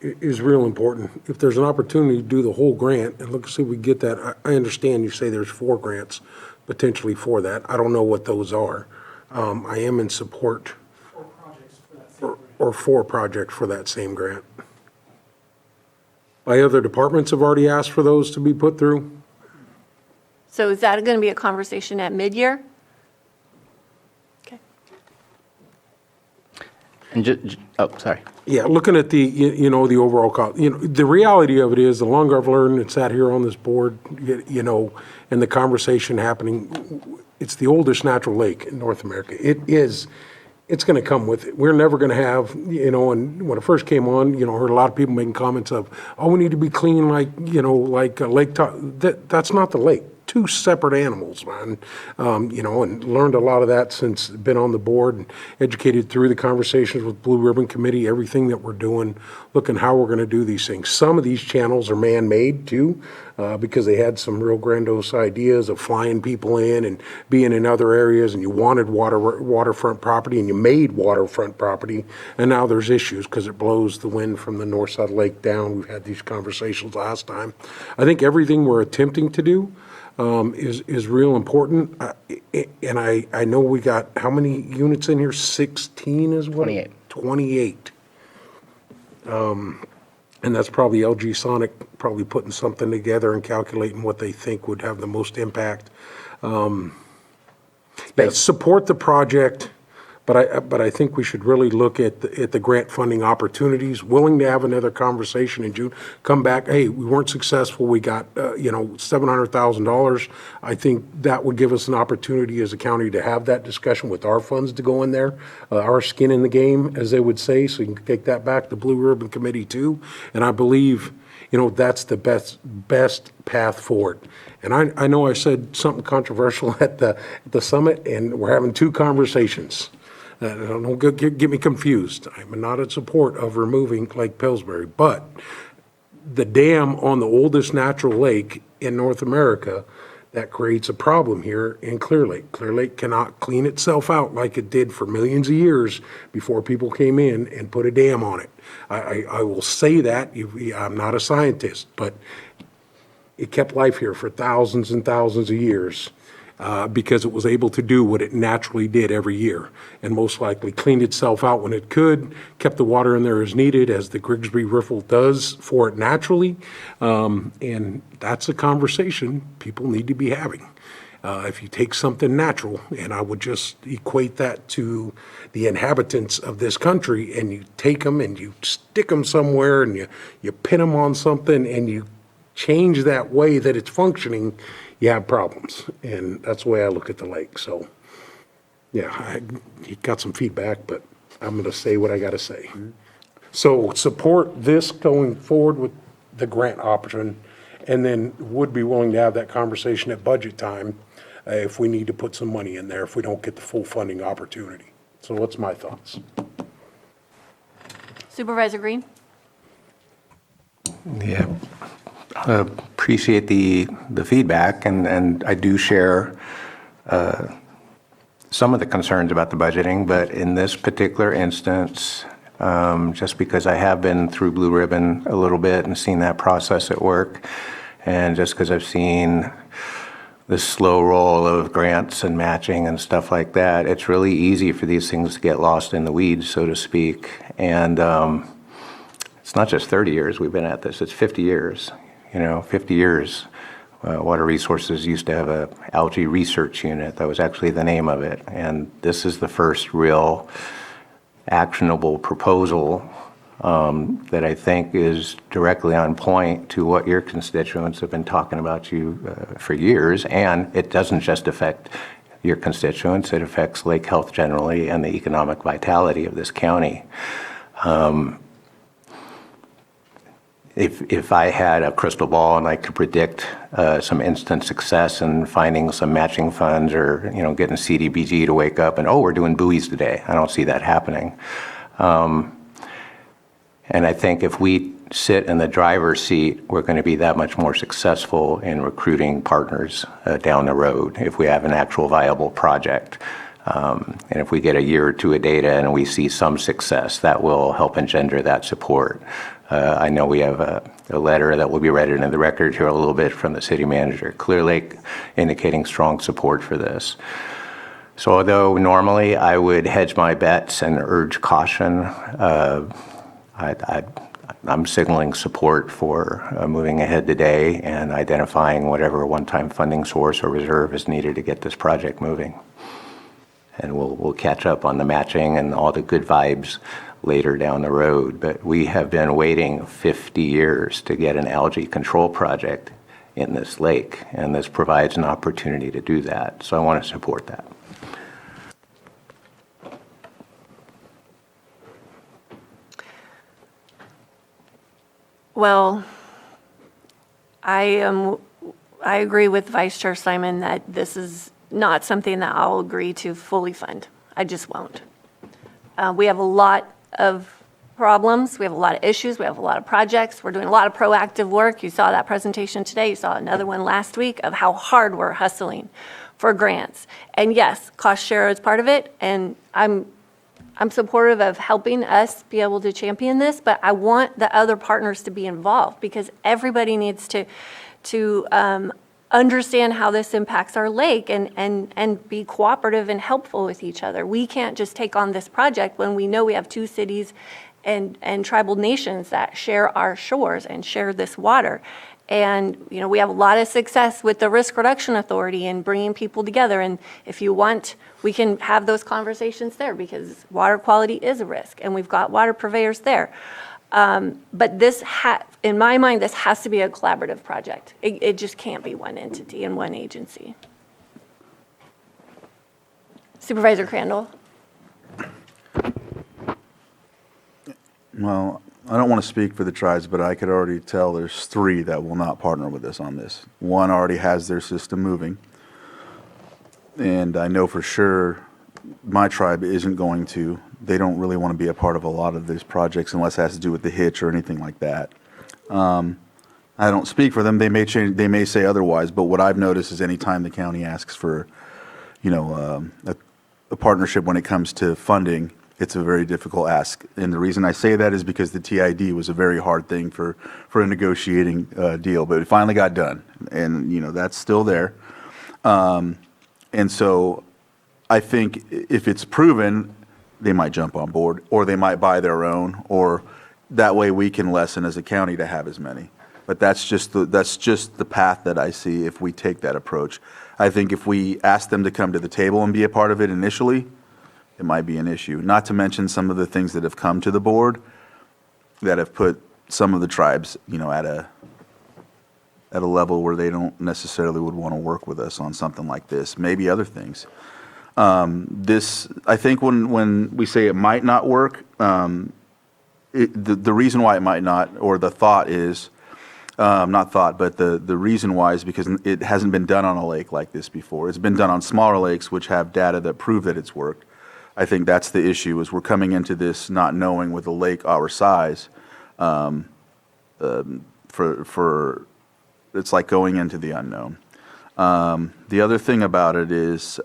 is real important. If there's an opportunity to do the whole grant and see if we get that, I understand you say there's 4 grants potentially for that. I don't know what those are. I am in support.
4 projects for that same grant.
Or 4 projects for that same grant. My other departments have already asked for those to be put through.
So is that going to be a conversation at mid-year? Okay.
And sorry.
Yeah, looking at the, the overall cost, the reality of it is, the longer I've learned and sat here on this board, and the conversation happening, it's the oldest natural lake in North America. It's going to come with it. We're never going to have, and when it first came on, heard a lot of people making comments of, oh, we need to be clean like a lake. That's not the lake. 2 separate animals, man. And learned a lot of that since been on the board and educated through the conversations with Blue Ribbon Committee, everything that we're doing, looking how we're going to do these things. Some of these channels are man-made too, because they had some real grandiose ideas of flying people in and being in other areas, and you wanted waterfront property and you made waterfront property, and now there's issues because it blows the wind from the north side of the lake down. We've had these conversations last time. I think everything we're attempting to do is real important. And I know we got, how many units in here? 16 is what?
28.
28. And that's probably LG Sonic probably putting something together and calculating what they think would have the most impact. Support the project, But I think we should really look at the grant funding opportunities, willing to have another conversation in June, come back, hey, we weren't successful, we got, $700,000. I think that would give us an opportunity as a county to have that discussion with our funds to go in there, our skin in the game, as they would say, so you can take that back to Blue Ribbon Committee too. And I believe, that's the best path forward. And I know I said something controversial at the summit, and we're having two conversations. Don't get me confused. I'm not in support of removing Lake Pillsbury, but the dam on the oldest natural lake in North America, that creates a problem here in Clear Lake. Clear Lake cannot clean itself out like it did for millions of years before people came in and put a dam on it. I will say that. I'm not a scientist, but it kept life here for thousands and thousands of years. Because it was able to do what it naturally did every year, and most likely cleaned itself out when it could, kept the water in there as needed, as the Grigsby Riffle does for it naturally. And that's a conversation people need to be having. If you take something natural, and I would just equate that to the inhabitants of this country, and you take them and you stick them somewhere, and you pin them on something, and you change that way that it's functioning, you have problems. And that's the way I look at the lake. So, yeah, you got some feedback, but I'm going to say what I got to say. So support this going forward with the grant option, and then would be willing to have that conversation at budget time if we need to put some money in there if we don't get the full funding opportunity. So what's my thoughts?
Supervisor Green?
Yeah. Appreciate the feedback, and I do share some of the concerns about the budgeting, but in this particular instance, just because I have been through Blue Ribbon a little bit and seen that process at work, and just because I've seen the slow roll of grants and matching and stuff like that, it's really easy for these things to get lost in the weeds, so to speak. And it's not just 30 years we've been at this, it's 50 years. 50 years. Water Resources used to have a algae research unit. That was actually the name of it. And this is the first real actionable proposal that I think is directly on point to what your constituents have been talking about you for years. And it doesn't just affect your constituents, it affects lake health generally and the economic vitality of this county. If I had a crystal ball and I could predict some instant success in finding some matching funds, or getting CDBG to wake up and, we're doing buoys today, I don't see that happening. And I think if we sit in the driver's seat, we're going to be that much more successful in recruiting partners down the road if we have an actual viable project. And if we get a year or two of data and we see some success, that will help engender that support. I know we have a letter that will be read into the record here a little bit from the city manager, Clear Lake, indicating strong support for this. So although normally I would hedge my bets and urge caution, I'm signaling support for moving ahead today and identifying whatever one-time funding source or reserve is needed to get this project moving. And we'll catch up on the matching and all the good vibes later down the road. But we have been waiting 50 years to get an algae control project in this lake, and this provides an opportunity to do that. So I want to support that.
Well, I agree with Vice Chair Simon that this is not something that I'll agree to fully fund. I just won't. We have a lot of problems. We have a lot of issues. We have a lot of projects. We're doing a lot of proactive work. You saw that presentation today. You saw another one last week of how hard we're hustling for grants. And yes, cost share is part of it. And I'm supportive of helping us be able to champion this, but I want the other partners to be involved because everybody needs to understand how this impacts our lake and be cooperative and helpful with each other. We can't just take on this project when we know we have two cities and tribal nations that share our shores and share this water. And, we have a lot of success with the Risk Reduction Authority and bringing people together. And if you want, we can have those conversations there because water quality is a risk and we've got water purveyors there. But in my mind, this has to be a collaborative project. It just can't be one entity and one agency. Supervisor Crandall?
Well, I don't want to speak for the tribes, but I could already tell there's 3 that will not partner with us on this. One already has their system moving. And I know for sure my tribe isn't going to. They don't really want to be a part of a lot of these projects unless it has to do with the hitch or anything like that. I don't speak for them. They may change. They may say otherwise. But what I've noticed is anytime the county asks for, a partnership when it comes to funding, it's a very difficult ask. And the reason I say that is because the TID was a very hard thing for a negotiating deal, but it finally got done, and that's still there. And so I think if it's proven, they might jump on board, or they might buy their own, or that way we can lessen as a county to have as many. But that's just the path that I see if we take that approach. I think if we ask them to come to the table and be a part of it initially, it might be an issue. Not to mention some of the things that have come to the board that have put some of the tribes, at a level where they don't necessarily would want to work with us on something like this. Maybe other things. I think when we say it might not work, the reason why it might not, or the thought is, not thought, but the reason why is because it hasn't been done on a lake like this before. It's been done on smaller lakes which have data that prove that it's worked. I think that's the issue, is we're coming into this not knowing with a lake our size, it's like going into the unknown. The other thing about it is,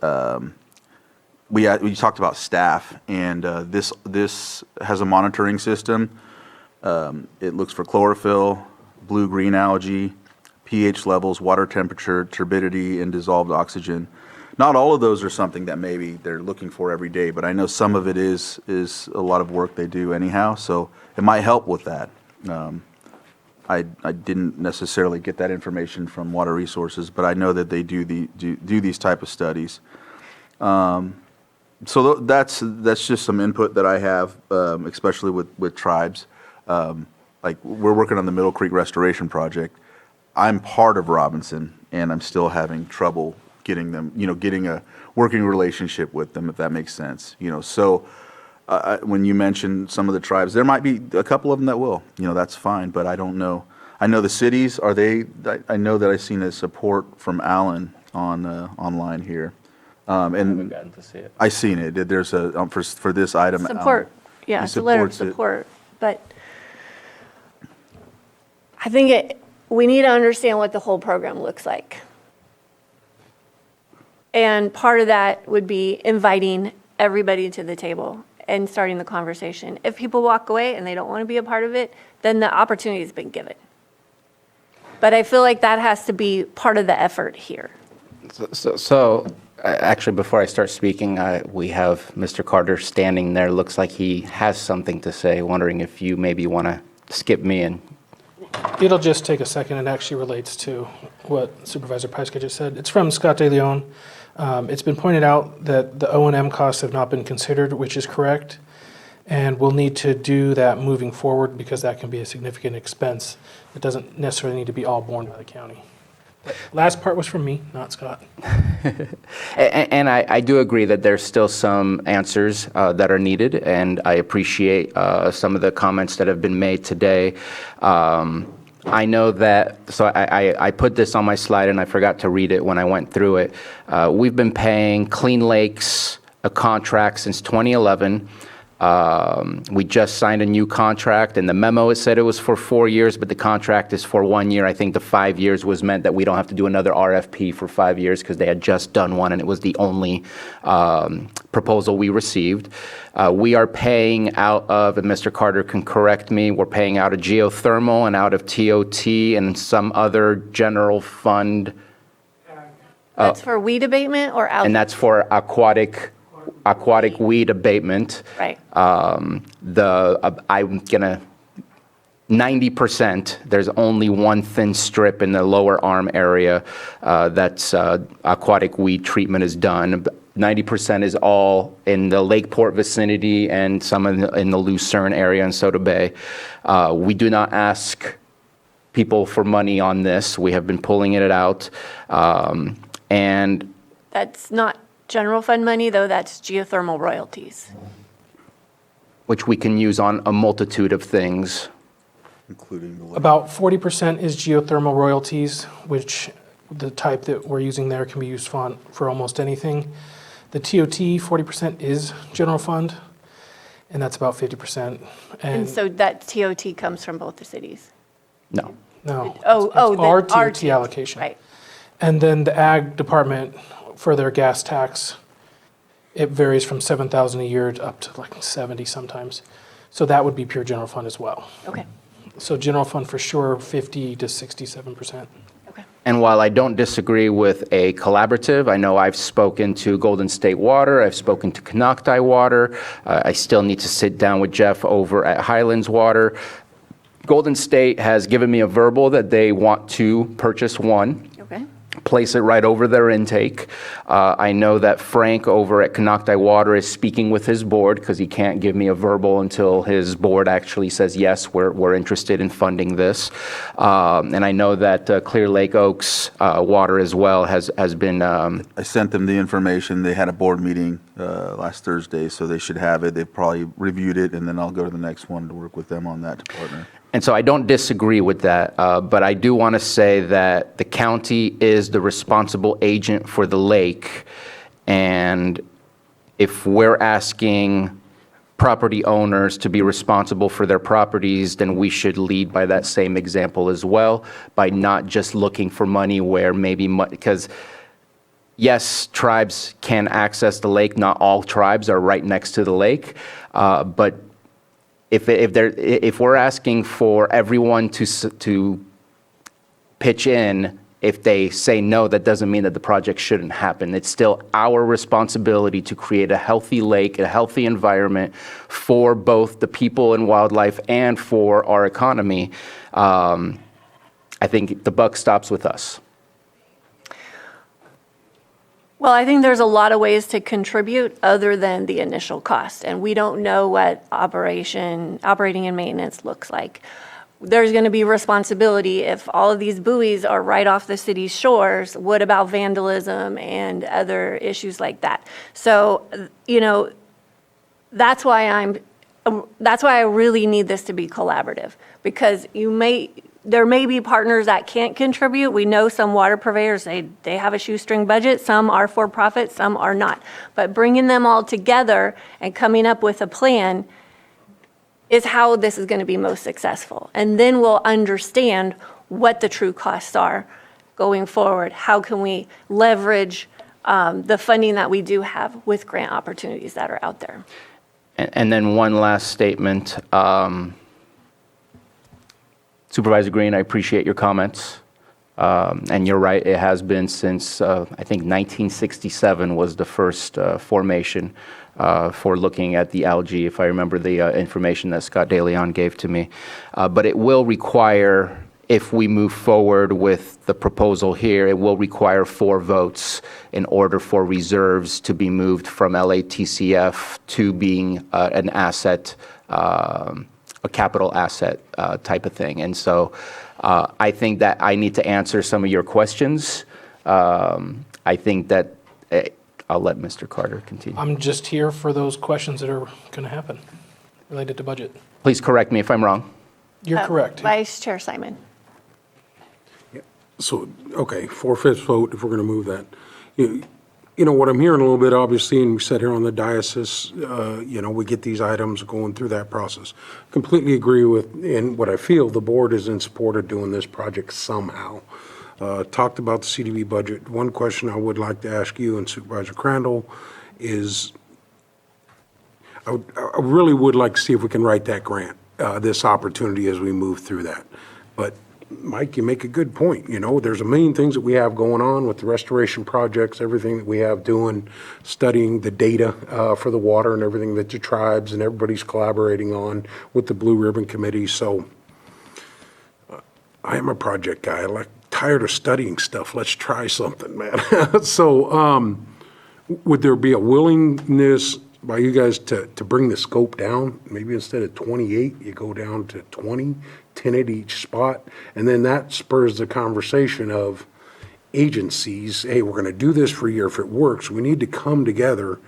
we talked about staff, and this has a monitoring system. It looks for chlorophyll, blue-green algae, pH levels, water temperature, turbidity, and dissolved oxygen. Not all of those are something that maybe they're looking for every day, but I know some of it is a lot of work they do anyhow, so it might help with that. I didn't necessarily get that information from Water Resources, but I know that they do these type of studies. So that's just some input that I have, especially with tribes. Like we're working on the Middle Creek Restoration Project. I'm part of Robinson, and I'm still having trouble getting them, getting a working relationship with them, if that makes sense. So when you mention some of the tribes, there might be a couple of them that will. That's fine, but I don't know. I know the cities, I know that I've seen a support from Alan on online here. And I haven't gotten to see it. I seen it. There's a for this item.
Support. Yeah, it's a letter of support. But I think we need to understand what the whole program looks like. And part of that would be inviting everybody to the table and starting the conversation. If people walk away and they don't want to be a part of it, then the opportunity has been given. But I feel like that has to be part of the effort here.
So actually, before I start speaking, we have Mr. Carter standing there. Looks like he has something to say. Wondering if you maybe want to skip me and.
It'll just take a second. It actually relates to what Supervisor Pyska just said. It's from Scott De Leon. It's been pointed out that the O&M costs have not been considered, which is correct. And we'll need to do that moving forward because that can be a significant expense. It doesn't necessarily need to be all borne by the county. That last part was from me, not Scott.
And I do agree that there's still some answers that are needed, and I appreciate some of the comments that have been made today. I know that, so I put this on my slide and I forgot to read it when I went through it. We've been paying Clean Lakes a contract since 2011. We just signed a new contract. In the memo, it said it was for 4 years, but the contract is for 1 year. I think the 5 years was meant that we don't have to do another RFP for 5 years because they had just done one, and it was the only proposal we received. We are paying out of, and Mr. Carter can correct me, we're paying out of geothermal and out of TOT and some other general fund.
That's for weed abatement or algae?
And that's for aquatic weed abatement.
Right.
I'm gonna 90%, there's only one thin strip in the lower arm area that's aquatic weed treatment is done. 90% is all in the Lakeport vicinity and some in the Lucerne area and Soda Bay. We do not ask people for money on this. We have been pulling it out. And
That's not general fund money, though, that's geothermal royalties.
which we can use on a multitude of things.
About 40% is geothermal royalties, which the type that we're using there can be used for almost anything. The TOT, 40% is general fund, and that's about 50%.
And so that TOT comes from both the cities?
No.
No.
Oh,
it's our
then our
TOT allocation.
Right.
And then the ag department, for their gas tax, it varies from 7,000 a year to up to like 70 sometimes. So that would be pure general fund as well.
Okay.
So general fund for sure, 50 to 67%.
And while I don't disagree with a collaborative, I know I've spoken to Golden State Water, I've spoken to Canocti Water, I still need to sit down with Jeff over at Highlands Water. Golden State has given me a verbal that they want to purchase one.
Okay.
Place it right over their intake. I know that Frank over at Canocti Water is speaking with his board because he can't give me a verbal until his board actually says, yes, we're interested in funding this. And I know that Clear Lake Oaks Water as well has been.
I sent them the information. They had a board meeting last Thursday, so they should have it. They've probably reviewed it, and then I'll go to the next one to work with them on that to partner.
And so I don't disagree with that, but I do want to say that the county is the responsible agent for the lake. And if we're asking property owners to be responsible for their properties, then we should lead by that same example as well, by not just looking for money where maybe, because yes, tribes can access the lake. Not all tribes are right next to the lake, but if we're asking for everyone to pitch in, if they say no, that doesn't mean that the project shouldn't happen. It's still our responsibility to create a healthy lake, a healthy environment for both the people and wildlife and for our economy. I think the buck stops with us.
Well, I think there's a lot of ways to contribute other than the initial cost, and we don't know what operating and maintenance looks like. There's going to be responsibility if all of these buoys are right off the city's shores. What about vandalism and other issues like that? So, that's why I really need this to be collaborative, because there may be partners that can't contribute. We know some water purveyors, they have a shoestring budget. Some are for profit, some are not. But bringing them all together and coming up with a plan is how this is going to be most successful. And then we'll understand what the true costs are going forward. How can we leverage the funding that we do have with grant opportunities that are out there?
And then one last statement. Supervisor Green, I appreciate your comments. And you're right, it has been since, I think 1967 was the first formation for looking at the algae, if I remember the information that Scott DeLeon gave to me. But it will require, if we move forward with the proposal here, it will require 4 votes in order for reserves to be moved from LATCF to being an asset, a capital asset type of thing. And so I think that I need to answer some of your questions. I think that I'll let Mr. Carter continue.
I'm just here for those questions that are going to happen related to budget.
Please correct me if I'm wrong.
You're correct.
Vice Chair Simon.
So, okay, 4/5 vote if we're going to move that. You know, what I'm hearing a little bit, obviously, and we sat here on the diocese, we get these items going through that process. Completely agree with, and what I feel, the board is in support of doing this project somehow. Talked about the CDB budget. One question I would like to ask you and Supervisor Crandall is, I really would like to see if we can write that grant, this opportunity as we move through that. But Mike, you make a good point. There's a million things that we have going on with the restoration projects, everything that we have doing, studying the data for the water and everything that the tribes and everybody's collaborating on with the Blue Ribbon Committee. So I am a project guy. I'm like tired of studying stuff. Let's try something, man. So would there be a willingness by you guys to bring the scope down? Maybe instead of 28, you go down to 20, 10 at each spot. And then that spurs the conversation of agencies. Hey, we're going to do this for a year. If it works, we need to come together,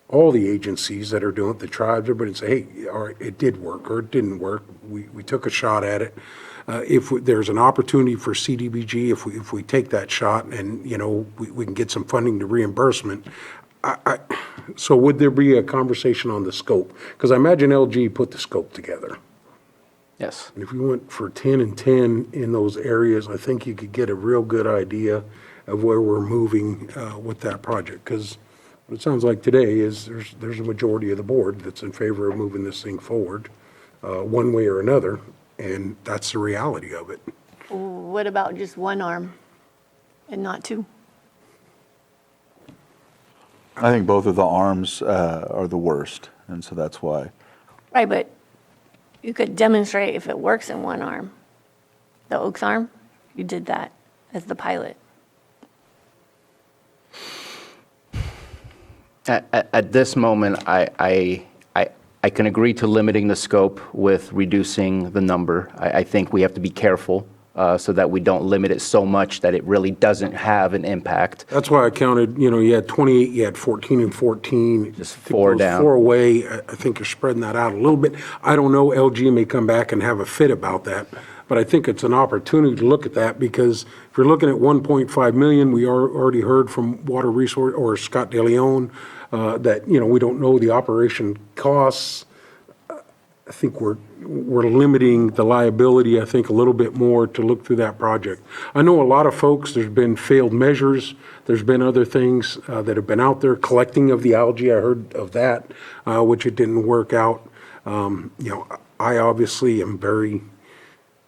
all the agencies that are doing it, the tribes, everybody, and say, hey, all right, it did work or it didn't work. We took a shot at it. There's an opportunity for CDBG, if we take that shot and, we can get some funding to reimbursement. So would there be a conversation on the scope? Because I imagine LG put the scope together.
Yes.
And if we went for 10 and 10 in those areas, I think you could get a real good idea of where we're moving with that project. Because what it sounds like today is there's a majority of the board that's in favor of moving this thing forward one way or another, and that's the reality of it.
What about just one arm and not two?
I think both of the arms are the worst, and so that's why.
Right, but you could demonstrate if it works in one arm. The Oaks arm, you did that as the pilot.
At this moment, I can agree to limiting the scope with reducing the number. I think we have to be careful so that we don't limit it so much that it really doesn't have an impact.
That's why I counted, you had 28, you had 14 and 14.
Just 4 down.
4 away. I think you're spreading that out a little bit. I don't know, LG may come back and have a fit about that, but I think it's an opportunity to look at that because if you're looking at 1.5 million, we already heard from Water Resource or Scott DeLeon that, we don't know the operation costs. I think we're limiting the liability, I think, a little bit more to look through that project. I know a lot of folks, there's been failed measures, there's been other things that have been out there, collecting of the algae, I heard of that, which it didn't work out. I obviously am very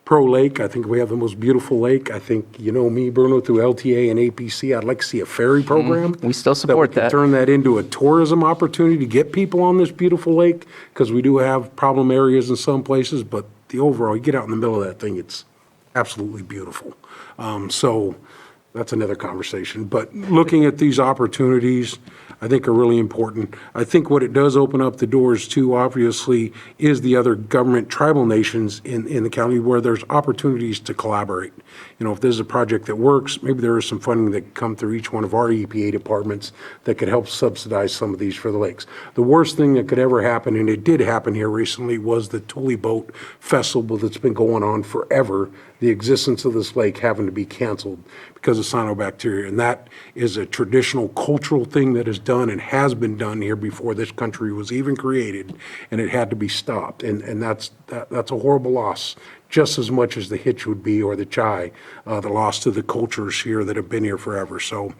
pro-lake. I think we have the most beautiful lake. I think, me, Bruno, through LTA and APC, I'd like to see a ferry program.
We still support
that. We can turn that into a tourism opportunity to get people on this beautiful lake, because we do have problem areas in some places, but the overall, you get out in the middle of that thing, it's absolutely beautiful. So that's another conversation. But looking at these opportunities, I think are really important. I think what it does open up the doors to, obviously, is the other government tribal nations in the county where there's opportunities to collaborate. If there's a project that works, maybe there is some funding that can come through each one of our EPA departments that could help subsidize some of these for the lakes. The worst thing that could ever happen, and it did happen here recently, was the Tule Boat Festival that's been going on forever, the existence of this lake having to be canceled because of cyanobacteria. And that is a traditional cultural thing that is done and has been done here before this country was even created, and it had to be stopped. And that's a horrible loss, just as much as the hitch would be, or the chai, the loss to the cultures here that have been here forever. So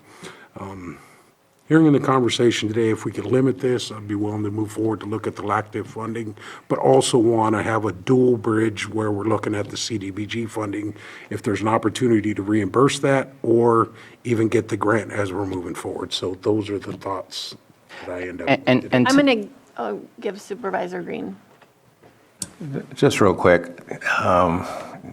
hearing in the conversation today, if we could limit this, I'd be willing to move forward to look at the LACTIV funding, but also want to have a dual bridge where we're looking at the CDBG funding, if there's an opportunity to reimburse that or even get the grant as we're moving forward. So those are the thoughts that I end up with.
And
I'm going to give Supervisor Green.
Just real quick,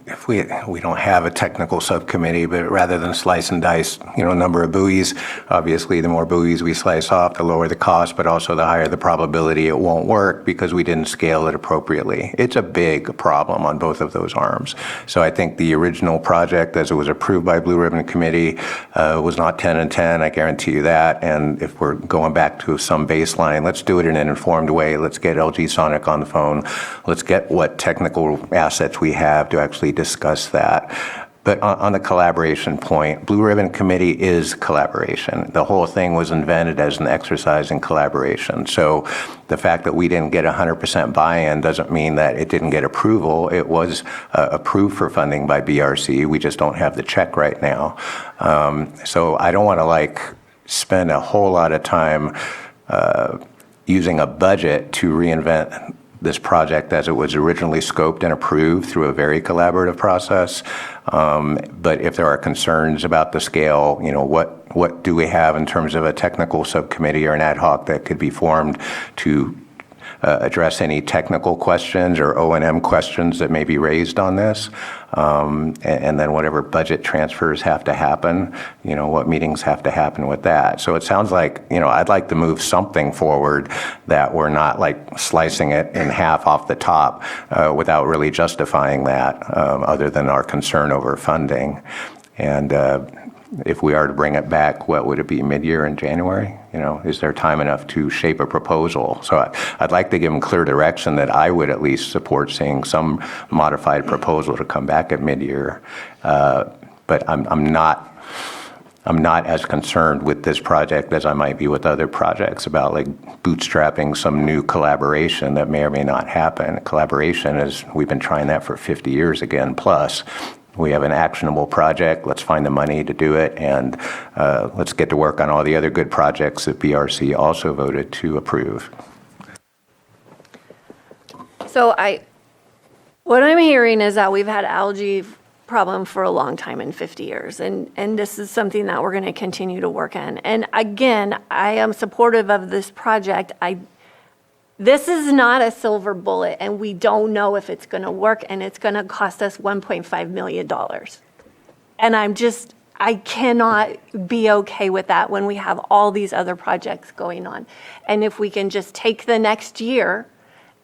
if we don't have a technical subcommittee, but rather than slice and dice, number of buoys, obviously the more buoys we slice off, the lower the cost, but also the higher the probability it won't work because we didn't scale it appropriately. It's a big problem on both of those arms. So I think the original project, as it was approved by Blue Ribbon Committee, was not 10 and 10, I guarantee you that. And if we're going back to some baseline, let's do it in an informed way. Let's get LG Sonic on the phone. Let's get what technical assets we have to actually discuss that. But on the collaboration point, Blue Ribbon Committee is collaboration. The whole thing was invented as an exercise in collaboration. So the fact that we didn't get 100% buy-in doesn't mean that it didn't get approval. It was approved for funding by BRC. We just don't have the check right now. So I don't want to spend a whole lot of time using a budget to reinvent this project as it was originally scoped and approved through a very collaborative process. But if there are concerns about the scale, what do we have in terms of a technical subcommittee or an ad hoc that could be formed to address any technical questions or O&M questions that may be raised on this. And then whatever budget transfers have to happen, what meetings have to happen with that. So it sounds like, I'd like to move something forward that we're not like slicing it in half off the top without really justifying that, other than our concern over funding. And if we are to bring it back, what would it be, mid-year in January? Is there time enough to shape a proposal? So I'd like to give them clear direction that I would at least support seeing some modified proposal to come back at mid-year. But I'm not as concerned with this project as I might be with other projects about like bootstrapping some new collaboration that may or may not happen. Collaboration is, we've been trying that for 50 years again, plus. We have an actionable project. Let's find the money to do it, and let's get to work on all the other good projects that BRC also voted to approve.
So what I'm hearing is that we've had algae problem for a long time, in 50 years, and this is something that we're going to continue to work on. And again, I am supportive of this project. This is not a silver bullet, and we don't know if it's going to work, and it's going to cost us $1.5 million. And I cannot be okay with that when we have all these other projects going on. And if we can just take the next year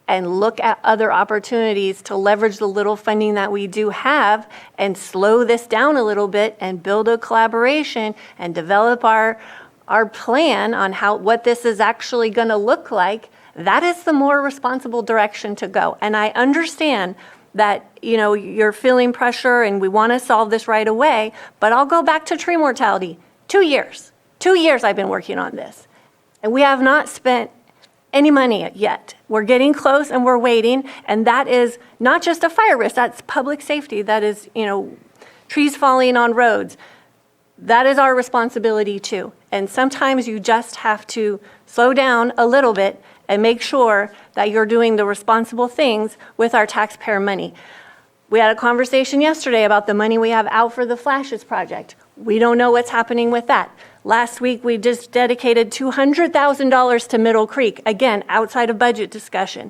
and look at other opportunities to leverage the little funding that we do have and slow this down a little bit and build a collaboration and develop our plan on what this is actually going to look like, that is the more responsible direction to go. And I understand that, you're feeling pressure and we want to solve this right away, but I'll go back to tree mortality. 2 years. 2 years I've been working on this. And we have not spent any money yet. We're getting close and we're waiting. And that is not just a fire risk, that's public safety. That is, trees falling on roads. That is our responsibility too. And sometimes you just have to slow down a little bit and make sure that you're doing the responsible things with our taxpayer money. We had a conversation yesterday about the money we have out for the Flashes project. We don't know what's happening with that. Last week, we just dedicated $200,000 to Middle Creek, again, outside of budget discussion.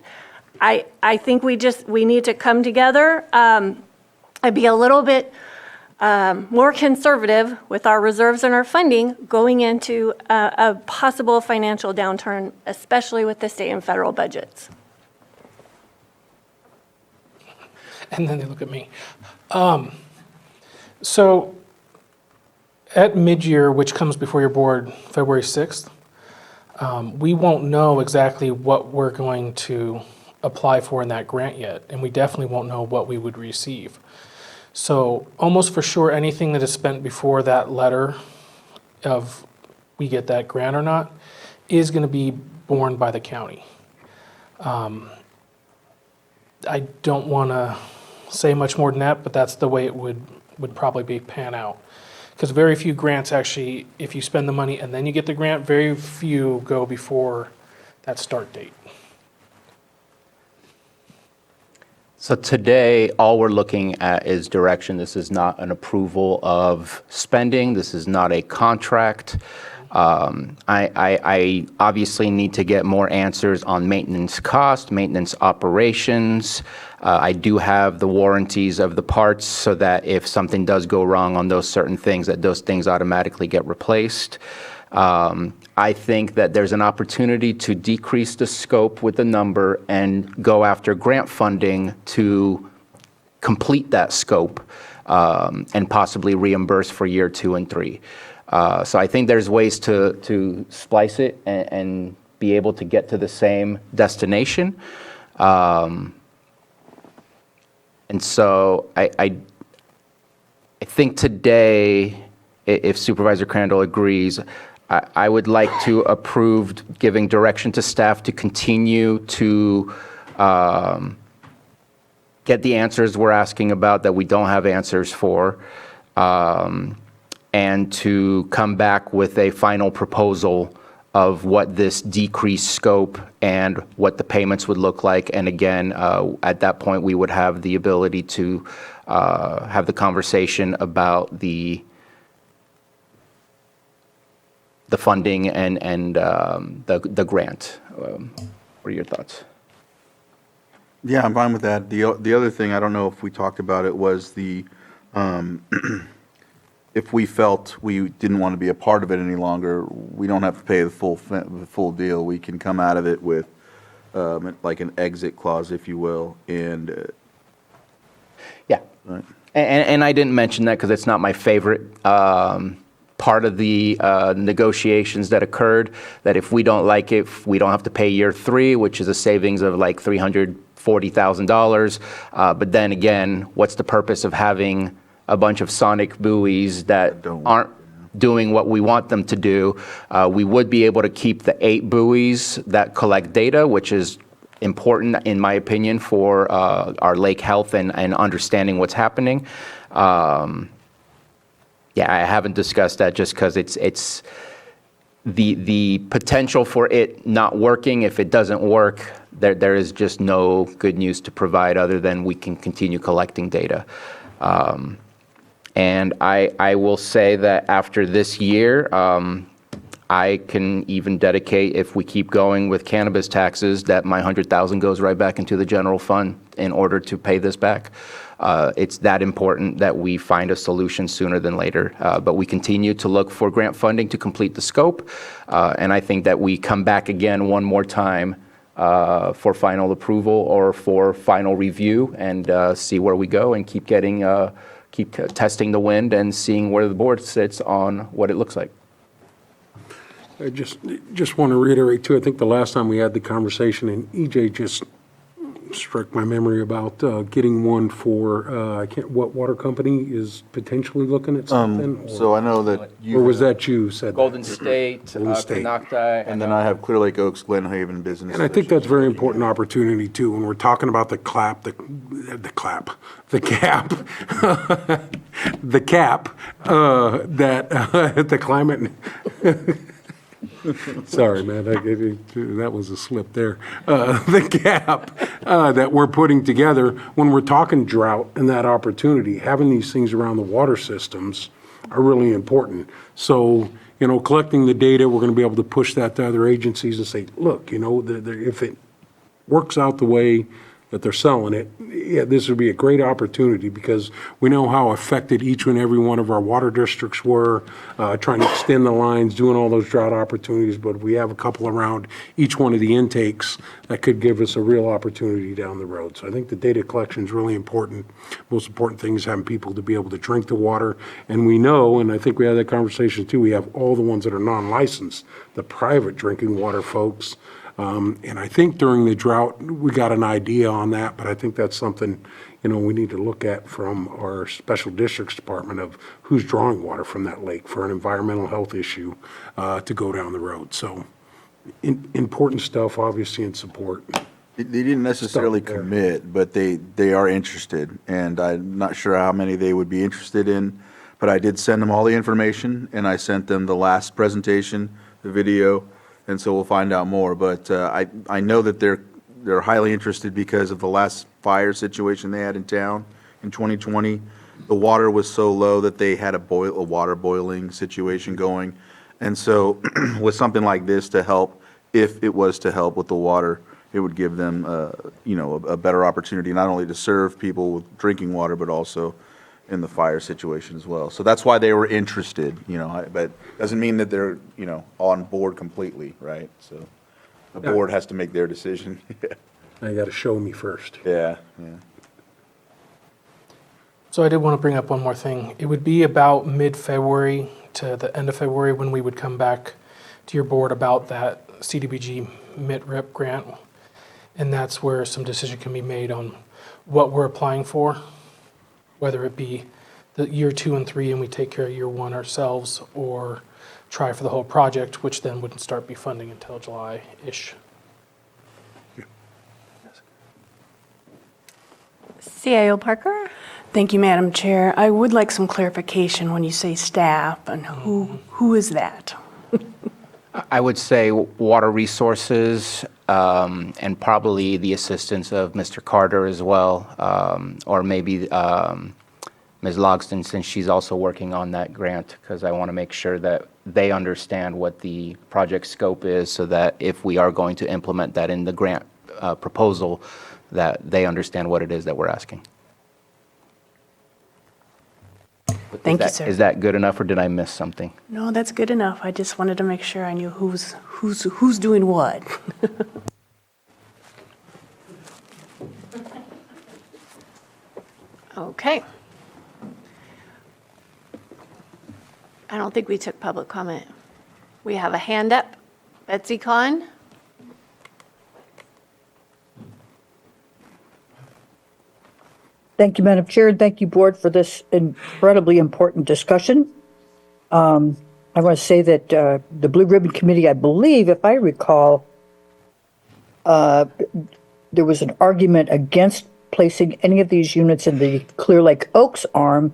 I think we need to come together. I'd be a little bit more conservative with our reserves and our funding going into a possible financial downturn, especially with the state and federal budgets.
And then they look at me. So at mid-year, which comes before your board February 6th, we won't know exactly what we're going to apply for in that grant yet, and we definitely won't know what we would receive. So almost for sure, anything that is spent before that letter of we get that grant or not is going to be borne by the county. I don't want to say much more than that, but that's the way it would probably be pan out. Because very few grants actually, if you spend the money and then you get the grant, very few go before that start date.
So today, all we're looking at is direction. This is not an approval of spending. This is not a contract. I obviously need to get more answers on maintenance cost, maintenance operations. I do have the warranties of the parts so that if something does go wrong on those certain things, that those things automatically get replaced. I think that there's an opportunity to decrease the scope with the number and go after grant funding to complete that scope and possibly reimburse for year 2 and 3. So I think there's ways to splice it and be able to get to the same destination. And so I think today, if Supervisor Crandall agrees, I would like to approve giving direction to staff to continue to get the answers we're asking about that we don't have answers for, and to come back with a final proposal of what this decreased scope and what the payments would look like. And again, at that point, we would have the ability to have the conversation about the funding and the grant. What are your thoughts?
Yeah, I'm fine with that. The other thing, I don't know if we talked about it, was if we felt we didn't want to be a part of it any longer, we don't have to pay the full deal. We can come out of it with like an exit clause, if you will, and.
Yeah.
Right.
And I didn't mention that because it's not my favorite part of the negotiations that occurred, that if we don't like it, we don't have to pay year 3, which is a savings of like $340,000. But then again, what's the purpose of having a bunch of sonic buoys that aren't doing what we want them to do? We would be able to keep the 8 buoys that collect data, which is important, in my opinion, for our lake health and understanding what's happening. Yeah, I haven't discussed that just because it's the potential for it not working. If it doesn't work, there is just no good news to provide other than we can continue collecting data. And I will say that after this year, I can even dedicate, if we keep going with cannabis taxes, that my $100,000 goes right back into the general fund in order to pay this back. It's that important that we find a solution sooner than later. But we continue to look for grant funding to complete the scope. And I think that we come back again one more time for final approval or for final review and see where we go and keep testing the wind and seeing where the board sits on what it looks like.
I just want to reiterate too, I think the last time we had the conversation, and EJ just struck my memory about getting one for, what water company is potentially looking at something?
So I know that you.
Or was that you said?
Golden State, Canocti.
And then I have Clear Lake Oaks, Glen Haven Business.
And I think that's a very important opportunity too, when we're talking about the cap, the the climate. Sorry, man, that was a slip there. The gap that we're putting together when we're talking drought and that opportunity, having these things around the water systems are really important. So, collecting the data, we're going to be able to push that to other agencies and say, look, if it works out the way that they're selling it, yeah, this would be a great opportunity because we know how affected each and every one of our water districts were, trying to extend the lines, doing all those drought opportunities, but we have a couple around each one of the intakes that could give us a real opportunity down the road. So I think the data collection is really important. Most important thing is having people to be able to drink the water. And we know, and I think we had that conversation too, we have all the ones that are non-licensed, the private drinking water folks. And I think during the drought, we got an idea on that, but I think that's something, we need to look at from our special districts department of who's drawing water from that lake for an environmental health issue to go down the road. So important stuff, obviously, in support.
They didn't necessarily commit, but they are interested, and I'm not sure how many they would be interested in, but I did send them all the information, and I sent them the last presentation, the video, and so we'll find out more. But I know that they're highly interested because of the last fire situation they had in town in 2020. The water was so low that they had a water boiling situation going, and so with something like this to help, if it was to help with the water, it would give them a better opportunity not only to serve people with drinking water, but also in the fire situation as well. So that's why they were interested, but doesn't mean that they're, on board completely, right? So the board has to make their decision.
Now you got to show me first.
Yeah.
So I did want to bring up one more thing. It would be about mid-February to the end of February when we would come back to your board about that CDBG MIT-RIP grant. And that's where some decision can be made on what we're applying for, whether it be the year 2 and 3 and we take care of year 1 ourselves, or try for the whole project, which then wouldn't start be funding until July-ish.
CIO Parker?
Thank you, Madam Chair. I would like some clarification when you say staff, and who is that?
I would say water resources, and probably the assistance of Mr. Carter as well, or maybe Ms. Logston, since she's also working on that grant, because I want to make sure that they understand what the project scope is, so that if we are going to implement that in the grant proposal, that they understand what it is that we're asking.
Thank you, sir.
Is that good enough, or did I miss something?
No, that's good enough. I just wanted to make sure I knew who's doing what.
Okay. I don't think we took public comment. We have a hand up. Betsy Kahn?
Thank you, Madam Chair, and thank you, Board, for this incredibly important discussion. I want to say that the Blue Ribbon Committee, I believe, if I recall, there was an argument against placing any of these units in the Clear Lake Oaks arm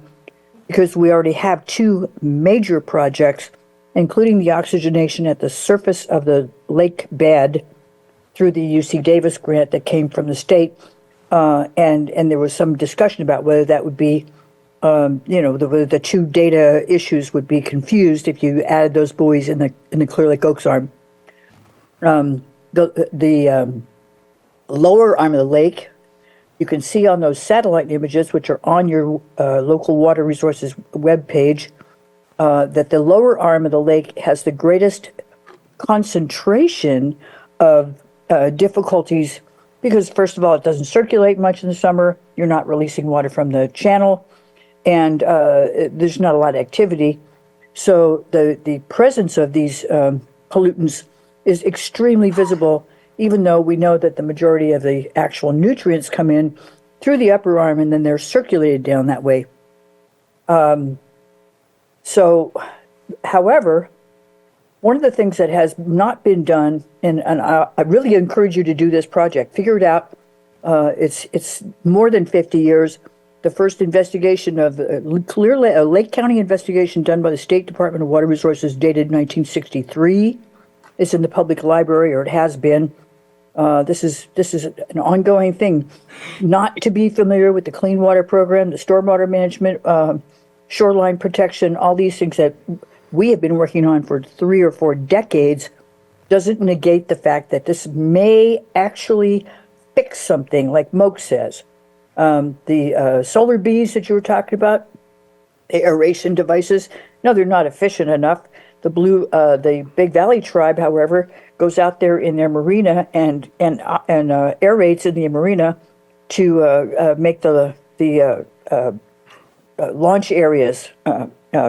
because we already have two major projects, including the oxygenation at the surface of the lake bed through the UC Davis grant that came from the state. And there was some discussion about whether that would be, the two data issues would be confused if you added those buoys in the Clear Lake Oaks arm. The lower arm of the lake, you can see on those satellite images, which are on your local water resources webpage, that the lower arm of the lake has the greatest concentration of difficulties because, first of all, it doesn't circulate much in the summer. You're not releasing water from the channel, and there's not a lot of activity. So the presence of these pollutants is extremely visible, even though we know that the majority of the actual nutrients come in through the upper arm and then they're circulated down that way. However, one of the things that has not been done, and I really encourage you to do this project, figure it out. It's more than 50 years. The first investigation of Lake County investigation done by the State Department of Water Resources dated 1963. It's in the public library, or it has been. This is an ongoing thing. Not to be familiar with the Clean Water Program, the stormwater management, shoreline protection, all these things that we have been working on for 3 or 4 decades doesn't negate the fact that this may actually fix something, like Moak says. The solar bees that you were talking about, the aeration devices, no, they're not efficient enough. The Big Valley Tribe, however, goes out there in their marina and aerates in the marina to make the launch areas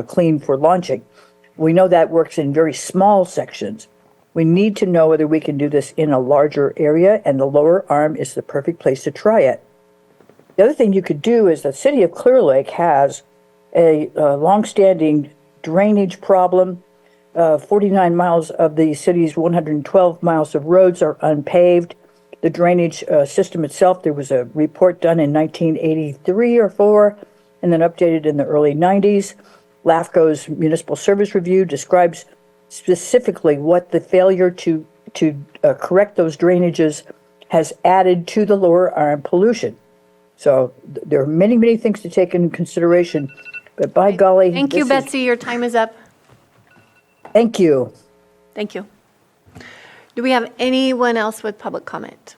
clean for launching. We know that works in very small sections. We need to know whether we can do this in a larger area, and the lower arm is the perfect place to try it. The other thing you could do is the city of Clear Lake has a longstanding drainage problem. 49 miles of the city's 112 miles of roads are unpaved. The drainage system itself, there was a report done in 1983 or 4, and then updated in the early 90s. LAFCO's municipal service review describes specifically what the failure to correct those drainages has added to the lower arm pollution. So there are many, many things to take into consideration, but by golly.
Thank you, Betsy. Your time is up.
Thank you.
Thank you. Do we have anyone else with public comment?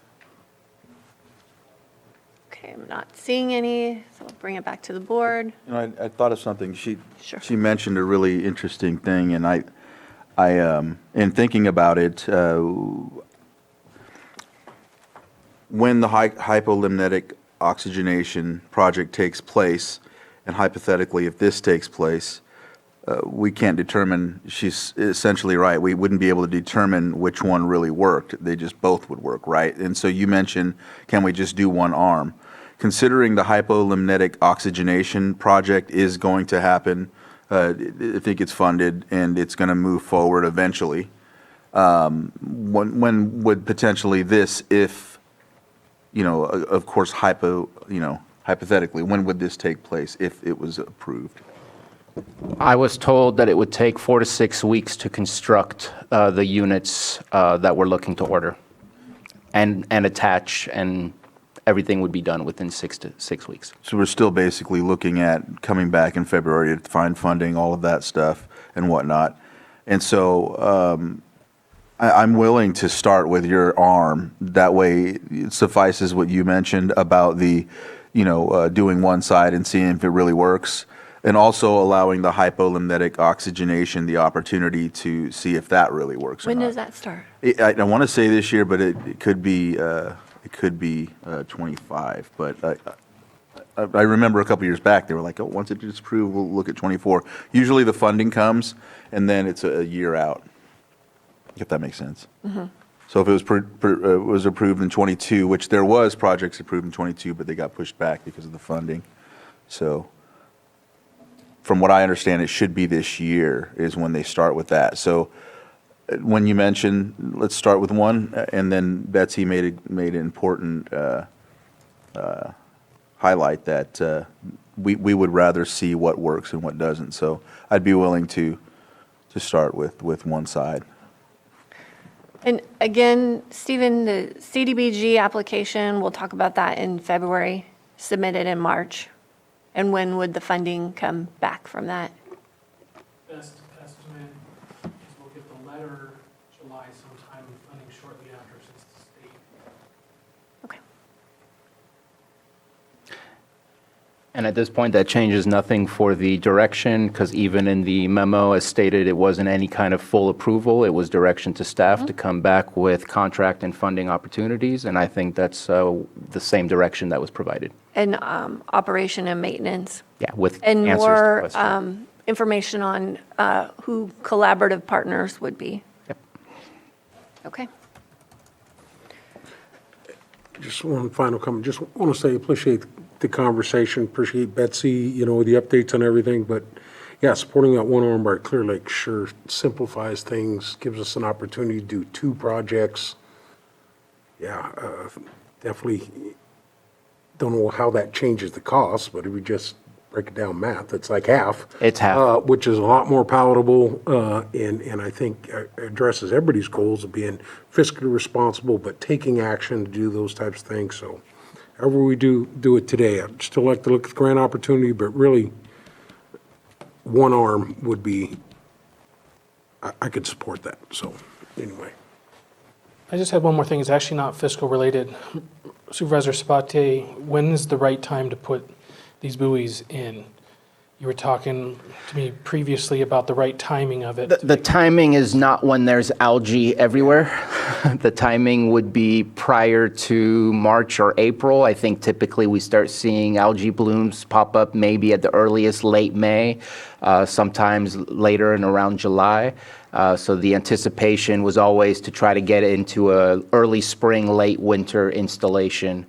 Okay, I'm not seeing any, so I'll bring it back to the board.
You know, I thought of something. She
Sure.
she mentioned a really interesting thing, and I in thinking about it, when the hypolimnetic oxygenation project takes place, and hypothetically, if this takes place, we can't determine. She's essentially right. We wouldn't be able to determine which one really worked. They just both would work, right? And so you mentioned, can we just do one arm? Considering the hypolimnetic oxygenation project is going to happen, I think it's funded and it's going to move forward eventually. When would potentially this, if, of course, hypothetically, when would this take place if it was approved?
I was told that it would take 4 to 6 weeks to construct the units that we're looking to order and attach and everything would be done within 6 weeks.
So we're still basically looking at coming back in February to find funding, all of that stuff and whatnot. And so I'm willing to start with your arm. That way it suffices what you mentioned about the, doing one side and seeing if it really works. And also allowing the hypolimnetic oxygenation the opportunity to see if that really works or
When
not.
does that start?
I want to say this year, but it could be 25. But I remember a couple years back, they were like, oh, once it gets approved, we'll look at 24. Usually the funding comes, and then it's a year out, if that makes sense. So if it was approved in 22, which there was projects approved in 22, but they got pushed back because of the funding. So from what I understand, it should be this year is when they start with that. So when you mentioned, let's start with one, and then Betsy made an important highlight that we would rather see what works and what doesn't. So I'd be willing to start with one side.
And again, Stephen, the CDBG application, we'll talk about that in February, submitted in March. And when would the funding come back from that?
Best estimate is we'll get the letter July sometime, funding shortly after since the state.
Okay.
And at this point, that changes nothing for the direction, because even in the memo, as stated, it wasn't any kind of full approval. It was direction to staff to come back with contract and funding opportunities, and I think that's the same direction that was provided.
And operation and maintenance.
Yeah, with
And
answers to
more
questions.
information on who collaborative partners would be.
Yep.
Okay.
Just one final comment. Just want to say, appreciate the conversation, appreciate Betsy, the updates on everything. But yeah, supporting that one arm by Clear Lake sure simplifies things, gives us an opportunity to do 2 projects. Yeah, definitely don't know how that changes the cost, but if we just break it down math, it's like half.
It's half.
Which is a lot more palatable, and I think addresses everybody's goals of being fiscally responsible, but taking action to do those types of things. So however we do it today, I'd still like to look at the grant opportunity, but really, one arm would be, I could support that. So anyway.
I just had one more thing. It's actually not fiscal related. Supervisor Sabate, when is the right time to put these buoys in? You were talking to me previously about the right timing of it.
The timing is not when there's algae everywhere. The timing would be prior to March or April. I think typically we start seeing algae blooms pop up maybe at the earliest late May, sometimes later and around July. So the anticipation was always to try to get it into a early spring, late winter installation.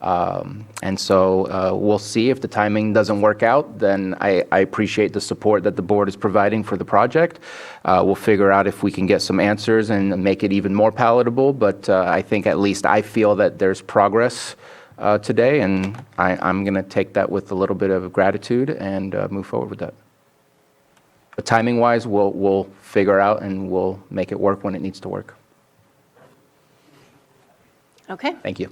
And so we'll see if the timing doesn't work out, then I appreciate the support that the board is providing for the project. We'll figure out if we can get some answers and make it even more palatable, but I think at least I feel that there's progress today, and I'm going to take that with a little bit of gratitude and move forward with that. But timing-wise, we'll figure out and we'll make it work when it needs to work.
Okay.
Thank you.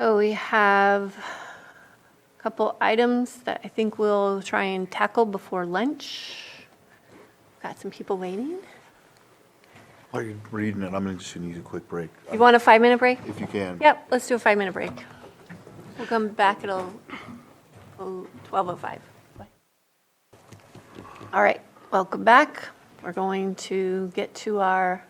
Oh, we have a couple items that I think we'll try and tackle before lunch. Got some people waiting.
While you're reading it, I'm just going to need a quick break.
You want a 5-minute break?
If you can.
Yep, let's do a 5-minute break. We'll come back at 12:05. All right, welcome back. We're going to get to our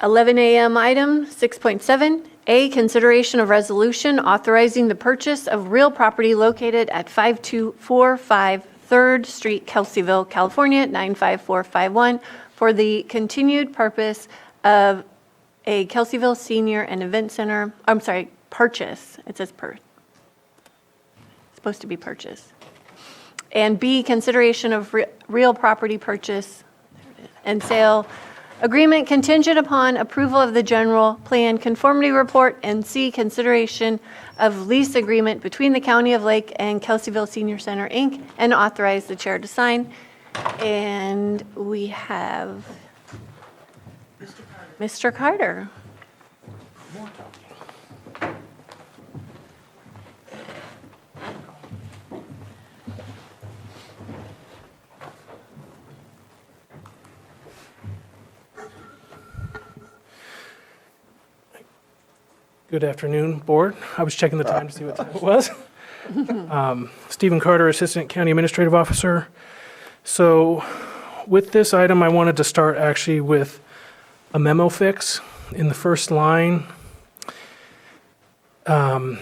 11 a.m. item, 6.7, consideration of resolution authorizing the purchase of real property located at 5245 3rd Street, Kelseyville, California, 95451, for the continued purpose of a Kelseyville Senior and Event Center, purchase. It says it's supposed to be purchase. And B, consideration of real property purchase and sale agreement contingent upon approval of the general plan conformity report, and C, consideration of lease agreement between the County of Lake and Kelseyville Senior Center, Inc., and authorize the chair to sign. And we have Mr. Carter.
Good afternoon, Board. I was checking the time to see what time it was. Stephen Carter, Assistant County Administrative Officer. So with this item, I wanted to start actually with a memo fix in the first line. Doesn't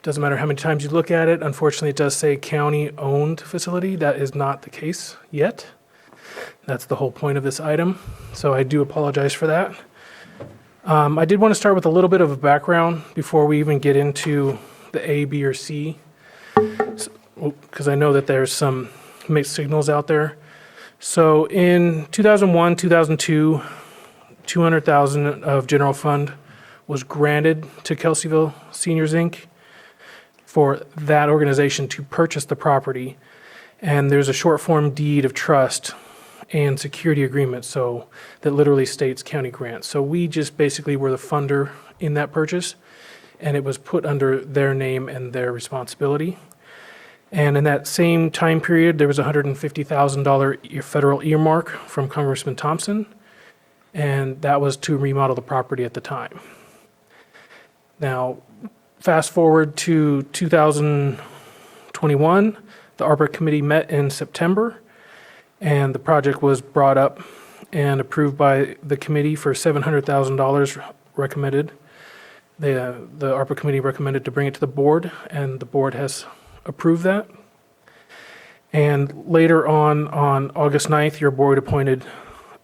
matter how many times you look at it. Unfortunately, it does say county-owned facility. That is not the case yet. That's the whole point of this item. So I do apologize for that. I did want to start with a little bit of a background before we even get into the A, B, or C, because I know that there's some mixed signals out there. So in 2001, 2002, $200,000 of general fund was granted to Kelseyville Seniors, Inc. for that organization to purchase the property. And there's a short form deed of trust and security agreement, so that literally states county grant. So we just basically were the funder in that purchase, and it was put under their name and their responsibility. And in that same time period, there was a $150,000 federal earmark from Congressman Thompson, and that was to remodel the property at the time. Now, fast forward to 2021, the ARPA committee met in September, and the project was brought up and approved by the committee for $700,000 recommended. The ARPA committee recommended to bring it to the board, and the board has approved that. And later on August 9th, your board appointed,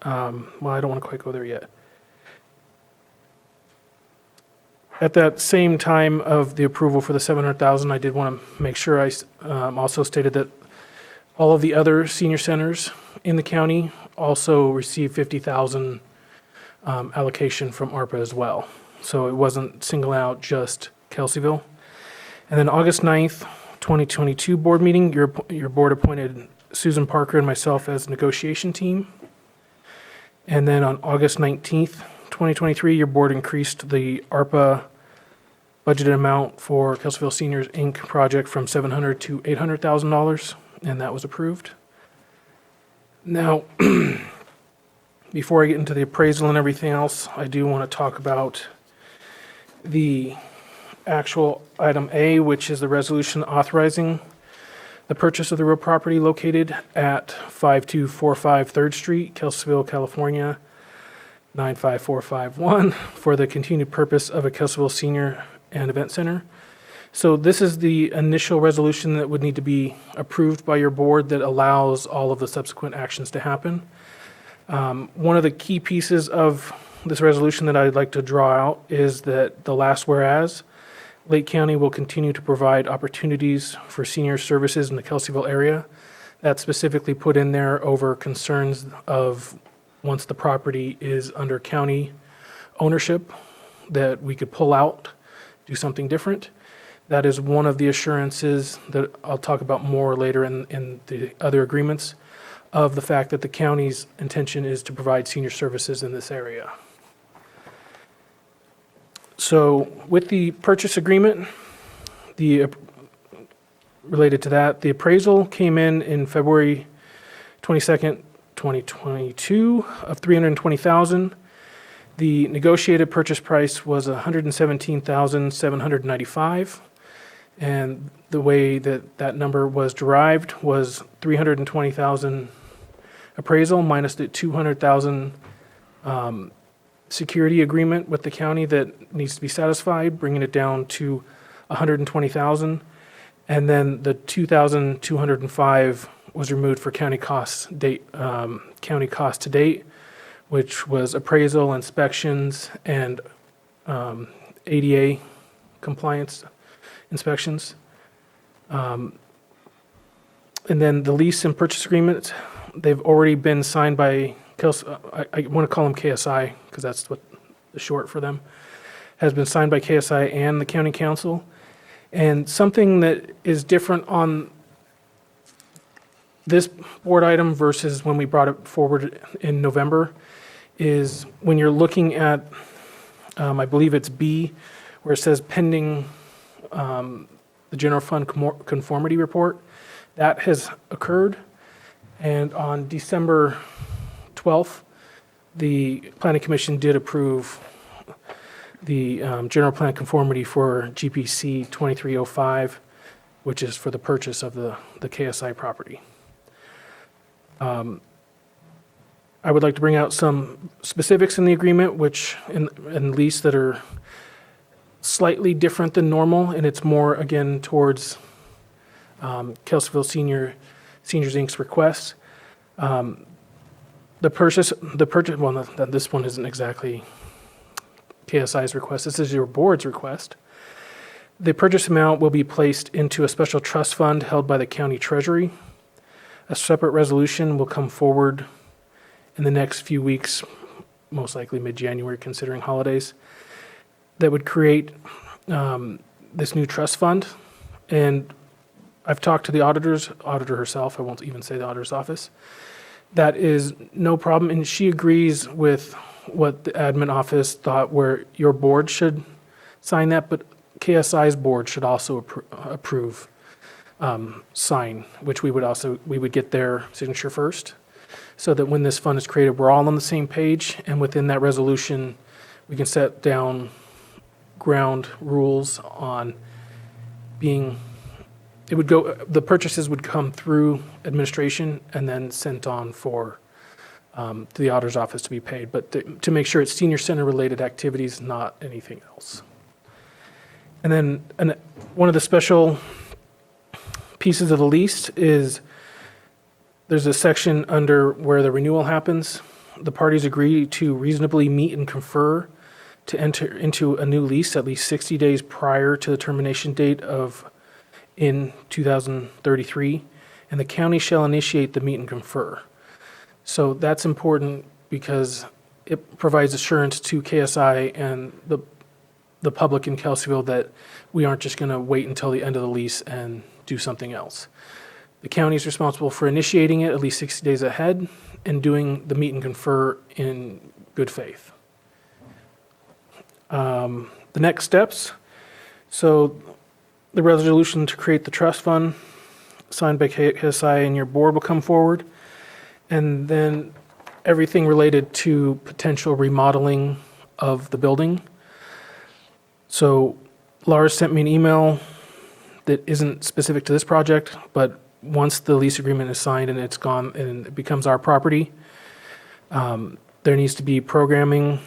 well, I don't want to quite go there yet. At that same time of the approval for the $700,000, I did want to make sure I also stated that all of the other senior centers in the county also received $50,000 allocation from ARPA as well. So it wasn't single out just Kelseyville. And then August 9th, 2022 board meeting, your board appointed Susan Parker and myself as negotiation team. And then on August 19th, 2023, your board increased the ARPA budgeted amount for Kelseyville Seniors, Inc. project from $700,000 to $800,000, and that was approved. Now, before I get into the appraisal and everything else, I do want to talk about the actual item A, which is the resolution authorizing the purchase of the real property located at 5245 3rd Street, Kelseyville, California, 95451, for the continued purpose of a Kelseyville Senior and Event Center. So this is the initial resolution that would need to be approved by your board that allows all of the subsequent actions to happen. One of the key pieces of this resolution that I'd like to draw out is that the last whereas, Lake County will continue to provide opportunities for senior services in the Kelseyville area. That's specifically put in there over concerns of once the property is under county ownership, that we could pull out, do something different. That is one of the assurances that I'll talk about more later in the other agreements of the fact that the county's intention is to provide senior services in this area. So with the purchase agreement, related to that, the appraisal came in February 22nd, 2022 of $320,000. The negotiated purchase price was $117,795. And the way that number was derived was $320,000 appraisal minus the $200,000 security agreement with the county that needs to be satisfied, bringing it down to $120,000. And then the $2,205 was removed for county cost to date, which was appraisal, inspections, and ADA compliance inspections. And then the lease and purchase agreements, they've already been signed by I want to call them KSI because that's what the short for them, has been signed by KSI and the county council. And something that is different on this board item versus when we brought it forward in November is when you're looking at, I believe it's B, where it says pending the general fund conformity report. That has occurred. And on December 12th, the Planning Commission did approve the general plan conformity for GPC 2305, which is for the purchase of the KSI property. I would like to bring out some specifics in the agreement, which in lease that are slightly different than normal, and it's more, again, towards Kelseyville Seniors Inc.'s request. The purchase, well, this one isn't exactly KSI's request. This is your board's request. The purchase amount will be placed into a special trust fund held by the county treasury. A separate resolution will come forward in the next few weeks, most likely mid-January, considering holidays, that would create this new trust fund. And I've talked to the auditor herself, I won't even say the auditor's office. That is no problem, and she agrees with what the admin office thought, where your board should sign that, but KSI's board should also approve, sign, which we would get their signature first, so that when this fund is created, we're all on the same page, and within that resolution, we can set down ground rules on the purchases would come through administration and then sent on to the auditor's office to be paid, but to make sure it's senior center related activities, not anything else. And then one of the special pieces of the lease is there's a section under where the renewal happens. The parties agree to reasonably meet and confer to enter into a new lease at least 60 days prior to the termination date in 2033, and the county shall initiate the meet and confer. So that's important because it provides assurance to KSI and the public in Kelseyville that we aren't just going to wait until the end of the lease and do something else. The county is responsible for initiating it at least 60 days ahead and doing the meet and confer in good faith. The next steps, so the resolution to create the trust fund signed by KSI and your board will come forward. And then everything related to potential remodeling of the building. So Lars sent me an email that isn't specific to this project, but once the lease agreement is signed and it's gone and it becomes our property, there needs to be programming,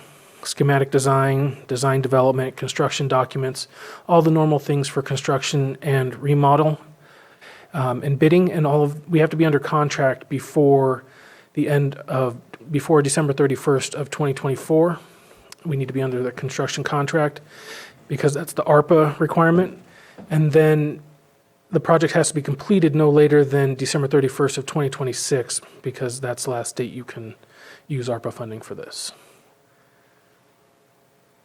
schematic design, design development, construction documents, all the normal things for construction and remodel, and bidding, and we have to be under contract before December 31st of 2024. We need to be under the construction contract because that's the ARPA requirement. And then the project has to be completed no later than December 31st of 2026 because that's the last date you can use ARPA funding for this.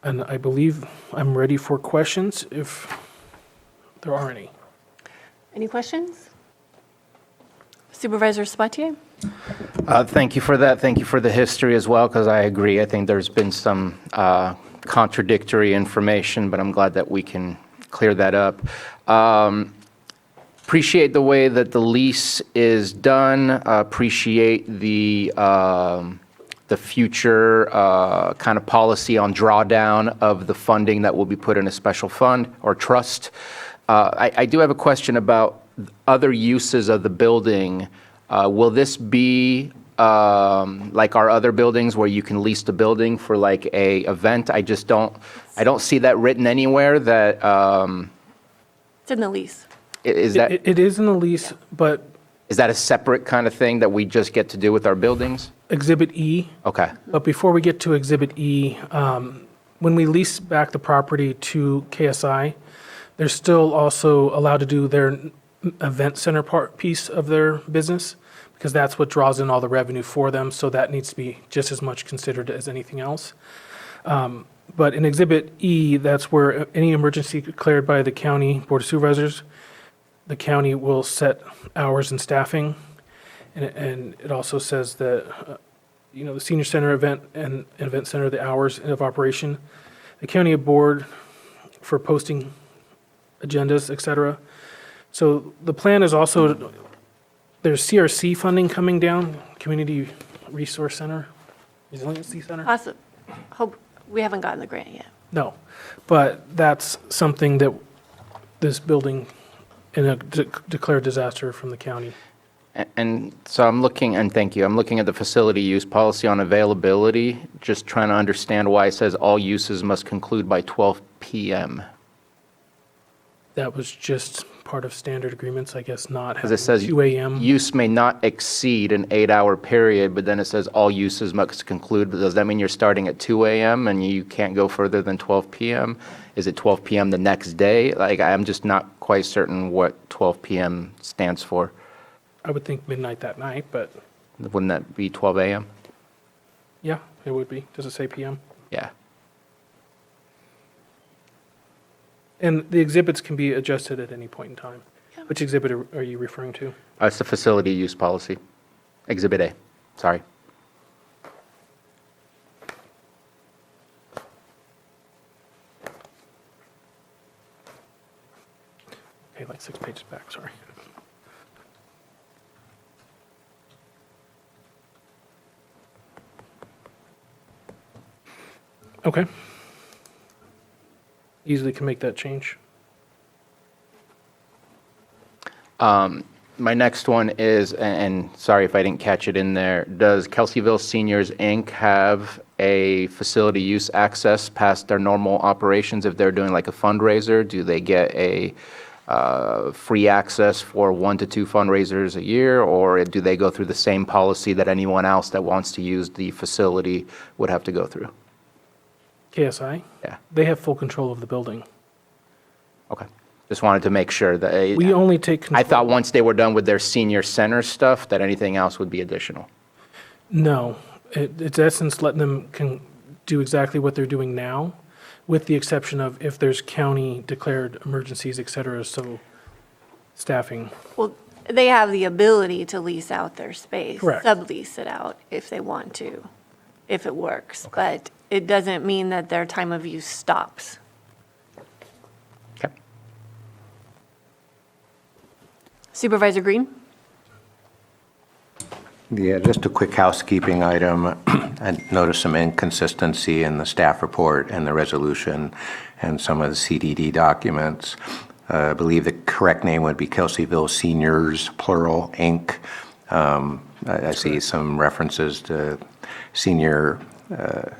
And I believe I'm ready for questions if there are any.
Any questions? Supervisor Sabatier?
Thank you for that. Thank you for the history as well, because I agree. I think there's been some contradictory information, but I'm glad that we can clear that up. Appreciate the way that the lease is done. Appreciate the future kind of policy on drawdown of the funding that will be put in a special fund or trust. I do have a question about other uses of the building. Will this be like our other buildings where you can lease the building for like a event? I don't see that written anywhere that.
It's in the lease.
Is that?
It is in the lease, but.
Is that a separate kind of thing that we just get to do with our buildings?
Exhibit E.
Okay.
But before we get to Exhibit E, when we lease back the property to KSI, they're still also allowed to do their event center piece of their business because that's what draws in all the revenue for them. So that needs to be just as much considered as anything else. But in Exhibit E, that's where any emergency declared by the county Board of Supervisors, the county will set hours and staffing. And it also says that, the senior center event and event center, the hours of operation, the county board for posting agendas, et cetera. So the plan is also, there's CRC funding coming down, Community Resource Center, Resiliency Center.
We haven't gotten the grant yet.
No, but that's something that this building in a declared disaster from the county.
And so I'm looking, and thank you, I'm looking at the facility use policy on availability, just trying to understand why it says all uses must conclude by 12 p.m.
That was just part of standard agreements, I guess, not
Because
having
it says
2 a.m.
use may not exceed an 8-hour period, but then it says all uses must conclude. But does that mean you're starting at 2 a.m. and you can't go further than 12 p.m.? Is it 12 p.m. the next day? Like, I'm just not quite certain what 12 p.m. stands for.
I would think midnight that night, but
Wouldn't that be 12 a.m.?
yeah, it would be. Does it say p.m.?
Yeah.
And the exhibits can be adjusted at any point in time. Which exhibit are you referring to?
It's the facility use policy. Exhibit A, sorry.
Okay, like 6 pages back, sorry. Okay. Easily can make that change.
My next one is, and sorry if I didn't catch it in there, does Kelseyville Seniors, Inc. have a facility use access past their normal operations if they're doing like a fundraiser? Do they get a free access for 1 to 2 fundraisers a year, or do they go through the same policy that anyone else that wants to use the facility would have to go through?
KSI?
Yeah.
They have full control of the building.
Okay. Just wanted to make sure that.
We only take control.
I thought once they were done with their senior center stuff, that anything else would be additional.
No, it's essence letting them can do exactly what they're doing now, with the exception of if there's county declared emergencies, et cetera, so staffing.
Well, they have the ability to lease out their space.
Correct.
Sublease it out if they want to, if it works. But it doesn't mean that their time of use stops.
Okay.
Supervisor Green?
Yeah, just a quick housekeeping item. I noticed some inconsistency in the staff report and the resolution and some of the CDD documents. I believe the correct name would be Kelseyville Seniors, plural, Inc. I see some references to senior,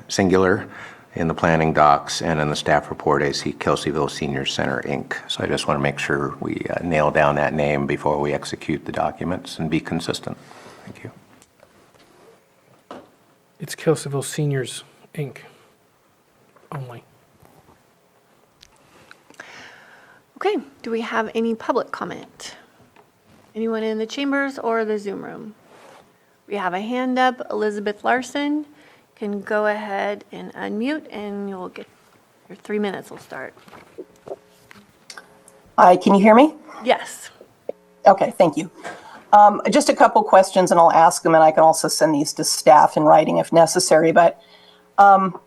singular, in the planning docs, and in the staff report, I see Kelseyville Senior Center, Inc. So I just want to make sure we nail down that name before we execute the documents and be consistent. Thank you.
It's Kelseyville Seniors, Inc. only.
Okay, do we have any public comment? Anyone in the chambers or the Zoom room? We have a hand up. Elizabeth Larson can go ahead and unmute, and you'll get your 3 minutes will start.
Hi, can you hear me?
Yes.
Okay, thank you. Just a couple questions, and I'll ask them, and I can also send these to staff in writing if necessary. But I'm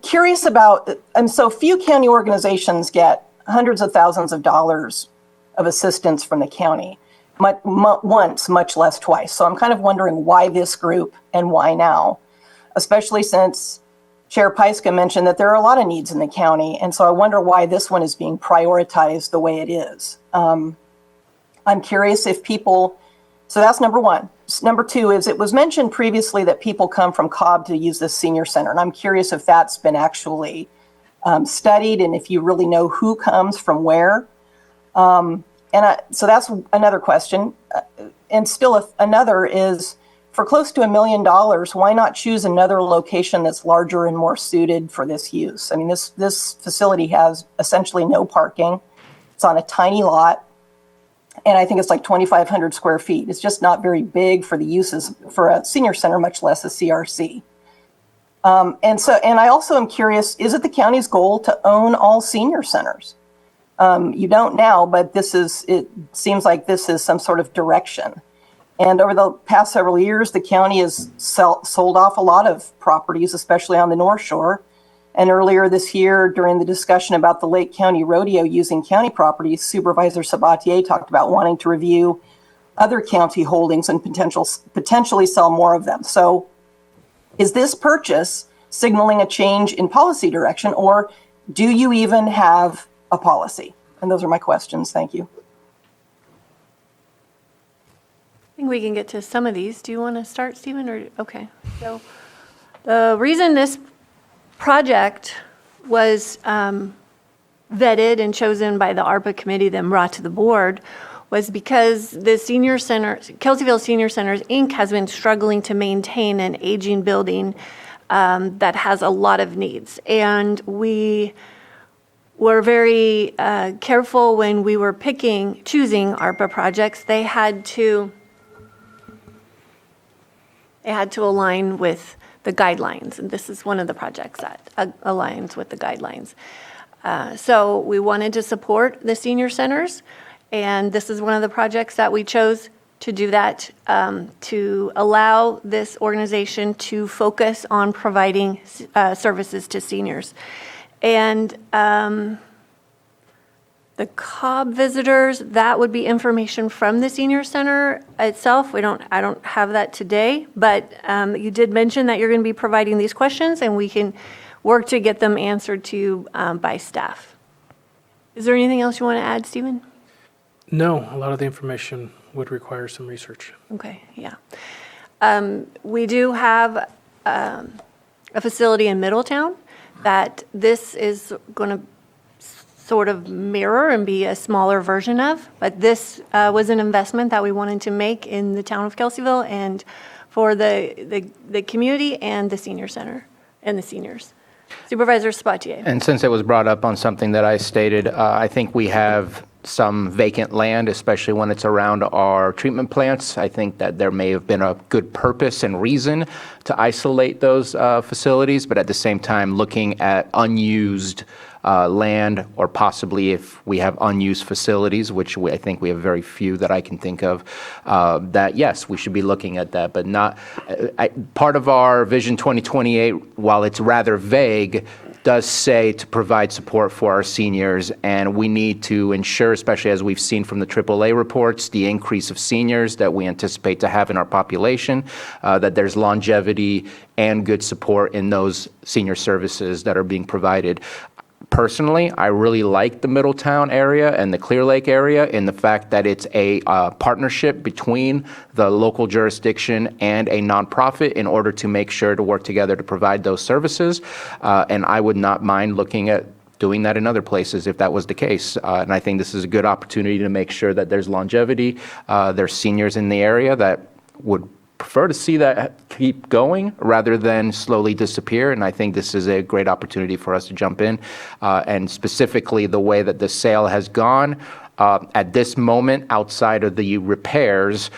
curious about, and so few county organizations get hundreds of thousands of dollars of assistance from the county, once, much less twice. So I'm kind of wondering why this group and why now, especially since Chair Pyska mentioned that there are a lot of needs in the county. And so I wonder why this one is being prioritized the way it is. I'm curious if people, so that's number one. Number two is it was mentioned previously that people come from Cobb to use this senior center. And I'm curious if that's been actually studied and if you really know who comes from where. So that's another question. And still another is, for close to $1 million, why not choose another location that's larger and more suited for this use? I mean, this facility has essentially no parking. It's on a tiny lot. And I think it's like 2,500 square feet. It's just not very big for the uses for a senior center, much less a CRC. And I also am curious, is it the county's goal to own all senior centers? You don't now, but it seems like this is some sort of direction. And over the past several years, the county has sold off a lot of properties, especially on the North Shore. And earlier this year, during the discussion about the Lake County Rodeo using county properties, Supervisor Sabatier talked about wanting to review other county holdings and potentially sell more of them. So is this purchase signaling a change in policy direction, or do you even have a policy? And those are my questions. Thank you.
I think we can get to some of these. Do you want to start, Stephen, or, okay. So the reason this project was vetted and chosen by the ARPA committee, then brought to the board, was because the senior center, Kelseyville Senior Centers, Inc. has been struggling to maintain an aging building that has a lot of needs. And we were very careful when we were choosing ARPA projects. They had to align with the guidelines, and this is one of the projects that aligns with the guidelines. So we wanted to support the senior centers, and this is one of the projects that we chose to do that, to allow this organization to focus on providing services to seniors. And the Cobb visitors, that would be information from the senior center itself. I don't have that today, but you did mention that you're going to be providing these questions, and we can work to get them answered to you by staff. Is there anything else you want to add, Stephen?
No, a lot of the information would require some research.
Okay, yeah. We do have a facility in Middletown that this is going to sort of mirror and be a smaller version of, but this was an investment that we wanted to make in the town of Kelseyville and for the community and the senior center and the seniors. Supervisor Sabatier.
And since it was brought up on something that I stated, I think we have some vacant land, especially when it's around our treatment plants. I think that there may have been a good purpose and reason to isolate those facilities, but at the same time, looking at unused land, or possibly if we have unused facilities, which I think we have very few that I can think of, that yes, we should be looking at that, but not, part of our Vision 2028, while it's rather vague, does say to provide support for our seniors, and we need to ensure, especially as we've seen from the AAA reports, the increase of seniors that we anticipate to have in our population, that there's longevity and good support in those senior services that are being provided. Personally, I really like the Middletown area and the Clear Lake area in the fact that it's a partnership between the local jurisdiction and a nonprofit in order to make sure to work together to provide those services. And I would not mind looking at doing that in other places if that was the case. And I think this is a good opportunity to make sure that there's longevity. There's seniors in the area that would prefer to see that keep going rather than slowly disappear. And I think this is a great opportunity for us to jump in. And specifically the way that the sale has gone, at this moment, outside of the repairs,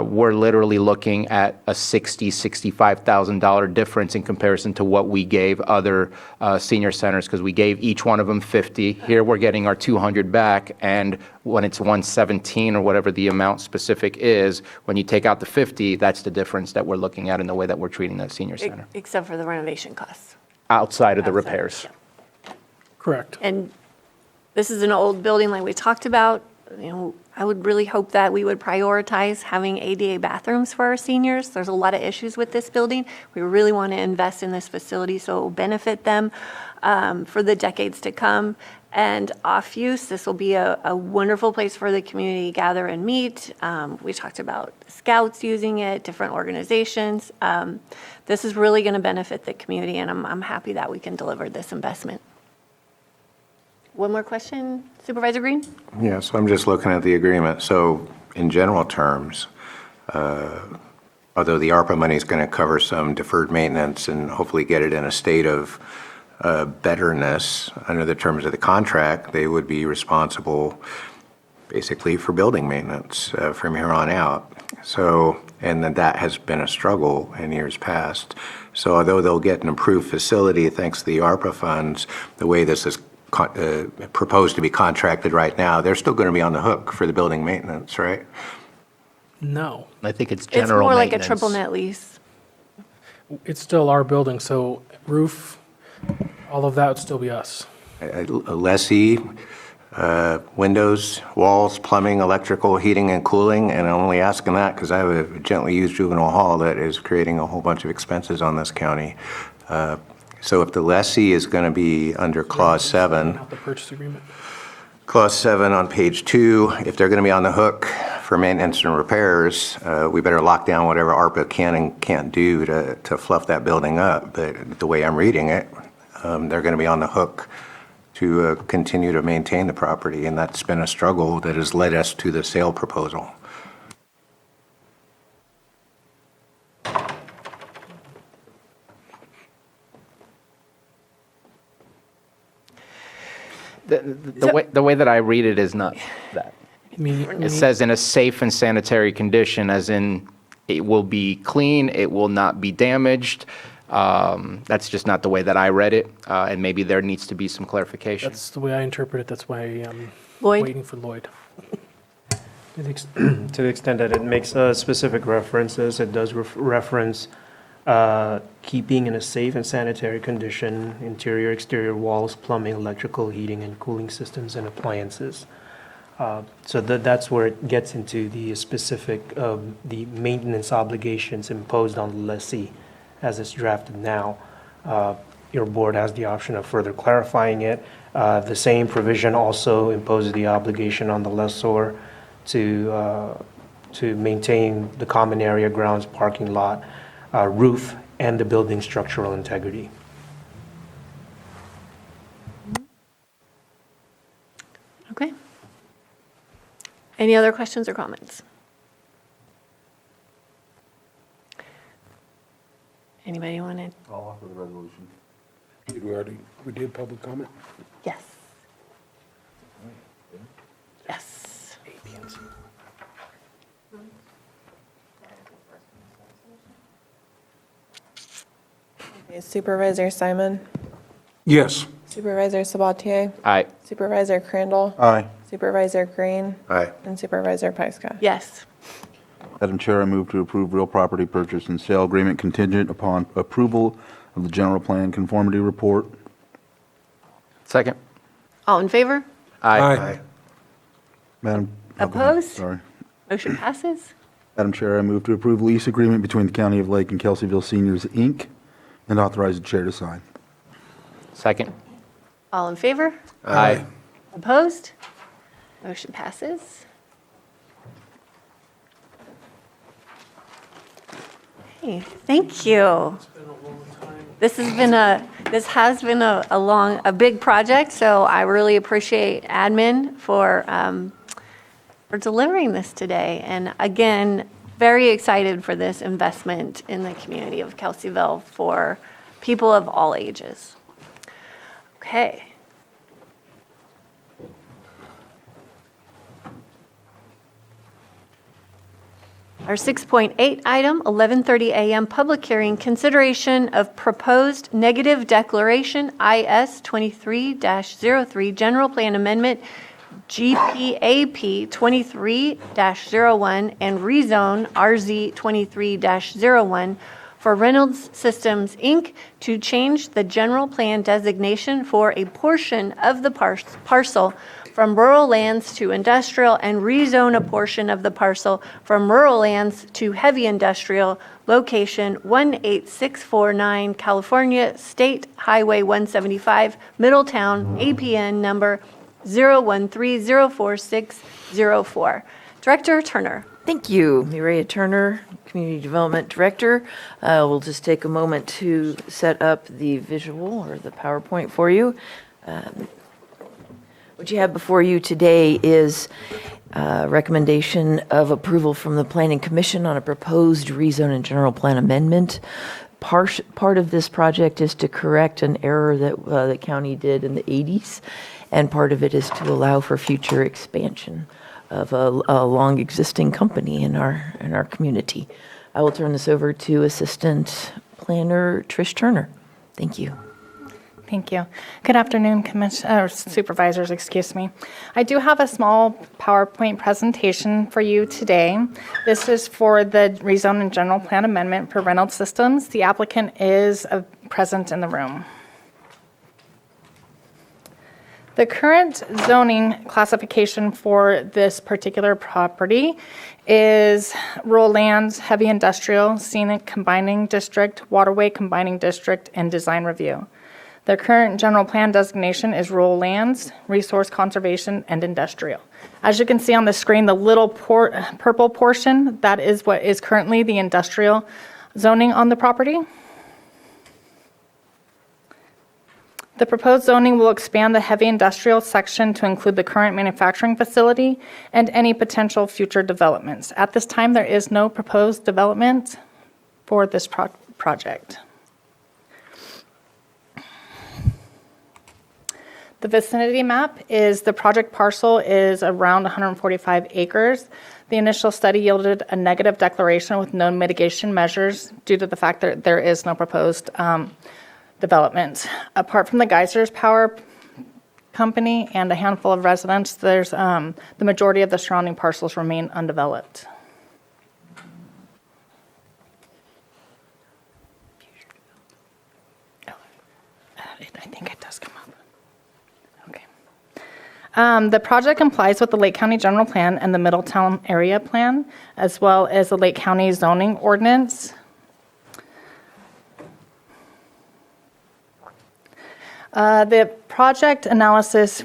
we're literally looking at a $60,000, $65,000 difference in comparison to what we gave other senior centers, because we gave each one of them 50. Here we're getting our 200 back, and when it's 117 or whatever the amount specific is, when you take out the 50, that's the difference that we're looking at in the way that we're treating that senior center.
Except for the renovation costs.
Outside of the repairs.
Yeah.
Correct.
And this is an old building like we talked about. You know, I would really hope that we would prioritize having ADA bathrooms for our seniors. There's a lot of issues with this building. We really want to invest in this facility so it will benefit them for the decades to come. And off use, this will be a wonderful place for the community to gather and meet. We talked about scouts using it, different organizations. This is really going to benefit the community, and I'm happy that we can deliver this investment. One more question, Supervisor Green?
Yeah, so I'm just looking at the agreement. So in general terms, although the ARPA money is going to cover some deferred maintenance and hopefully get it in a state of betterness under the terms of the contract, they would be responsible basically for building maintenance from here on out. So, and then that has been a struggle in years past. So although they'll get an improved facility thanks to the ARPA funds, the way this is proposed to be contracted right now, they're still going to be on the hook for the building maintenance, right?
No.
I think it's
It's
general
more like a
maintenance.
triple net lease.
It's still our building, so roof, all of that would still be us.
A lessee, windows, walls, plumbing, electrical, heating and cooling, and I'm only asking that because I have a gently used juvenile hall that is creating a whole bunch of expenses on this county. So if the lessee is going to be under Clause 7,
Not the purchase agreement.
Clause 7 on page 2, if they're going to be on the hook for maintenance and repairs, we better lock down whatever ARPA can and can't do to fluff that building up. But the way I'm reading it, they're going to be on the hook to continue to maintain the property, and that's been a struggle that has led us to the sale proposal.
The way that I read it is not that. It says in a safe and sanitary condition, as in it will be clean, it will not be damaged. That's just not the way that I read it, and maybe there needs to be some clarification.
That's the way I interpret it. That's why I'm
Lloyd?
waiting for Lloyd.
To the extent that it makes specific references, it does reference keeping in a safe and sanitary condition, interior, exterior walls, plumbing, electrical, heating, and cooling systems and appliances. So that's where it gets into the specific, the maintenance obligations imposed on the lessee as it's drafted now. Your board has the option of further clarifying it. The same provision also imposes the obligation on the lessor to maintain the common area, grounds, parking lot, roof, and the building structural integrity.
Okay. Any other questions or comments? Anybody want to?
I'll offer the resolution.
We did public comment?
Yes. Yes.
Okay, Supervisor Simon,
Yes.
Supervisor Sabatier,
Aye.
Supervisor Crandall,
Aye.
Supervisor Green,
Aye.
and Supervisor Pyska.
Yes.
Madam Chair, I move to approve real property purchase and sale agreement contingent upon approval of the general plan conformity report.
Second.
All in favor?
Aye.
Madam. oh, go ahead.
Opposed?
Sorry.
Motion passes.
Madam Chair, I move to approve lease agreement between the County of Lake and Kelseyville Seniors, Inc., and authorize the chair to sign.
Second.
All in favor?
Aye.
Opposed? Motion passes. Hey, thank you. This has been a big project, so I really appreciate admin for delivering this today. And again, very excited for this investment in the community of Kelseyville for people of all ages. Okay. Our 6.8 item, 11:30 a.m. public hearing, consideration of proposed negative declaration IS 23-03 general plan amendment GPAP 23-01 and rezone RZ 23-01 for Reynolds Systems, Inc. to change the general plan designation for a portion of the parcel from rural lands to industrial and rezone a portion of the parcel from rural lands to heavy industrial, location 18649 California State Highway 175, Middletown, APN number 0130464. Director Turner.
Thank you, Mireya Turner, Community Development Director. We'll just take a moment to set up the visual or the PowerPoint for you. What you have before you today is a recommendation of approval from the Planning Commission on a proposed rezone and general plan amendment. Part of this project is to correct an error that the county did in the 80s, and part of it is to allow for future expansion of a long existing company in our community. I will turn this over to Assistant Planner Trish Turner. Thank you.
Thank you. Good afternoon, Supervisors, excuse me. I do have a small PowerPoint presentation for you today. This is for the rezone and general plan amendment for Reynolds Systems. The applicant is present in the room. The current zoning classification for this particular property is rural lands, heavy industrial, scenic combining district, waterway combining district, and design review. The current general plan designation is rural lands, resource conservation, and industrial. As you can see on the screen, the little purple portion, that is what is currently the industrial zoning on the property. The proposed zoning will expand the heavy industrial section to include the current manufacturing facility and any potential future developments. At this time, there is no proposed development for this project. The vicinity map is the project parcel is around 145 acres. The initial study yielded a negative declaration with no mitigation measures due to the fact that there is no proposed development. Apart from the Geysers Power Company and a handful of residents, there's the majority of the surrounding parcels remain undeveloped. I think it does come up. Okay. The project complies with the Lake County General Plan and the Middletown Area Plan, as well as the Lake County Zoning Ordinance. The project analysis,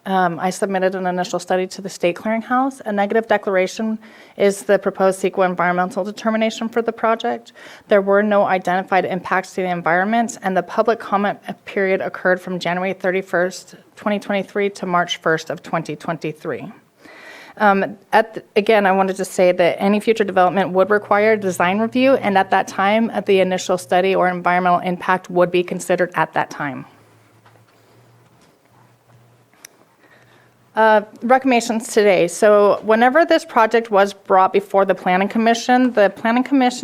I submitted an initial study to the State Clearinghouse. A negative declaration is the proposed CEQA environmental determination for the project. There were no identified impacts to the environment, and the public comment period occurred from January 31st, 2023 to March 1st of 2023. Again, I wanted to say that any future development would require design review, and at that time, the initial study or environmental impact would be considered at that time. Recommendations today. So whenever this project was brought before the Planning Commission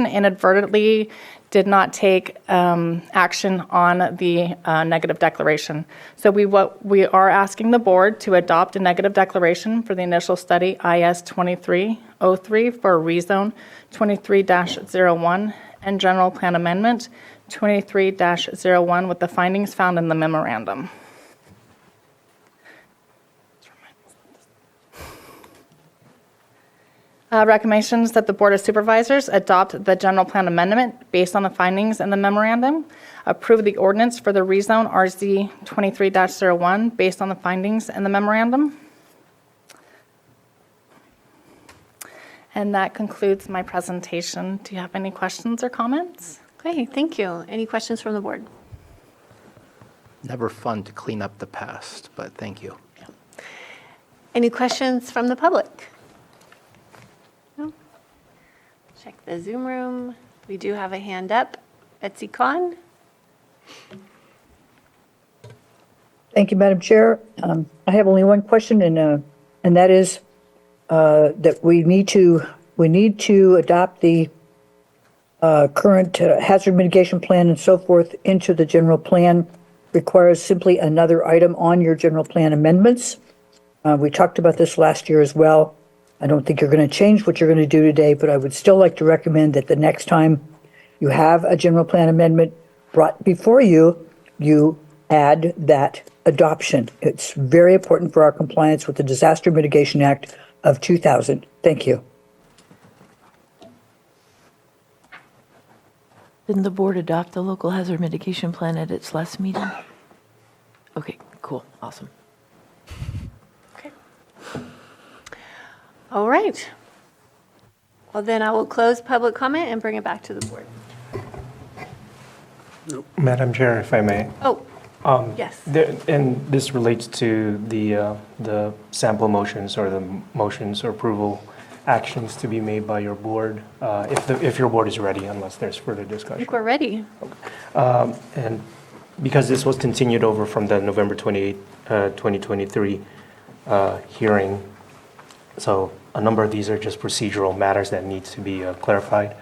inadvertently did not take action on the negative declaration. So we are asking the board to adopt a negative declaration for the initial study IS 2303 for rezone 23-01 and general plan amendment 23-01 with the findings found in the memorandum. Recommendations that the Board of Supervisors adopt the general plan amendment based on the findings in the memorandum, approve the ordinance for the rezone RZ 23-01 based on the findings in the memorandum. And that concludes my presentation. Do you have any questions or comments?
Okay, thank you. Any questions from the board?
Never fun to clean up the past, but thank you.
Any questions from the public? No? Check the Zoom room. We do have a hand up. Betsy Kahn.
Thank you, Madam Chair. I have only one question, and that is that we need to adopt the current hazard mitigation plan and so forth into the general plan. Requires simply another item on your general plan amendments. We talked about this last year as well. I don't think you're going to change what you're going to do today, but I would still like to recommend that the next time you have a general plan amendment brought before you, you add that adoption. It's very important for our compliance with the Disaster Mitigation Act of 2000. Thank you.
Didn't the board adopt the local hazard mitigation plan at its last meeting? Okay, cool, awesome.
Okay. All right. Well, then I will close public comment and bring it back to the board.
Madam Chair, if I may.
Oh, yes.
And this relates to the sample motions or the motions or approval actions to be made by your board, if your board is ready, unless there's further
I
discussion.
think we're ready.
And because this was continued over from the November 28, 2023 hearing, so a number of these are just procedural matters that needs to be clarified.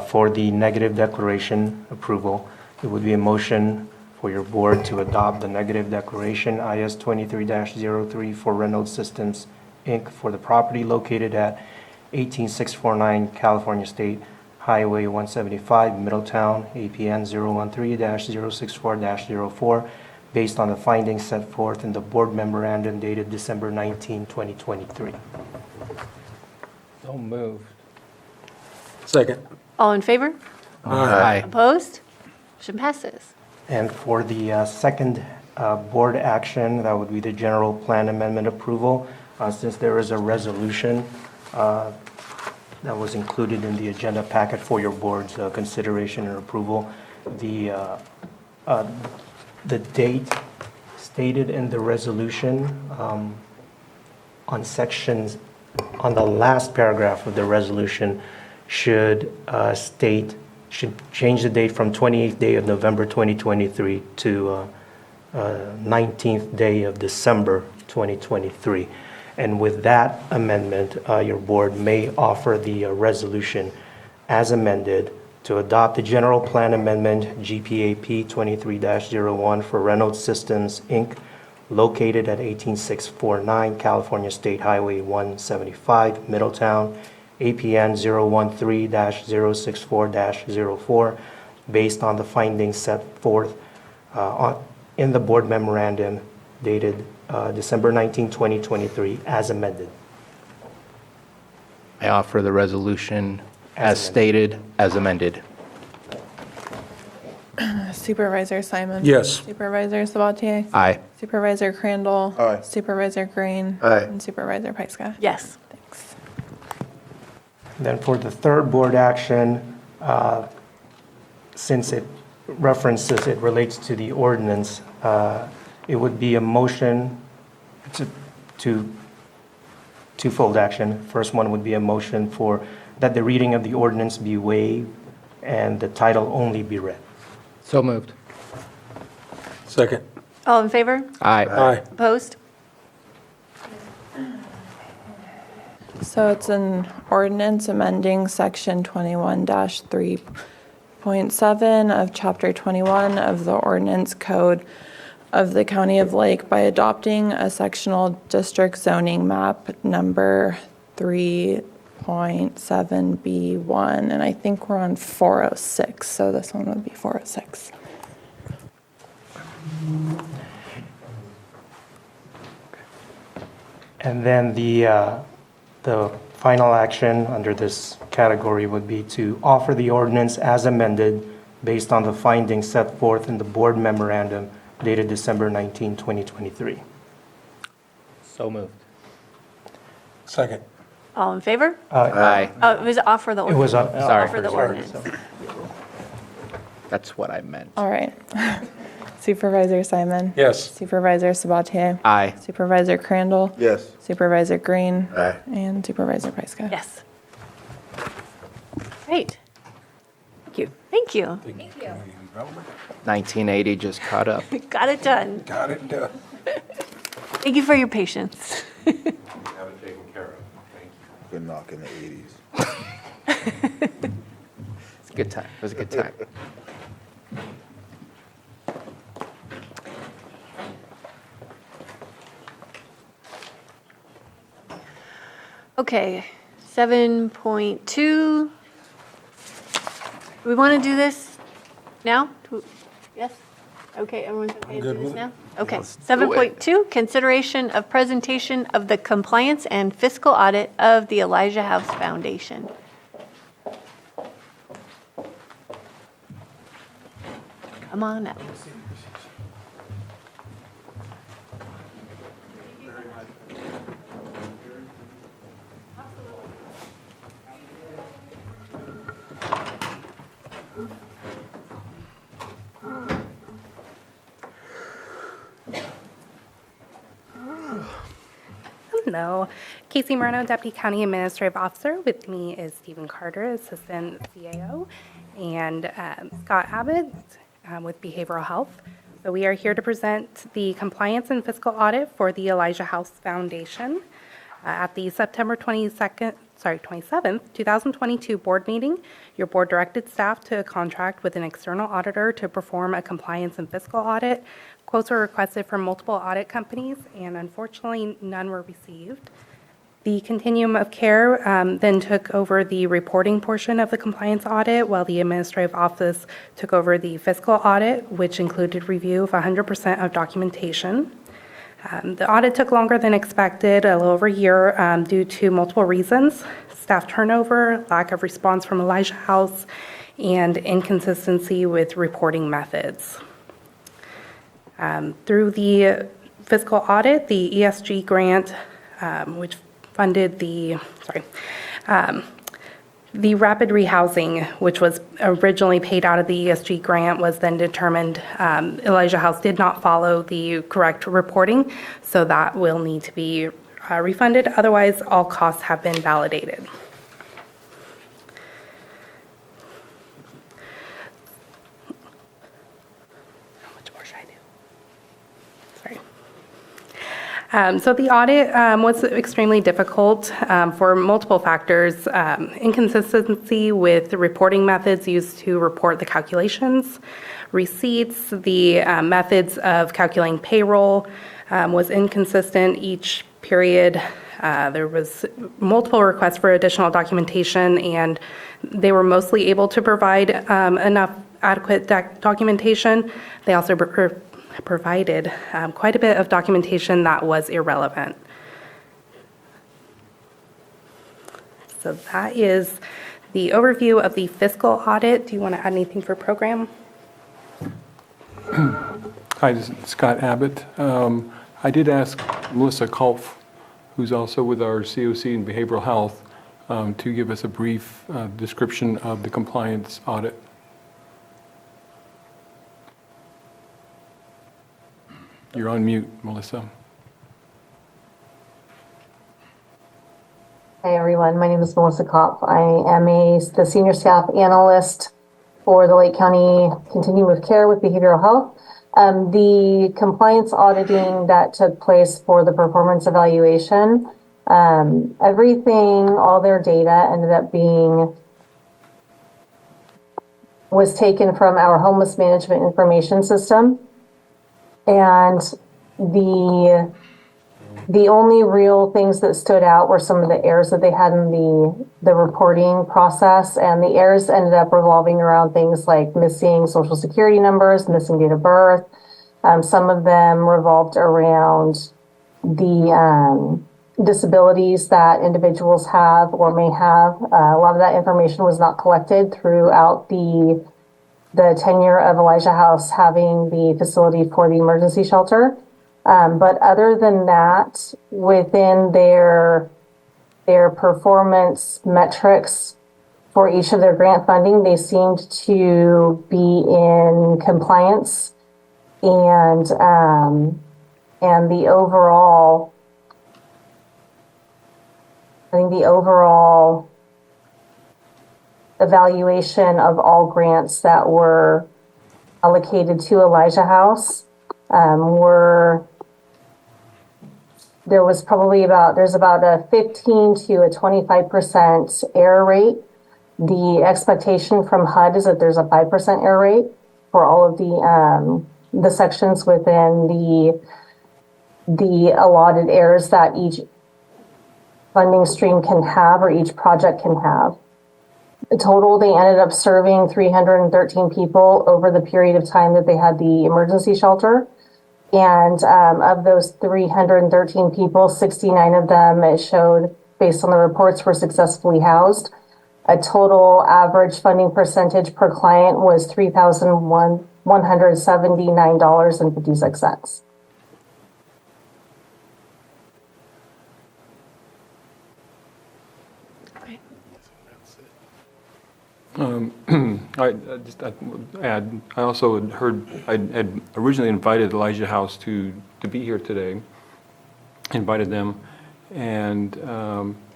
For the negative declaration approval, it would be a motion for your board to adopt the negative declaration IS 23-03 for Reynolds Systems, Inc. for the property located at 18649 California State Highway 175, Middletown, APN 013-064-04, based on the findings set forth in the board memorandum dated December 19, 2023.
So moved.
Second.
All in favor?
Aye.
Opposed? Motion passes.
And for the second board action, that would be the general plan amendment approval. Since there is a resolution that was included in the agenda packet for your board's consideration and approval, the date stated in the resolution on sections, on the last paragraph of the resolution should change the date from 28th day of November 2023 to 19th day of December 2023. And with that amendment, your board may offer the resolution as amended to adopt the general plan amendment GPAP 23-01 for Reynolds Systems, Inc., located at 18649 California State Highway 175, Middletown, APN 013-064-04, based on the findings set forth in the board memorandum dated December 19, 2023, as amended.
I offer the resolution as stated, as amended.
Supervisor Simon?
Yes.
Supervisor Sabatier?
Aye.
Supervisor Crandall?
Aye.
Supervisor Green?
Aye.
And Supervisor Pyska?
Yes.
Thanks.
Then for the third board action, since it references, it relates to the ordinance, it would be a motion to twofold action. First one would be a motion for that the reading of the ordinance be waived and the title only be read.
So moved.
Second.
All in favor?
Aye.
Aye.
Opposed?
So it's an ordinance amending section 21-3.7 of chapter 21 of the ordinance code of the County of Lake by adopting a sectional district zoning map number 3.7B1. And I think we're on 406, so this one would be 406.
And then the final action under this category would be to offer the ordinance as amended based on the findings set forth in the board memorandum dated December 19, 2023.
So moved.
Second.
All in favor?
Aye.
Oh, it was offer the
It
ordinance.
was,
Offer the
sorry.
ordinance.
That's what I meant.
All right. Supervisor Simon?
Yes.
Supervisor Sabatier?
Aye.
Supervisor Crandall?
Yes.
Supervisor Green?
Aye.
And Supervisor Pyska?
Yes. Great. Thank you. Thank you.
1980 just caught up.
Got it done.
Got it done.
Thank you for your patience.
Have it taken care of. Thank you. Good knock in the 80s.
It's a good time. It was a good time.
Okay, 7.2. Do we want to do this now? Yes? Okay, everyone's okay to do this now? Okay, 7.2, consideration of presentation of the compliance and fiscal audit of the Elijah House Foundation. Come on up.
Hello, Casey Moreno, Deputy County Administrative Officer. With me is Stephen Carter, Assistant CAO, and Scott Abbott with Behavioral Health. So we are here to present the compliance and fiscal audit for the Elijah House Foundation. At the September 27th, 2022 board meeting, your board directed staff to contract with an external auditor to perform a compliance and fiscal audit. Quotes were requested from multiple audit companies, and unfortunately, none were received. The continuum of care then took over the reporting portion of the compliance audit, while the administrative office took over the fiscal audit, which included review of 100% of documentation. The audit took longer than expected, a little over a year, due to multiple reasons: staff turnover, lack of response from Elijah House, and inconsistency with reporting methods. Through the fiscal audit, the ESG grant, which funded the rapid rehousing, which was originally paid out of the ESG grant, was then determined Elijah House did not follow the correct reporting, so that will need to be refunded. Otherwise, all costs have been validated. So the audit was extremely difficult for multiple factors: inconsistency with the reporting methods used to report the calculations, receipts, the methods of calculating payroll was inconsistent each period. There was multiple requests for additional documentation, and they were mostly able to provide enough adequate documentation. They also provided quite a bit of documentation that was irrelevant. So that is the overview of the fiscal audit. Do you want to add anything for program?
Hi, this is Scott Abbott. I did ask Melissa Kulf, who's also with our COC in Behavioral Health, to give us a brief description of the compliance audit. You're on mute, Melissa.
Hey everyone, my name is Melissa Kopp. I am the senior staff analyst for the Lake County Continuum of Care with Behavioral Health. The compliance auditing that took place for the performance evaluation, everything, all their data ended up was taken from our homeless management information system. And the only real things that stood out were some of the errors that they had in the reporting process, and the errors ended up revolving around things like missing social security numbers, missing date of birth. Some of them revolved around the disabilities that individuals have or may have. A lot of that information was not collected throughout the tenure of Elijah House having the facility for the emergency shelter. But other than that, within their performance metrics for each of their grant funding, they seemed to be in compliance, and the overall, I think the overall evaluation of all grants that were allocated to Elijah House there's about a 15 to a 25% error rate. The expectation from HUD is that there's a 5% error rate for all of the sections within the allotted errors that each funding stream can have, or each project can have. In total, they ended up serving 313 people over the period of time that they had the emergency shelter. And of those 313 people, 69 of them, it showed, based on the reports, were successfully housed. A total average funding percentage per client was $3,179.56.
I also had heard, I had originally invited Elijah House to be here today, invited them, and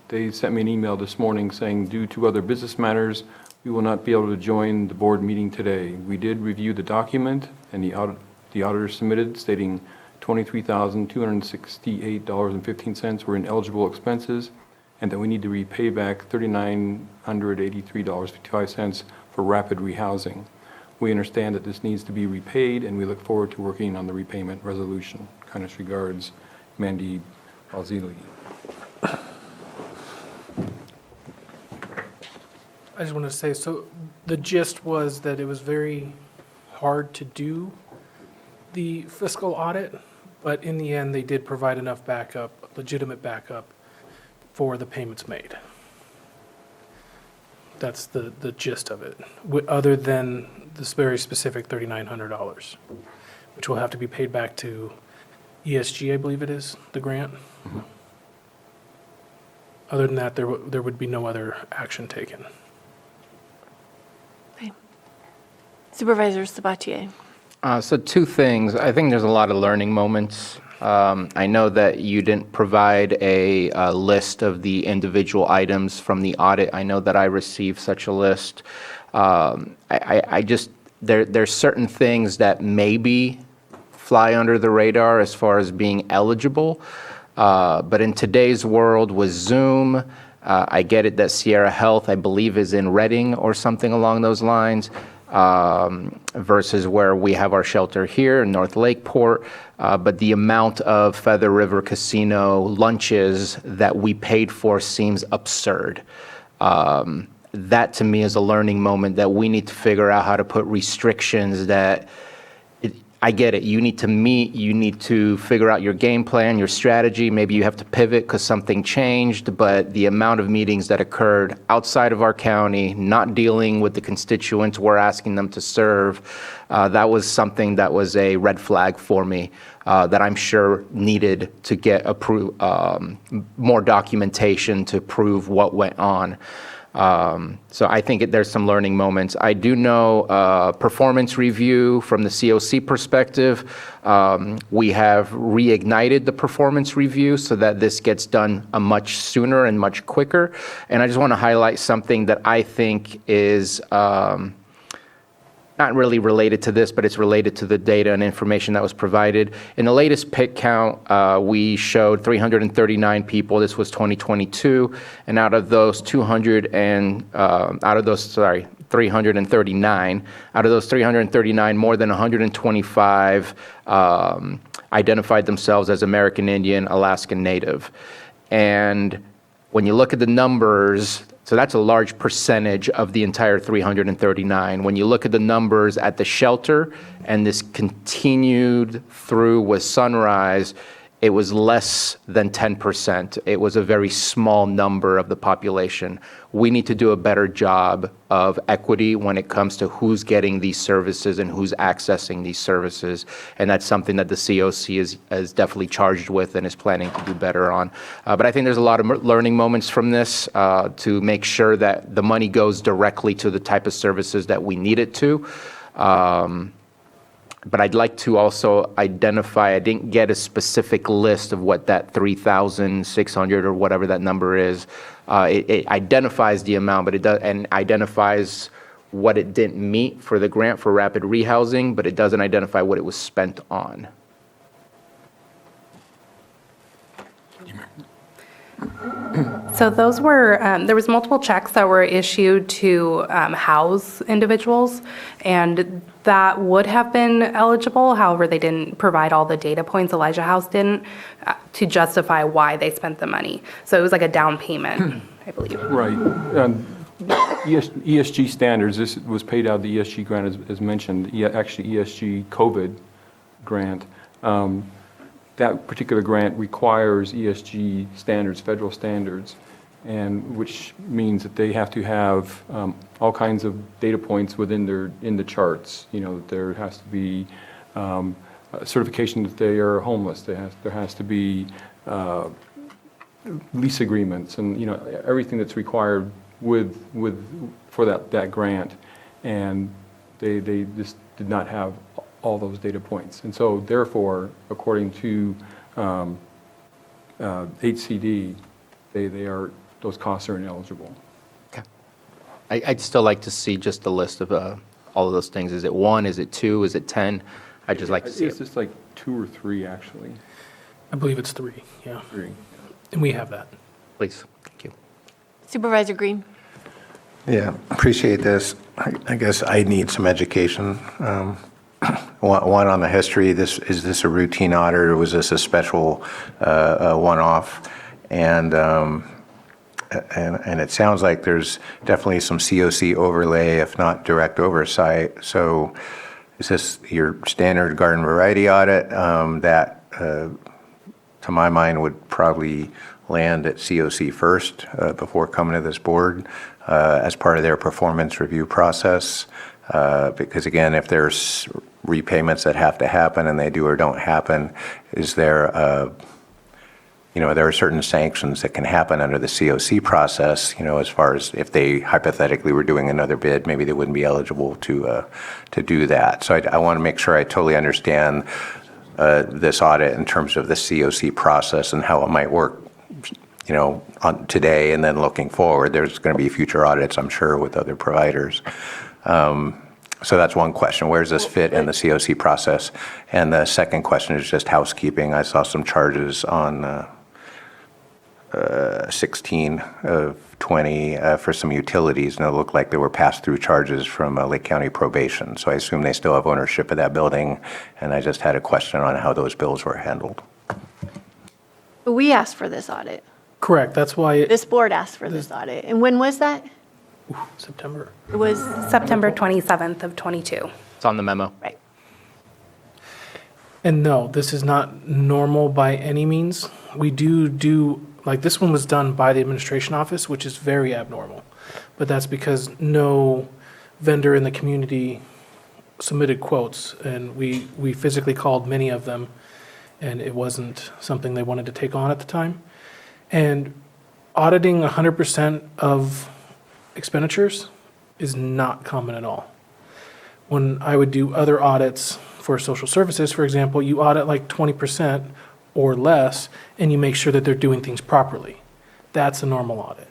they sent me an email this morning saying, due to other business matters, we will not be able to join the board meeting today. We did review the document, and the auditor submitted stating $23,268.15 were ineligible expenses, and that we need to repay back $3,983.55 for rapid rehousing. We understand that this needs to be repaid, and we look forward to working on the repayment resolution. Kindest regards, Mandy Balzili.
I just wanted to say, so the gist was that it was very hard to do the fiscal audit, but in the end, they did provide enough backup, legitimate backup, for the payments made. That's the gist of it, other than this very specific $3,900, which will have to be paid back to ESG, I believe it is, the grant. Other than that, there would be no other action taken.
Okay. Supervisor Sabatier.
So two things. I think there's a lot of learning moments. I know that you didn't provide a list of the individual items from the audit. I know that I received such a list. There's certain things that maybe fly under the radar as far as being eligible. But in today's world with Zoom, I get it that Sierra Health, I believe, is in Reading or something along those lines. Versus where we have our shelter here in North Lakeport. But the amount of Feather River Casino lunches that we paid for seems absurd. That to me is a learning moment that we need to figure out how to put restrictions that, I get it, you need to meet, you need to figure out your game plan, your strategy, maybe you have to pivot because something changed, but the amount of meetings that occurred outside of our county, not dealing with the constituents we're asking them to serve, that was something that was a red flag for me that I'm sure needed to get more documentation to prove what went on. So I think there's some learning moments. I do know performance review from the COC perspective. We have reignited the performance review so that this gets done much sooner and much quicker. And I just want to highlight something that I think is not really related to this, but it's related to the data and information that was provided. In the latest PIC count, we showed 339 people. This was 2022, and out of those 339, out of those 339, more than 125 identified themselves as American Indian, Alaskan Native. And when you look at the numbers, so that's a large percentage of the entire 339. When you look at the numbers at the shelter, and this continued through with Sunrise, it was less than 10%. It was a very small number of the population. We need to do a better job of equity when it comes to who's getting these services and who's accessing these services. And that's something that the COC is definitely charged with and is planning to do better on. But I think there's a lot of learning moments from this to make sure that the money goes directly to the type of services that we need it to. But I'd like to also identify, I didn't get a specific list of what that 3,600 or whatever that number is. It identifies the amount, but it does, and identifies what it didn't meet for the grant for rapid rehousing, but it doesn't identify what it was spent on.
So those were, there was multiple checks that were issued to house individuals, and that would have been eligible. However, they didn't provide all the data points, Elijah House didn't, to justify why they spent the money. So it was like a down payment, I believe.
Right. ESG standards, this was paid out of the ESG grant as mentioned, actually ESG COVID grant. That particular grant requires ESG standards, federal standards, and which means that they have to have all kinds of data points within the charts. You know, there has to be certification that they are homeless. There has to be lease agreements, and you know everything that's required for that grant, and they just did not have all those data points. And so therefore, according to HCD, those costs are ineligible.
Okay. I'd still like to see just a list of all of those things. Is it 1? Is it 2? Is it 10? I'd just like to see
It's just like 2 or 3, actually.
I believe it's 3, yeah.
3.
And we have that.
Please, thank you.
Supervisor Green.
Yeah, appreciate this. I guess I need some education. One on the history. Is this a routine audit or was this a special one-off? And and it sounds like there's definitely some COC overlay, if not direct oversight. So is this your standard garden variety audit that, to my mind, would probably land at COC first before coming to this board as part of their performance review process? Because again, if there's repayments that have to happen and they do or don't happen, is there there are certain sanctions that can happen under the COC process, as far as if they hypothetically were doing another bid, maybe they wouldn't be eligible to do that. So I want to make sure I totally understand this audit in terms of the COC process and how it might work, on today and then looking forward. There's going to be future audits, I'm sure, with other providers. So that's one question. Where does this fit in the COC process? And the second question is just housekeeping. I saw some charges on 16 of 20 for some utilities, and it looked like they were pass-through charges from Lake County Probation. So I assume they still have ownership of that building, and I just had a question on how those bills were handled.
But we asked for this audit.
Correct, that's why,
This board asked for this audit. And when was that?
September.
It was
September 27th of '22.
It's on the memo.
right.
And no, this is not normal by any means. We do, like this one was done by the administration office, which is very abnormal. But that's because no vendor in the community submitted quotes, and we physically called many of them, and it wasn't something they wanted to take on at the time. And auditing 100% of expenditures is not common at all. When I would do other audits for social services, for example, you audit like 20% or less, and you make sure that they're doing things properly. That's a normal audit.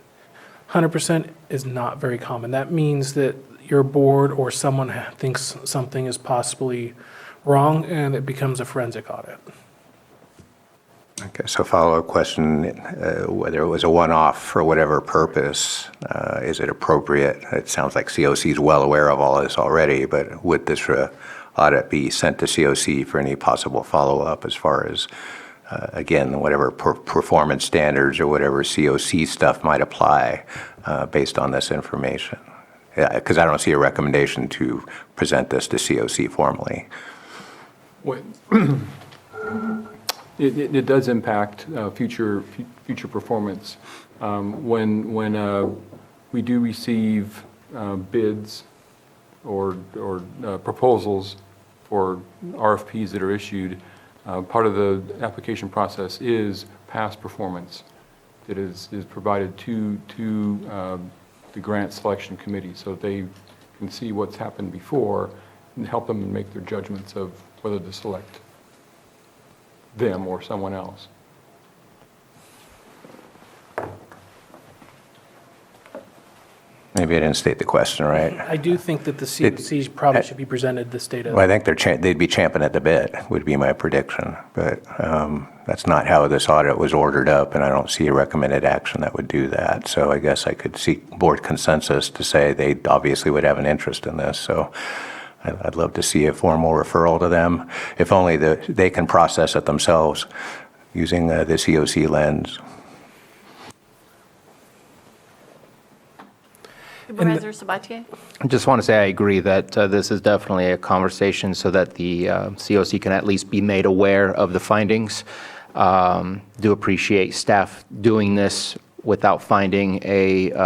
100% is not very common. That means that your board or someone thinks something is possibly wrong, and it becomes a forensic audit.
Okay, so follow-up question, whether it was a one-off for whatever purpose, is it appropriate? It sounds like COC is well aware of all this already, but would this audit be sent to COC for any possible follow-up as far as, again, whatever performance standards or whatever COC stuff might apply based on this information? Because I don't see a recommendation to present this to COC formally.
What- It does impact future performance. When we do receive bids or proposals for RFPs that are issued, part of the application process is past performance that is provided to the grant selection committee, so they can see what's happened before and help them make their judgments of whether to select them or someone else.
Maybe I didn't state the question right.
I do think that the COC probably should be presented this data.
Well, I think they'd be champing at the bit, would be my prediction. But that's not how this audit was ordered up, and I don't see a recommended action that would do that. So I guess I could seek board consensus to say they obviously would have an interest in this. So I'd love to see a formal referral to them, if only they can process it themselves using the COC lens.
Supervisor Sabatier?
I just want to say I agree that this is definitely a conversation so that the COC can at least be made aware of the findings. Do appreciate staff doing this without finding a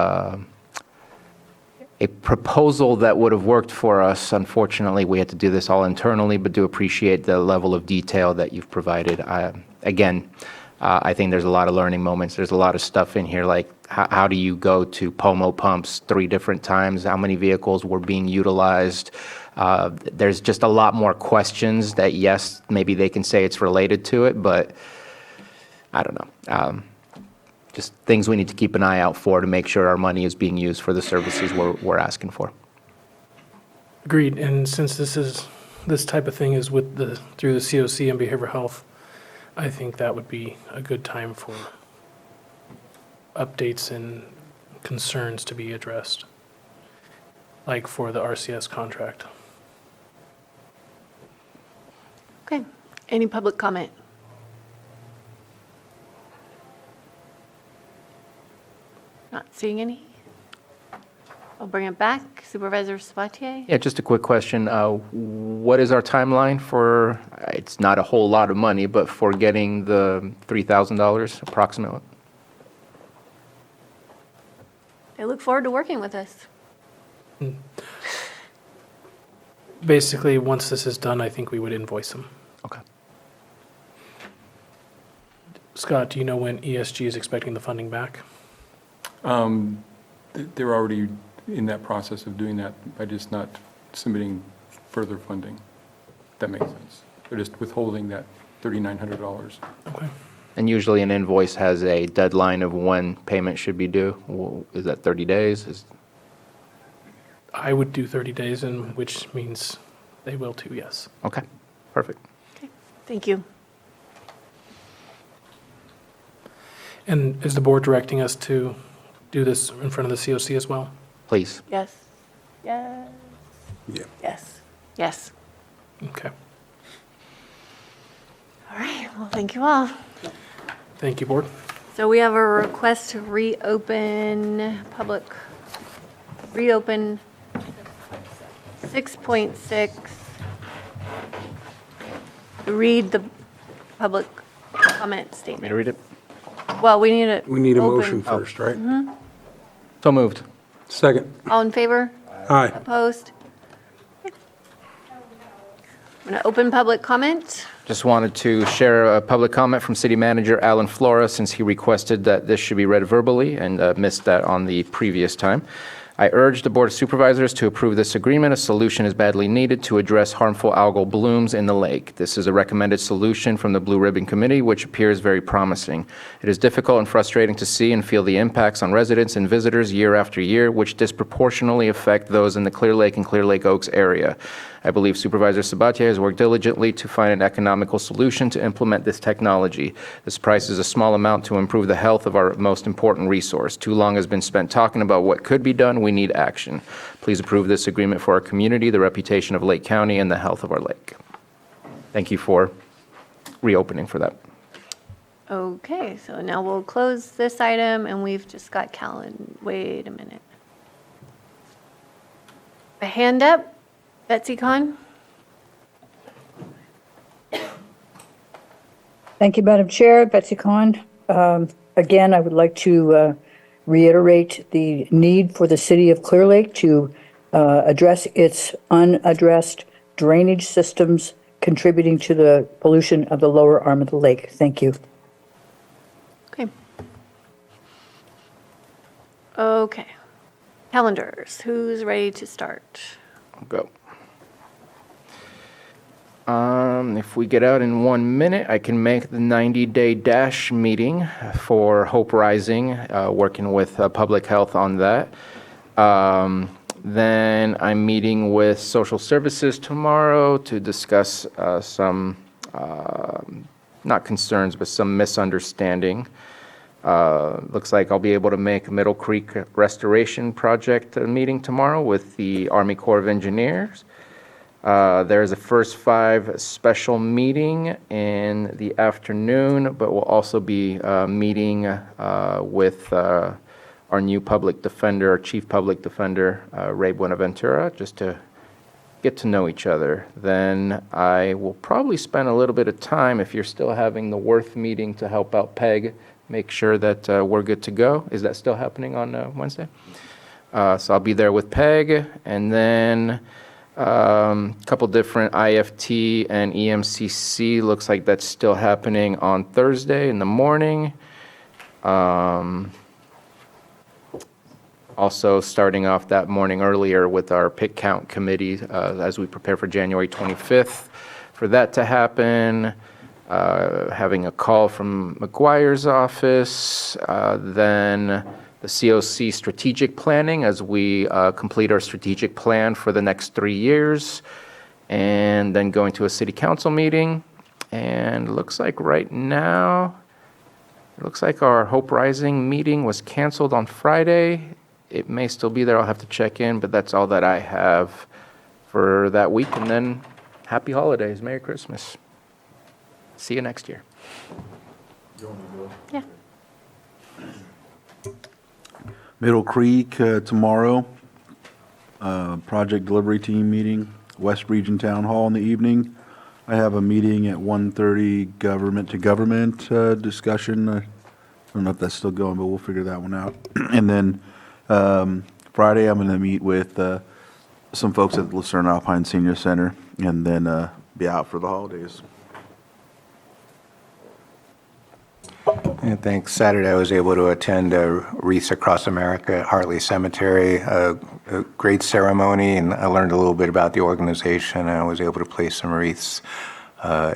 proposal that would have worked for us. Unfortunately, we had to do this all internally, but do appreciate the level of detail that you've provided. I think there's a lot of learning moments. There's a lot of stuff in here, like how do you go to POMO pumps 3 different times? How many vehicles were being utilized? There's just a lot more questions that, yes, maybe they can say it's related to it, but I don't know. Just things we need to keep an eye out for to make sure our money is being used for the services we're asking for.
Agreed, and since this type of thing is through the COC and behavioral health, I think that would be a good time for updates and concerns to be addressed, like for the RCS contract.
Okay. Any public comment? Not seeing any. I'll bring it back. Supervisor Sabatier?
Yeah, just a quick question. What is our timeline for, it's not a whole lot of money, but for getting the $3,000 approximately?
They look forward to working with us.
Basically, once this is done, I think we would invoice them.
Okay.
Scott, do you know when ESG is expecting the funding back?
They're already in that process of doing that by just not submitting further funding. If that makes sense. They're just withholding that $3,900.
Okay.
And usually an invoice has a deadline of when payment should be due. Is that 30 days?
I would do 30 days, and which means they will too, yes.
Okay, perfect.
Thank you.
And is the board directing us to do this in front of the COC as well?
Please.
Yes. Yes.
Yeah.
Yes. Yes.
Okay.
All right. Well, thank you all.
Thank you, board.
So we have a request to reopen 6.6. Read the public comment
Want me
statement.
to read it?
Well, we need a.
We need a
open.
motion first, right?
So moved.
Second.
All in favor?
Aye.
Opposed? I'm going to open public comment.
Just wanted to share a public comment from City Manager Alan Flora, since he requested that this should be read verbally and missed that on the previous time. I urge the Board of Supervisors to approve this agreement. A solution is badly needed to address harmful algal blooms in the lake. This is a recommended solution from the Blue Ribbon Committee, which appears very promising. It is difficult and frustrating to see and feel the impacts on residents and visitors year after year, which disproportionately affect those in the Clear Lake and Clear Lake Oaks area. I believe Supervisor Sabatier has worked diligently to find an economical solution to implement this technology. This price is a small amount to improve the health of our most important resource. Too long has been spent talking about what could be done. We need action. Please approve this agreement for our community, the reputation of Lake County, and the health of our lake. Thank you for reopening for that.
Okay, so now we'll close this item, and we've just got Callan. Wait a minute. A hand up. Betsy Kahn?
Thank you, Madam Chair. Betsy Kahn. Again, I would like to reiterate the need for the city of Clear Lake to address its unaddressed drainage systems contributing to the pollution of the lower arm of the lake. Thank you.
Okay. Okay. Calendars. Who's ready to start?
I'll go. If we get out in 1 minute, I can make the 90-day dash meeting for Hope Rising, working with public health on that. Then I'm meeting with social services tomorrow to discuss some, not concerns, but some misunderstanding. Looks like I'll be able to make a Middle Creek Restoration Project meeting tomorrow with the Army Corps of Engineers. There's a first 5 special meeting in the afternoon, but we'll also be meeting with our new public defender, our chief public defender, Ray Buenaventura, just to get to know each other. Then I will probably spend a little bit of time, if you're still having the Worth meeting, to help out Peg, make sure that we're good to go. Is that still happening on Wednesday? So I'll be there with Peg, and then a couple different IFT and EMCC. Looks like that's still happening on Thursday in the morning. Also starting off that morning earlier with our pick count committee as we prepare for January 25th for that to happen. Having a call from McGuire's office, then the COC strategic planning as we complete our strategic plan for the next 3 years, and then going to a city council meeting. And looks like right now, it looks like our Hope Rising meeting was canceled on Friday. It may still be there. I'll have to check in, but that's all that I have for that week. And then happy holidays. Merry Christmas. See you next year.
Yeah.
Middle Creek tomorrow, project delivery team meeting, West Region Town Hall in the evening. I have a meeting at 1:30, government to government discussion. I don't know if that's still going, but we'll figure that one out. And then Friday, I'm going to meet with some folks at Lucerne Alpine Senior Center, and then be out for the holidays.
And thanks. Saturday, I was able to attend Wreaths Across America at Hartley Cemetery, a great ceremony, and I learned a little bit about the organization, and I was able to place some wreaths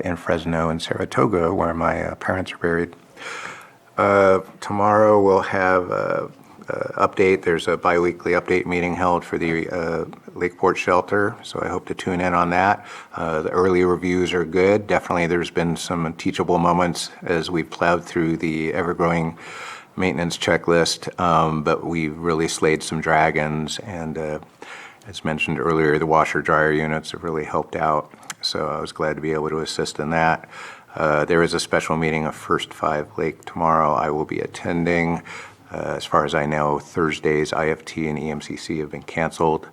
in Fresno and Saratoga, where my parents are buried. Tomorrow, we'll have update. There's a biweekly update meeting held for the Lakeport Shelter, so I hope to tune in on that. The early reviews are good. Definitely there's been some teachable moments as we've plowed through the ever-growing maintenance checklist, but we really slayed some dragons, and as mentioned earlier, the washer-dryer units have really helped out, so I was glad to be able to assist in that. There is a special meeting of First Five Lake tomorrow I will be attending. As far as I know, Thursday's IFT and EMCC have been canceled.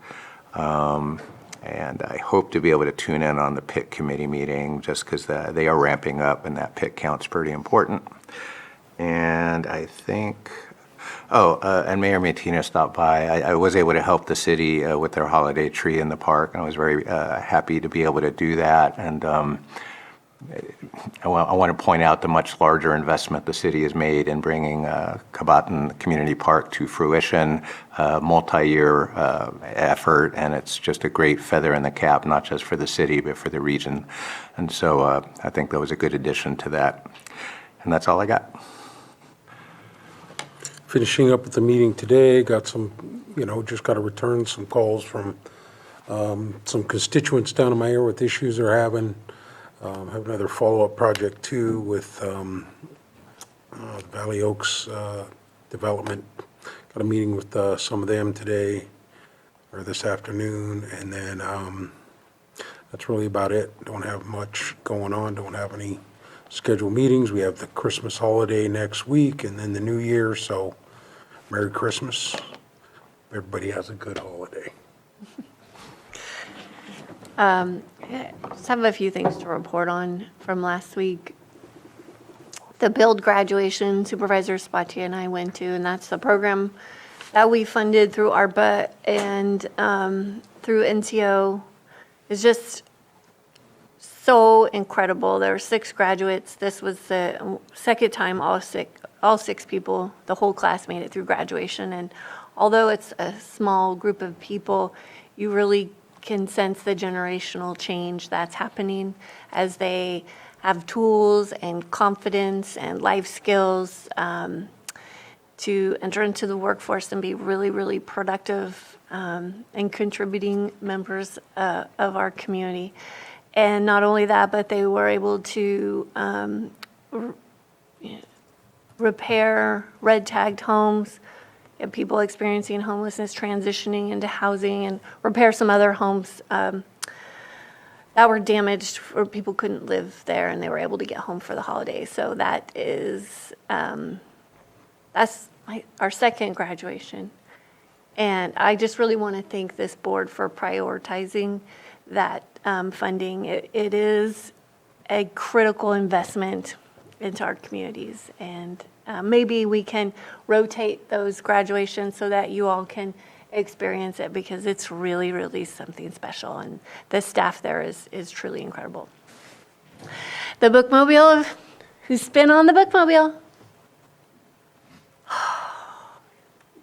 And I hope to be able to tune in on the PIT committee meeting just because they are ramping up and that PIT count's pretty important. And I think, and Mayor Matina stopped by. I was able to help the city with their holiday tree in the park, and I was very happy to be able to do that. And I want to point out the much larger investment the city has made in bringing Kabatan Community Park to fruition, multi-year effort, and it's just a great feather in the cap, not just for the city, but for the region. And so I think that was a good addition to that. And that's all I got.
Finishing up with the meeting today, got some, just got to return some calls from some constituents down in my area with issues they're having. Have another follow-up project too with Valley Oaks development. Got a meeting with some of them today or this afternoon, and then that's really about it. Don't have much going on. Don't have any scheduled meetings. We have the Christmas holiday next week and then the New Year, so Merry Christmas. Everybody has a good holiday.
Just have a few things to report on from last week. The Build graduation, Supervisor Spatier and I went to, and that's the program that we funded through ARPA and through NCO. It's just so incredible. There were 6 graduates. This was the second time all six people, the whole class made it through graduation. And although it's a small group of people, you really can sense the generational change that's happening as they have tools and confidence and life skills to enter into the workforce and be really, really productive and contributing members of our community. And not only that, but they were able to repair red-tagged homes, people experiencing homelessness transitioning into housing, and repair some other homes that were damaged or people couldn't live there, and they were able to get home for the holidays. So that is, that's our second graduation. And I just really want to thank this board for prioritizing that funding. It is a critical investment into our communities, and maybe we can rotate those graduations so that you all can experience it, because it's really, really something special, and the staff there is truly incredible. The bookmobile, who's been on the bookmobile?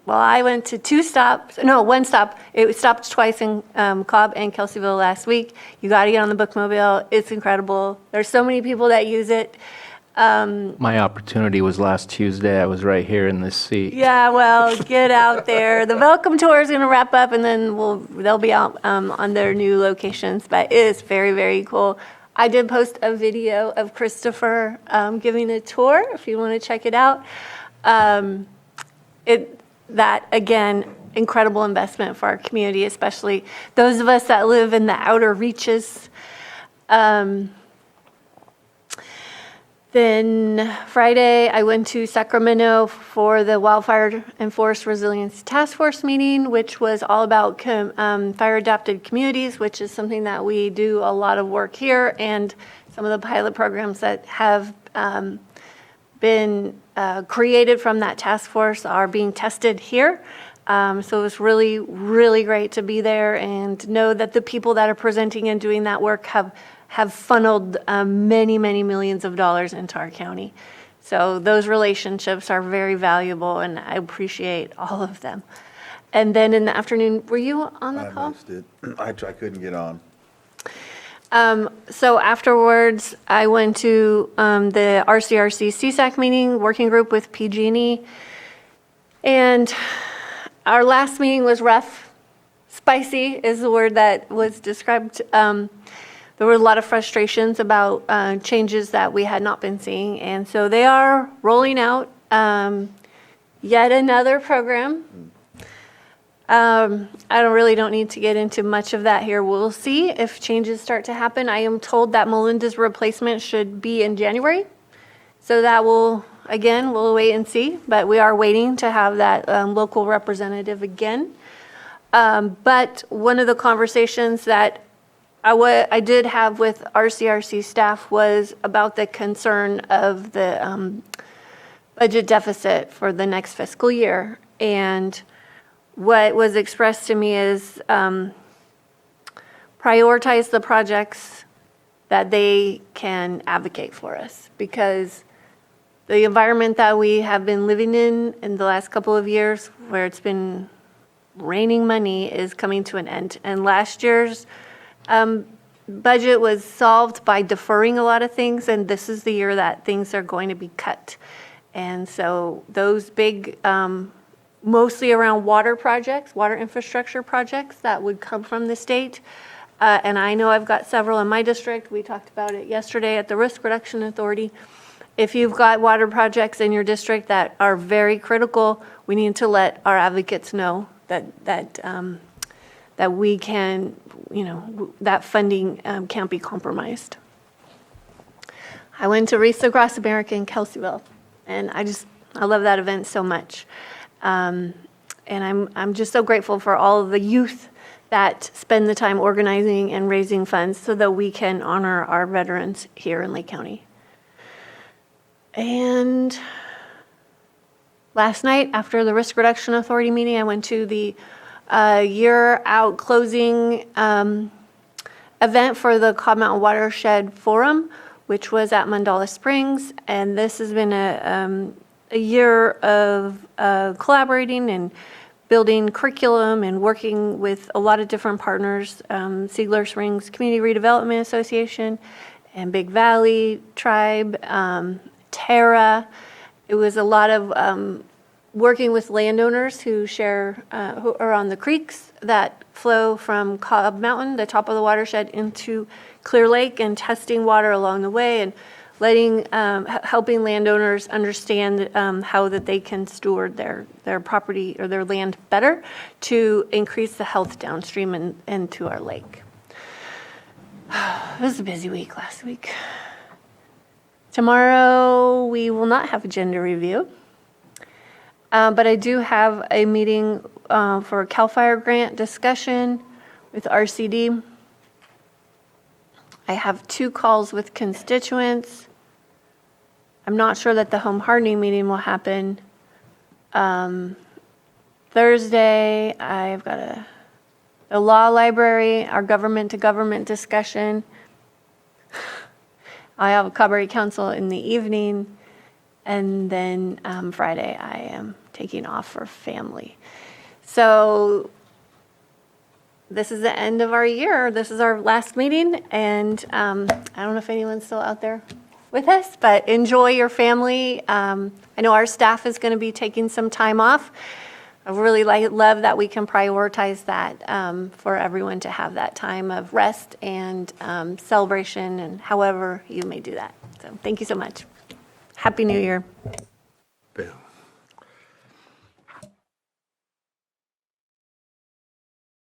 Well, I went to one stop. It stopped twice in Cobb and Kelseyville last week. You got to get on the bookmobile. It's incredible. There's so many people that use it.
My opportunity was last Tuesday. I was right here in this seat.
Yeah, well, get out there. The welcome tour is going to wrap up, and then they'll be out on their new locations. But it is very, very cool. I did post a video of Christopher giving a tour, if you want to check it out. That, again, incredible investment for our community, especially those of us that live in the outer reaches. Then Friday, I went to Sacramento for the Wildfire and Forest Resilience Task Force meeting, which was all about fire-adapted communities, which is something that we do a lot of work here, and some of the pilot programs that have been created from that task force are being tested here. So it was really, really great to be there and know that the people that are presenting and doing that work have funneled many, many millions of dollars into our county. So those relationships are very valuable, and I appreciate all of them. And then in the afternoon, were you on the call?
I missed it. I couldn't get on.
So afterwards, I went to the RCRC CSAC meeting, working group with PG&E. And our last meeting was rough. Spicy is the word that was described. There were a lot of frustrations about changes that we had not been seeing. And so they are rolling out yet another program. I don't need to get into much of that here. We'll see if changes start to happen. I am told that Melinda's replacement should be in January. So that will, again, we'll wait and see. But we are waiting to have that local representative again. But one of the conversations that I did have with RCRC staff was about the concern of the budget deficit for the next fiscal year. And what was expressed to me is prioritize the projects that they can advocate for us, because the environment that we have been living in the last couple of years, where it's been raining money, is coming to an end. And last year's budget was solved by deferring a lot of things, and this is the year that things are going to be cut. And so those big, mostly around water projects, water infrastructure projects that would come from the state. And I know I've got several in my district. We talked about it yesterday at the Risk Reduction Authority. If you've got water projects in your district that are very critical, we need to let our advocates know that we can, that funding can't be compromised. I went to Race Across America in Kelseyville, and I love that event so much. And I'm just so grateful for all of the youth that spend the time organizing and raising funds so that we can honor our veterans here in Lake County. And last night, after the Risk Reduction Authority meeting, I went to the year-out closing event for the Cobb Mountain Watershed Forum, which was at Mandala Springs. And this has been a year of collaborating and building curriculum and working with a lot of different partners, Ziegler Springs Community Redevelopment Association and Big Valley Tribe, Terra. It was a lot of working with landowners who who are on the creeks that flow from Cobb Mountain, the top of the watershed, into Clear Lake, and testing water along the way, and helping landowners understand how that they can steward their property or their land better to increase the health downstream and into our lake. It was a busy week last week. Tomorrow we will not have a gender review, but I do have a meeting for a CAL FIRE grant discussion with RCD. I have 2 calls with constituents. I'm not sure that the home hardening meeting will happen. Thursday, I've got the law library, our government-to-government discussion. I have a Cabaret Council in the evening. And then Friday, I am taking off for family. So this is the end of our year. This is our last meeting. And I don't know if anyone's still out there with us, but enjoy your family. I know our staff is going to be taking some time off. I really love that we can prioritize that for everyone to have that time of rest and celebration, and however you may do that. So thank you so much. Happy New Year.
Yeah.